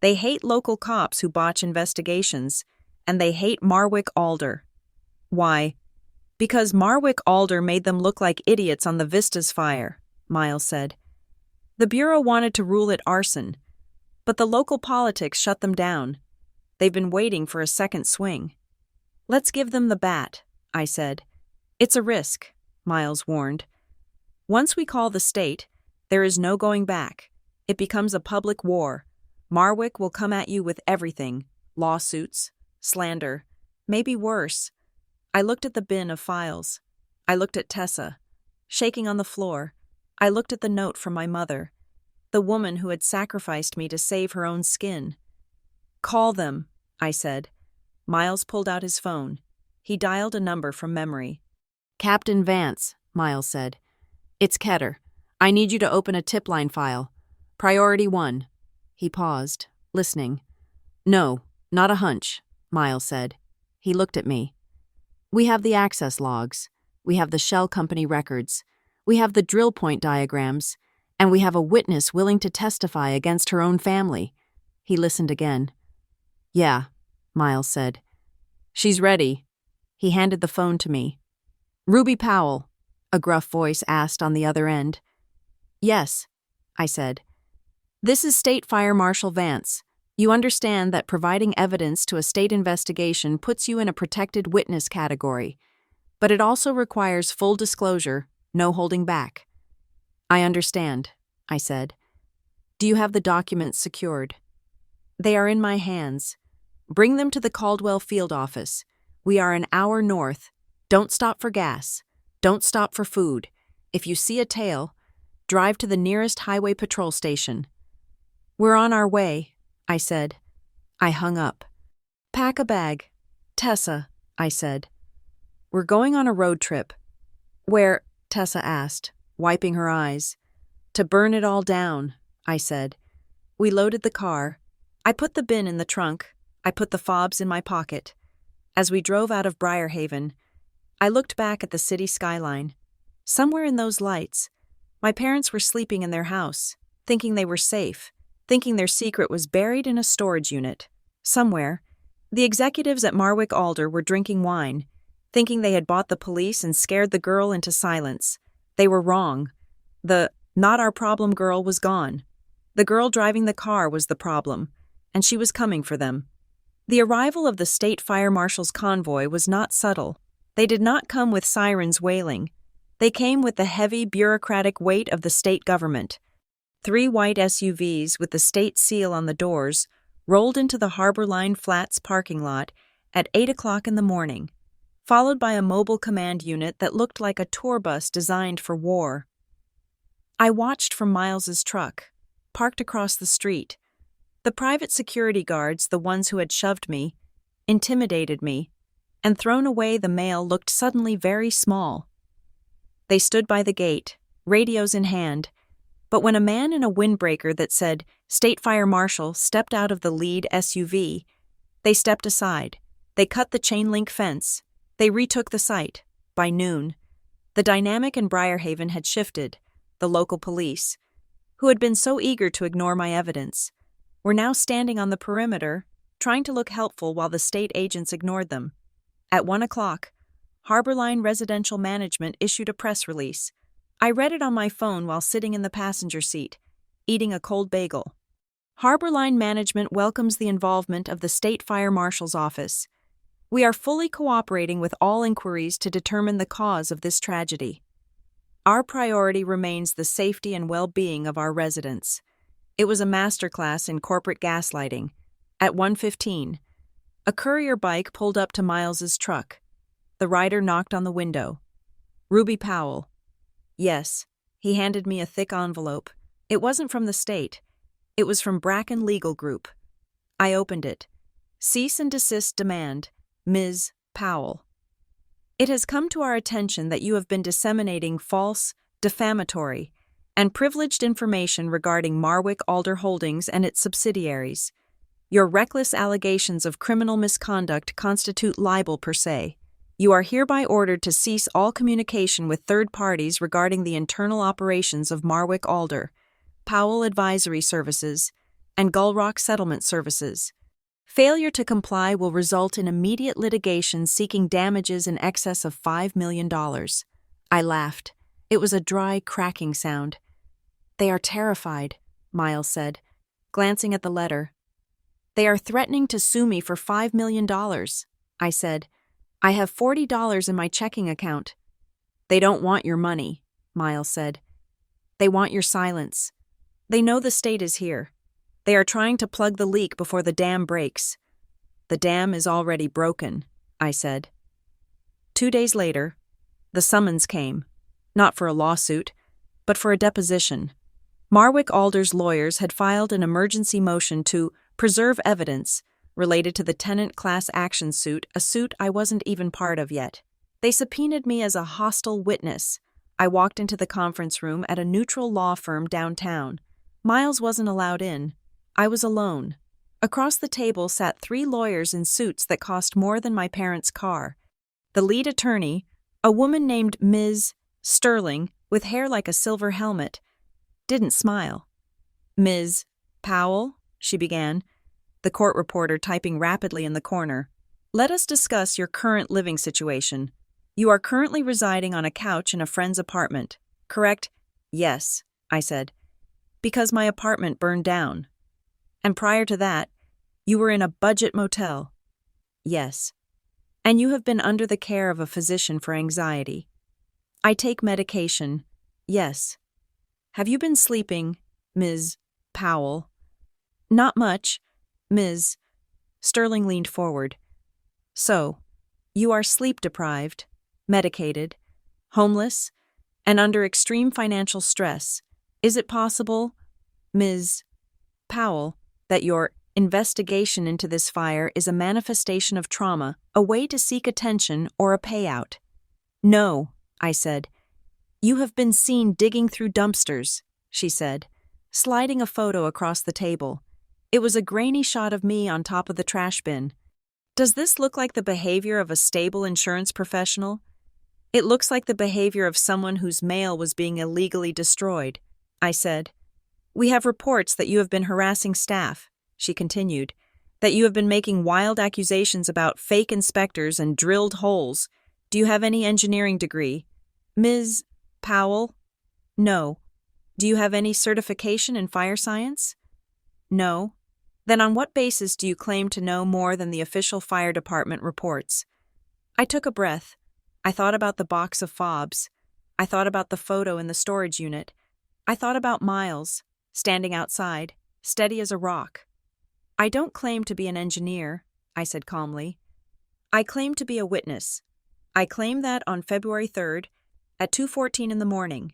They hate local cops who botch investigations, and they hate Marwick Alder." "Why?" "Because Marwick Alder made them look like idiots on the Vistas fire," Miles said. "The Bureau wanted to rule it arson, but the local politics shut them down. They've been waiting for a second swing." "Let's give them the bat," I said. "It's a risk," Miles warned. "Once we call the state, there is no going back. It becomes a public war. Marwick will come at you with everything, lawsuits, slander, maybe worse." I looked at the bin of files. I looked at Tessa, shaking on the floor. I looked at the note from my mother, the woman who had sacrificed me to save her own skin. "Call them," I said. Miles pulled out his phone. He dialed a number from memory. "Captain Vance," Miles said. "It's Ketter. I need you to open a tip line file. Priority 1. He paused, listening. "No, not a hunch," Miles said. He looked at me. "We have the access logs. We have the shell company records. We have the drill point diagrams. And we have a witness willing to testify against her own family." He listened again. "Yeah," Miles said. "She's ready." He handed the phone to me. "Ruby Powell," a gruff voice asked on the other end. "Yes," I said. "This is State Fire Marshal Vance. You understand that providing evidence to a state investigation puts you in a protected witness category, but it also requires full disclosure, no holding back." "I understand," I said. Do you have the documents secured? They are in my hands. Bring them to the Caldwell field office. We are an hour north. Don't stop for gas. Don't stop for food. If you see a tail, drive to the nearest highway patrol station. We're on our way, I said. I hung up. Pack a bag. Tessa, I said. We're going on a road trip. Where? Tessa asked, wiping her eyes. To burn it all down, I said. We loaded the car. I put the bin in the trunk. I put the fobs in my pocket. As we drove out of Briarhaven, I looked back at the city skyline. Somewhere in those lights, my parents were sleeping in their house, thinking they were safe, thinking their secret was buried in a storage unit. Somewhere, the executives at Marwick Alder were drinking wine, thinking they had bought the police and scared the girl into silence. They were wrong. The not our problem girl was gone. The girl driving the car was the problem, and she was coming for them. The arrival of the state fire marshal's convoy was not subtle. They did not come with sirens wailing. They came with the heavy bureaucratic weight of the state government. 3 white SUVs with the state seal on the doors rolled into the Harbor Line Flats parking lot at 8 o'clock in the morning, followed by a mobile command unit that looked like a tour bus designed for war. I watched from Miles's truck, parked across the street. The private security guards, the ones who had shoved me, intimidated me, and thrown away the mail looked suddenly very small. They stood by the gate, radios in hand, but when a man in a windbreaker that said State Fire Marshal stepped out of the lead SUV, they stepped aside. They cut the chain-link fence. They retook the site. By noon, the dynamic in Briarhaven had shifted. The local police, who had been so eager to ignore my evidence, were now standing on the perimeter, trying to look helpful while the state agents ignored them. At 1 o'clock, Harbor Line Residential Management issued a press release. I read it on my phone while sitting in the passenger seat, eating a cold bagel. Harbor Line Management welcomes the involvement of the State Fire Marshal's office. We are fully cooperating with all inquiries to determine the cause of this tragedy. Our priority remains the safety and well-being of our residents. It was a masterclass in corporate gaslighting. At 1:15, a courier bike pulled up to Miles's truck. The rider knocked on the window. Ruby Powell. Yes, he handed me a thick envelope. It wasn't from the state. It was from Bracken Legal Group. I opened it. Cease and desist demand, Ms. Powell. It has come to our attention that you have been disseminating false, defamatory, and privileged information regarding Marwick Alder Holdings and its subsidiaries. Your reckless allegations of criminal misconduct constitute libel per se. You are hereby ordered to cease all communication with third parties regarding the internal operations of Marwick Alder, Powell Advisory Services, and Gullrock Settlement Services. Failure to comply will result in immediate litigation seeking damages in excess of $5 million. I laughed. It was a dry, cracking sound. They are terrified, Miles said, glancing at the letter. They are threatening to sue me for $5 million, I said. I have $40 in my checking account. They don't want your money, Miles said. They want your silence. They know the state is here. They are trying to plug the leak before the dam breaks. The dam is already broken, I said. 2 days later, the summons came, not for a lawsuit, but for a deposition. Marwick Alder's lawyers had filed an emergency motion to preserve evidence related to the tenant class action suit, a suit I wasn't even part of yet. They subpoenaed me as a hostile witness. I walked into the conference room at a neutral law firm downtown. Miles wasn't allowed in. I was alone. Across the table sat 3 lawyers in suits that cost more than my parents' car. The lead attorney, a woman named Ms. Sterling, with hair like a silver helmet, didn't smile. Ms. Powell, she began, the court reporter typing rapidly in the corner. Let us discuss your current living situation. You are currently residing on a couch in a friend's apartment, correct? Yes, I said. Because my apartment burned down. And prior to that, you were in a budget motel. Yes. And you have been under the care of a physician for anxiety. I take medication. Yes. Have you been sleeping, Ms. Powell? Not much, Ms. Sterling leaned forward. So, you are sleep-deprived, medicated, homeless, and under extreme financial stress. Is it possible, Ms. Powell, that your investigation into this fire is a manifestation of trauma, a way to seek attention or a payout? No, I said. You have been seen digging through dumpsters, she said, sliding a photo across the table. It was a grainy shot of me on top of the trash bin. Does this look like the behavior of a stable insurance professional? It looks like the behavior of someone whose mail was being illegally destroyed, I said. We have reports that you have been harassing staff, she continued, that you have been making wild accusations about fake inspectors and drilled holes. Do you have any engineering degree? Ms. Powell? No. Do you have any certification in fire science? No. Then on what basis do you claim to know more than the official fire department reports? I took a breath. I thought about the box of fobs. I thought about the photo in the storage unit. I thought about Miles, standing outside, steady as a rock. I don't claim to be an engineer, I said calmly. I claim to be a witness. I claim that on February 3rd, at 2:14 in the morning,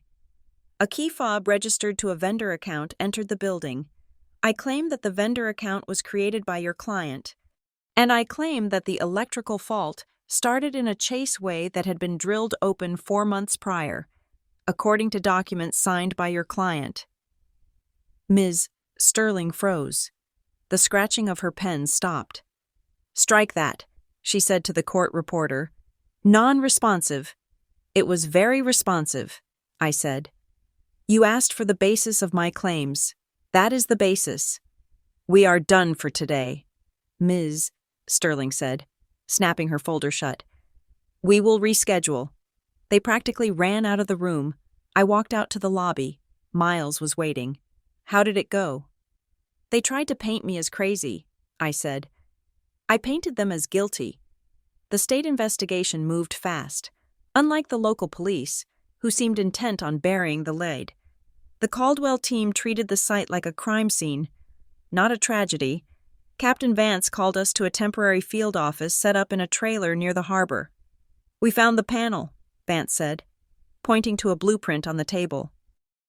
a key fob registered to a vendor account entered the building. I claim that the vendor account was created by your client, and I claim that the electrical fault started in a chaseway that had been drilled open 4 months prior, according to documents signed by your client. Ms. Sterling froze. The scratching of her pen stopped. Strike that, she said to the court reporter. Non-responsive. It was very responsive, I said. You asked for the basis of my claims. That is the basis. We are done for today, Ms. Sterling said, snapping her folder shut. We will reschedule. They practically ran out of the room. I walked out to the lobby. Miles was waiting. How did it go? They tried to paint me as crazy, I said. I painted them as guilty. The state investigation moved fast, unlike the local police, who seemed intent on burying the lead. The Caldwell team treated the site like a crime scene, not a tragedy. Captain Vance called us to a temporary field office set up in a trailer near the harbor. We found the panel, Vance said, pointing to a blueprint on the table.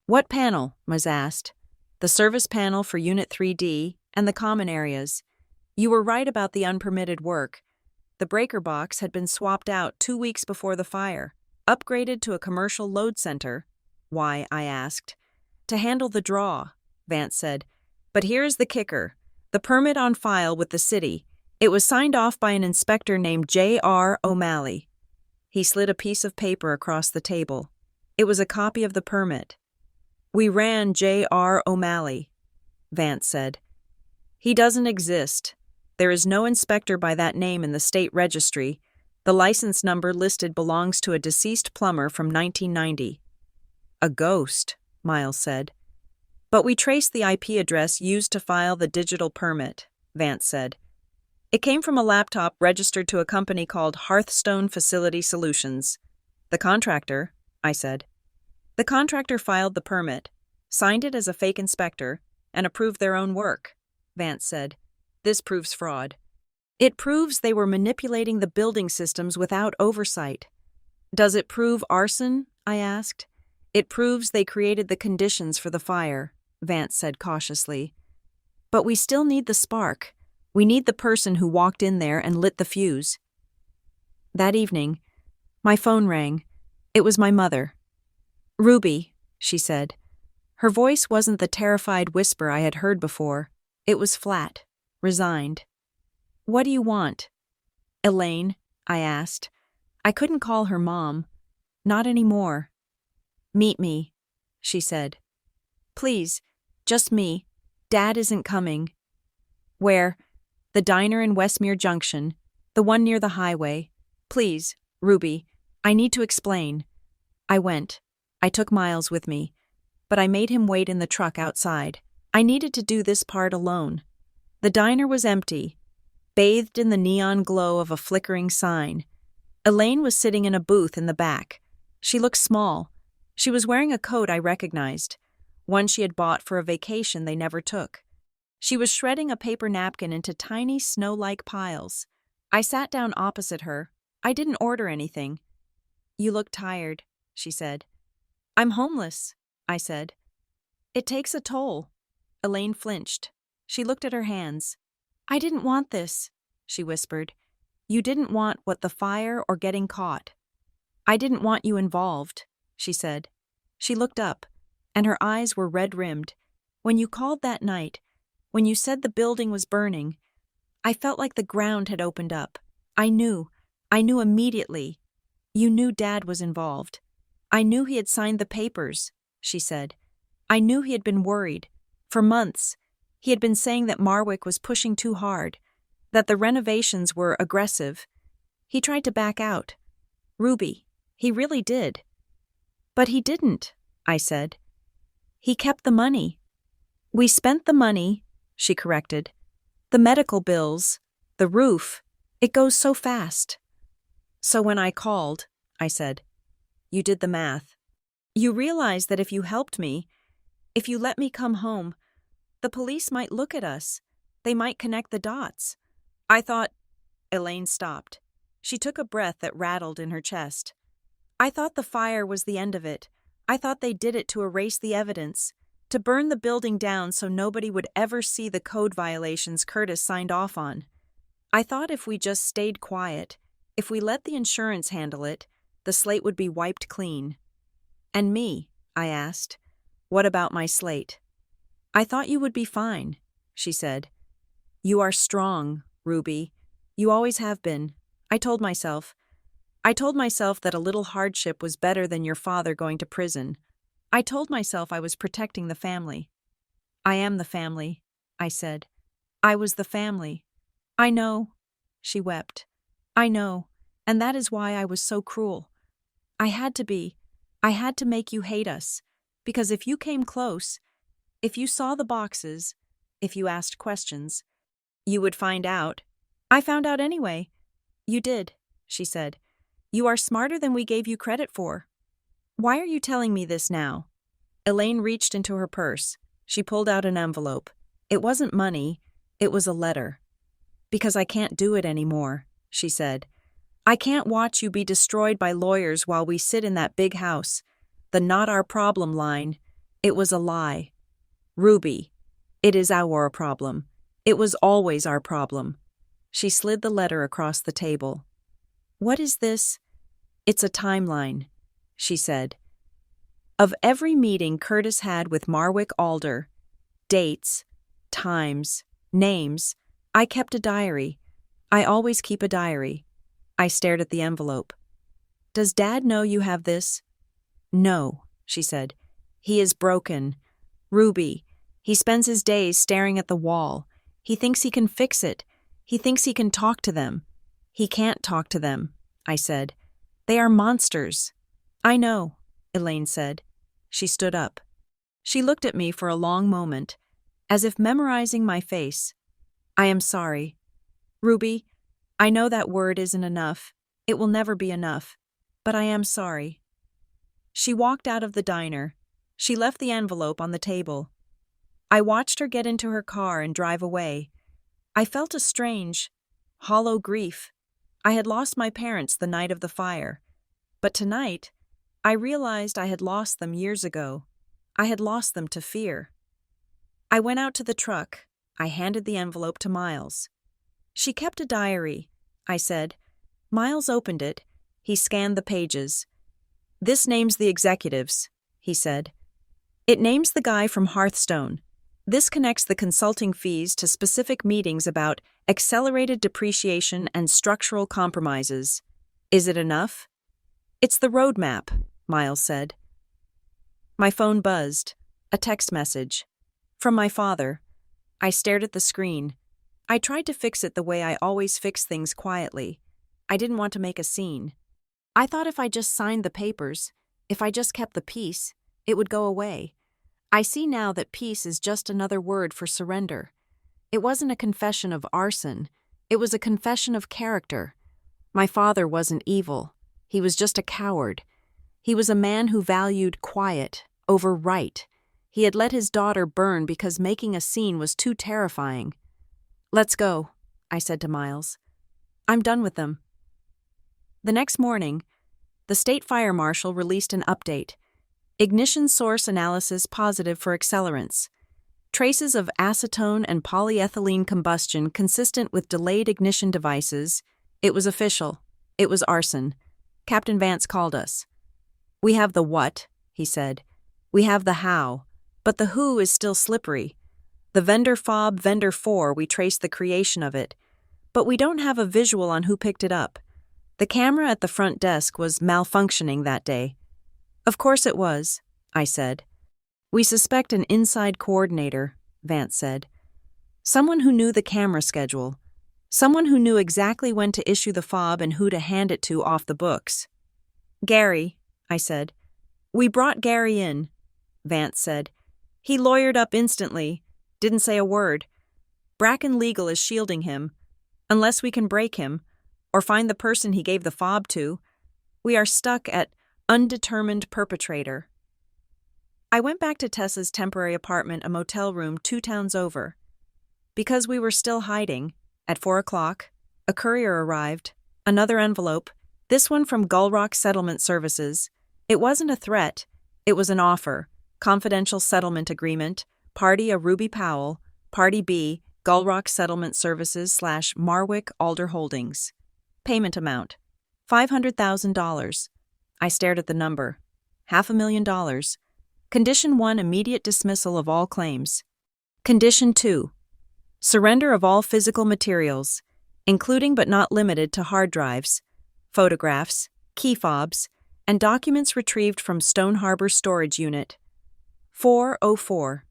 What panel? Maz asked. The service panel for Unit 3D and the common areas. You were right about the unpermitted work. The breaker box had been swapped out 2 weeks before the fire, upgraded to a commercial load center. Why, I asked. To handle the draw, Vance said. But here's the kicker. The permit on file with the city. It was signed off by an inspector named J.R. O'Malley. He slid a piece of paper across the table. It was a copy of the permit. We ran J.R. O'Malley, Vance said. He doesn't exist. There is no inspector by that name in the state registry. The license number listed belongs to a deceased plumber from 1990. A ghost, Miles said. But we traced the IP address used to file the digital permit, Vance said. It came from a laptop registered to a company called Hearthstone Facility Solutions. The contractor, I said. The contractor filed the permit, signed it as a fake inspector, and approved their own work, Vance said. This proves fraud. It proves they were manipulating the building systems without oversight. Does it prove arson? I asked. It proves they created the conditions for the fire, Vance said cautiously. But we still need the spark. We need the person who walked in there and lit the fuse. That evening, my phone rang. It was my mother. Ruby, she said. Her voice wasn't the terrified whisper I had heard before. It was flat, resigned. What do you want? Elaine, I asked. I couldn't call her Mom. Not anymore. Meet me, she said. Please, just me. Dad isn't coming. Where? The diner in Westmere Junction, the one near the highway. Please, Ruby, I need to explain. I went. I took Miles with me, but I made him wait in the truck outside. I needed to do this part alone. The diner was empty, bathed in the neon glow of a flickering sign. Elaine was sitting in a booth in the back. She looked small. She was wearing a coat I recognized, one she had bought for a vacation they never took. She was shredding a paper napkin into tiny snow-like piles. I sat down opposite her. I didn't order anything. "You look tired," she said. "I'm homeless," I said. "It takes a toll." Elaine flinched. She looked at her hands. "I didn't want this," she whispered. "You didn't want what, the fire or getting caught?" "I didn't want you involved," she said. She looked up, and her eyes were red-rimmed. "When you called that night, when you said the building was burning, I felt like the ground had opened up. I knew immediately. You knew Dad was involved. I knew he had signed the papers," she said. "I knew he had been worried. For months, he had been saying that Marwick was pushing too hard, that the renovations were aggressive. He tried to back out. Ruby, he really did." "But he didn't," I said. "He kept the money." "We spent the money," she corrected. "The medical bills, the roof, it goes so fast." "So when I called," I said, "you did the math. You realized that if you helped me, if you let me come home, the police might look at us. They might connect the dots. I thought—" Elaine stopped. She took a breath that rattled in her chest. "I thought the fire was the end of it. I thought they did it to erase the evidence, to burn the building down so nobody would ever see the code violations Curtis signed off on. I thought if we just stayed quiet, if we let the insurance handle it, the slate would be wiped clean." "And me?" I asked. "What about my slate?" "I thought you would be fine," she said. "You are strong, Ruby. You always have been. I told myself that a little hardship was better than your father going to prison. I told myself I was protecting the family." "I am the family," I said. "I was the family." "I know," she wept. "I know, and that is why I was so cruel. I had to be. I had to make you hate us, because if you came close, if you saw the boxes, if you asked questions, you would find out. I found out anyway." "You did," she said. "You are smarter than we gave you credit for. Why are you telling me this now?" Elaine reached into her purse. She pulled out an envelope. It wasn't money, it was a letter. "Because I can't do it anymore," she said. "I can't watch you be destroyed by lawyers while we sit in that big house. The not our problem line. It was a lie. Ruby, it is our problem. It was always our problem." She slid the letter across the table. "What is this?" "It's a timeline," she said. "Of every meeting Curtis had with Marwick Alder. Dates, times, names. I kept a diary. I always keep a diary." I stared at the envelope. "Does Dad know you have this?" "No," she said. "He is broken. Ruby, he spends his days staring at the wall. He thinks he can fix it. He thinks he can talk to them." "He can't talk to them," I said. "They are monsters." "I know," Elaine said. She stood up. She looked at me for a long moment, as if memorizing my face. "I am sorry. Ruby, I know that word isn't enough. It will never be enough. But I am sorry." She walked out of the diner. She left the envelope on the table. I watched her get into her car and drive away. I felt a strange, hollow grief. I had lost my parents the night of the fire. But tonight, I realized I had lost them years ago. I had lost them to fear. I went out to the truck. I handed the envelope to Miles. "She kept a diary," I said. Miles opened it. He scanned the pages. "This names the executives," he said. "It names the guy from Hearthstone. This connects the consulting fees to specific meetings about accelerated depreciation and structural compromises. Is it enough?" "It's the roadmap," Miles said. My phone buzzed. A text message. From my father. I stared at the screen. I tried to fix it the way I always fix things, quietly. I didn't want to make a scene. I thought if I just signed the papers, if I just kept the peace, it would go away. I see now that peace is just another word for surrender. It wasn't a confession of arson. It was a confession of character. My father wasn't evil. He was just a coward. He was a man who valued quiet over right. He had let his daughter burn because making a scene was too terrifying. "Let's go," I said to Miles. "I'm done with them." The next morning, the state fire marshal released an update. Ignition source analysis positive for accelerants. Traces of acetone and polyethylene combustion consistent with delayed ignition devices. It was official. It was arson. Captain Vance called us. "We have the what," he said. "We have the how. But the who is still slippery. The vendor fob, vendor 4, we traced the creation of it. But we don't have a visual on who picked it up. The camera at the front desk was malfunctioning that day." "Of course it was," I said. "We suspect an inside coordinator," Vance said. "Someone who knew the camera schedule. Someone who knew exactly when to issue the fob and who to hand it to off the books." "Gary," I said. "We brought Gary in," Vance said. "He lawyered up instantly, didn't say a word. Bracken Legal is shielding him. Unless we can break him, or find the person he gave the fob to, we are stuck at undetermined perpetrator." I went back to Tessa's temporary apartment, a motel room 2 towns over. Because we were still hiding, at 4 o'clock, a courier arrived, another envelope, this one from Gull Rock Settlement Services. It wasn't a threat, it was an offer. Confidential settlement agreement, party A Ruby Powell, party B, Gull Rock Settlement Services / Marwick Alder Holdings. Payment amount, $500,000. I stared at the number. $500,000. Condition 1, immediate dismissal of all claims. Condition 2, surrender of all physical materials, including but not limited to hard drives, photographs, key fobs, and documents retrieved from Stone Harbor Storage Unit. 404.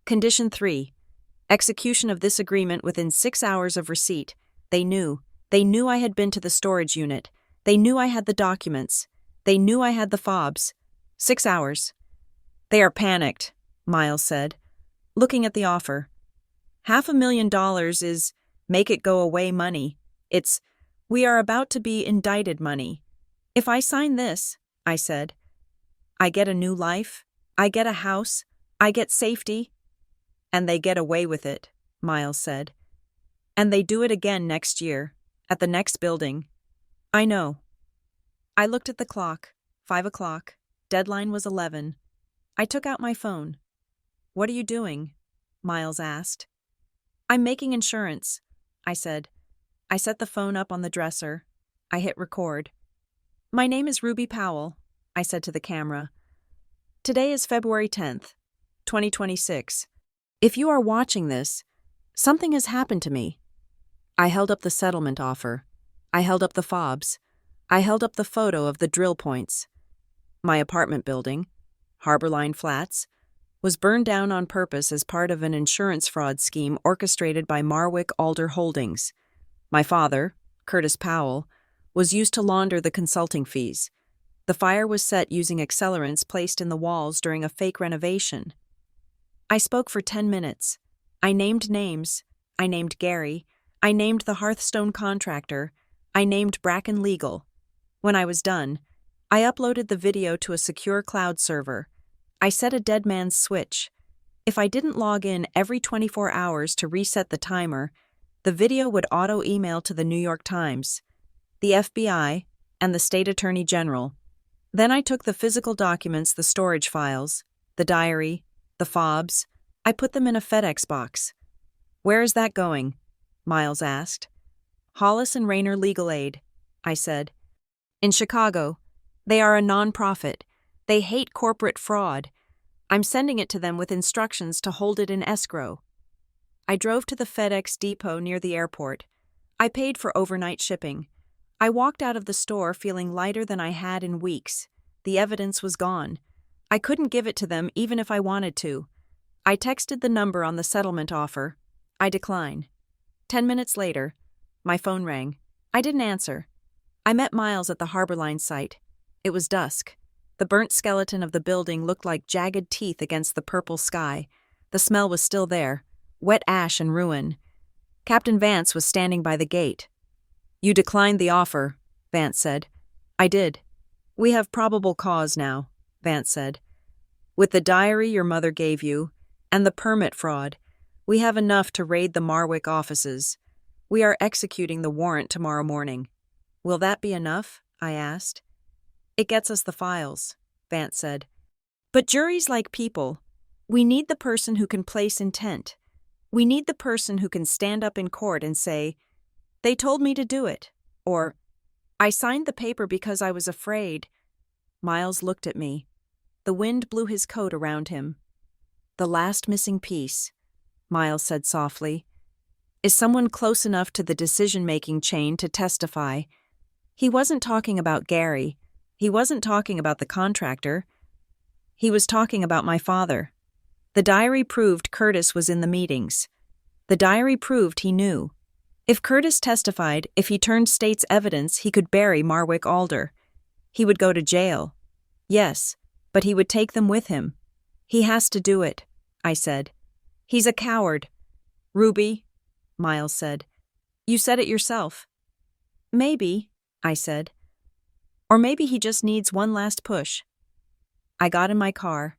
Condition 3, execution of this agreement within 6 hours of receipt. They knew I had been to the storage unit. They knew I had the documents. They knew I had the fobs. 6 hours. "They are panicked," Miles said, looking at the offer. $500,000 is make it go away money. It's we are about to be indicted money. If I sign this, I said, I get a new life, I get a house, I get safety. "And they get away with it," Miles said. "And they do it again next year, at the next building." "I know." I looked at the clock. 5 o'clock. Deadline was 11. I took out my phone. "What are you doing?" Miles asked. "I'm making insurance," I said. I set the phone up on the dresser. I hit record. "My name is Ruby Powell," I said to the camera. "Today is February 10th, 2026. If you are watching this, something has happened to me." I held up the settlement offer. I held up the fobs. I held up the photo of the drill points. My apartment building, Harborline Flats, was burned down on purpose as part of an insurance fraud scheme orchestrated by Marwick Alder Holdings. My father, Curtis Powell, was used to launder the consulting fees. The fire was set using accelerants placed in the walls during a fake renovation. I spoke for 10 minutes. I named names. I named Gary. I named the Hearthstone contractor. I named Bracken Legal. When I was done, I uploaded the video to a secure cloud server. I set a dead man's switch. If I didn't log in every 24 hours to reset the timer, the video would auto-email to the New York Times, the FBI, and the State Attorney General. Then I took the physical documents, the storage files, the diary, the fobs. I put them in a FedEx box. "Where is that going?" Miles asked. "Hollis and Rayner Legal Aid," I said. "In Chicago. They are a non-profit. They hate corporate fraud. I'm sending it to them with instructions to hold it in escrow." I drove to the FedEx depot near the airport. I paid for overnight shipping. I walked out of the store feeling lighter than I had in weeks. The evidence was gone. I couldn't give it to them even if I wanted to. I texted the number on the settlement offer. I decline. 10 minutes later, my phone rang. I didn't answer. I met Miles at the Harborline site. It was dusk. The burnt skeleton of the building looked like jagged teeth against the purple sky. The smell was still there, wet ash and ruin. Captain Vance was standing by the gate. "You declined the offer," Vance said. "I did. We have probable cause now," Vance said. With the diary your mother gave you, and the permit fraud, we have enough to raid the Marwick offices. We are executing the warrant tomorrow morning. Will that be enough? I asked. It gets us the files, Vance said. But juries like people. We need the person who can place intent. We need the person who can stand up in court and say, "They told me to do it," or, "I signed the paper because I was afraid." Miles looked at me. The wind blew his coat around him. "The last missing piece," Miles said softly, "is someone close enough to the decision-making chain to testify." He wasn't talking about Gary. He wasn't talking about the contractor. He was talking about my father. The diary proved Curtis was in the meetings. The diary proved he knew. If Curtis testified, if he turned state's evidence, he could bury Marwick Alder. He would go to jail. Yes, but he would take them with him. He has to do it, I said. He's a coward. Ruby, Miles said. You said it yourself. Maybe, I said. Or maybe he just needs one last push. I got in my car.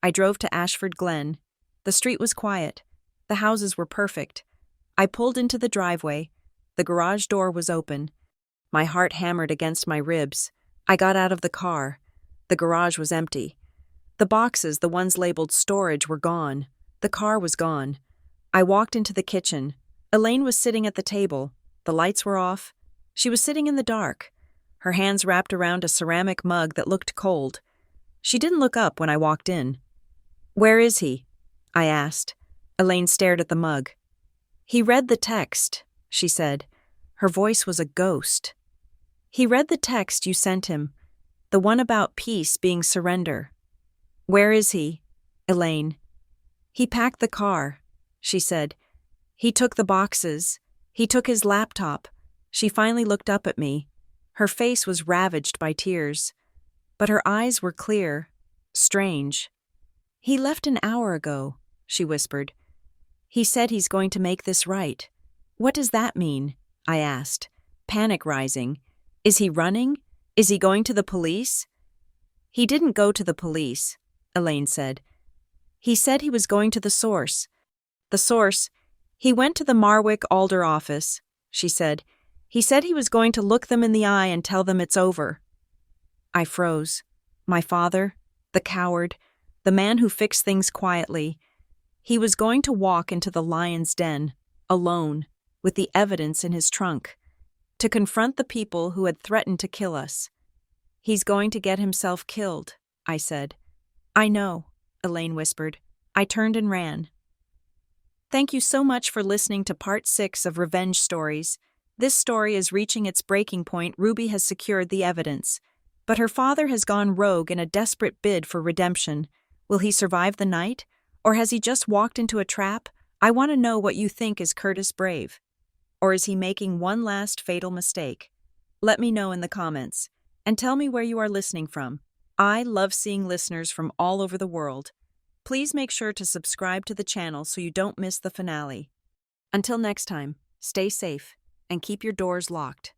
I drove to Ashford Glen. The street was quiet. The houses were perfect. I pulled into the driveway. The garage door was open. My heart hammered against my ribs. I got out of the car. The garage was empty. The boxes, the ones labeled storage, were gone. The car was gone. I walked into the kitchen. Elaine was sitting at the table. The lights were off. She was sitting in the dark, her hands wrapped around a ceramic mug that looked cold. She didn't look up when I walked in. "Where is he?" I asked. Elaine stared at the mug. "He read the text," she said. Her voice was a ghost. "He read the text you sent him, the one about peace being surrender." "Where is he?" "Elaine." "He packed the car," she said. "He took the boxes. He took his laptop." She finally looked up at me. Her face was ravaged by tears, but her eyes were clear, strange. "He left an hour ago," she whispered. "He said he's going to make this right." "What does that mean?" I asked, panic rising. "Is he running? Is he going to the police?" "He didn't go to the police," Elaine said. "He said he was going to the source." "The source? He went to the Marwick Alder office," she said. "He said he was going to look them in the eye and tell them it's over." I froze. My father, the coward, the man who fixed things quietly. He was going to walk into the lion's den, alone, with the evidence in his trunk, to confront the people who had threatened to kill us. "He's going to get himself killed," I said. "I know," Elaine whispered. I turned and ran. Thank you so much for listening to Part 6 of Revenge Stories. This story is reaching its breaking point. Ruby has secured the evidence, but her father has gone rogue in a desperate bid for redemption. Will he survive the night? Or has he just walked into a trap? I want to know what you think. Is Curtis brave? Or is he making one last fatal mistake? Let me know in the comments, and tell me where you are listening from. I love seeing listeners from all over the world. Please make sure to subscribe to the channel so you don't miss the finale. Until next time, stay safe and keep your doors locked.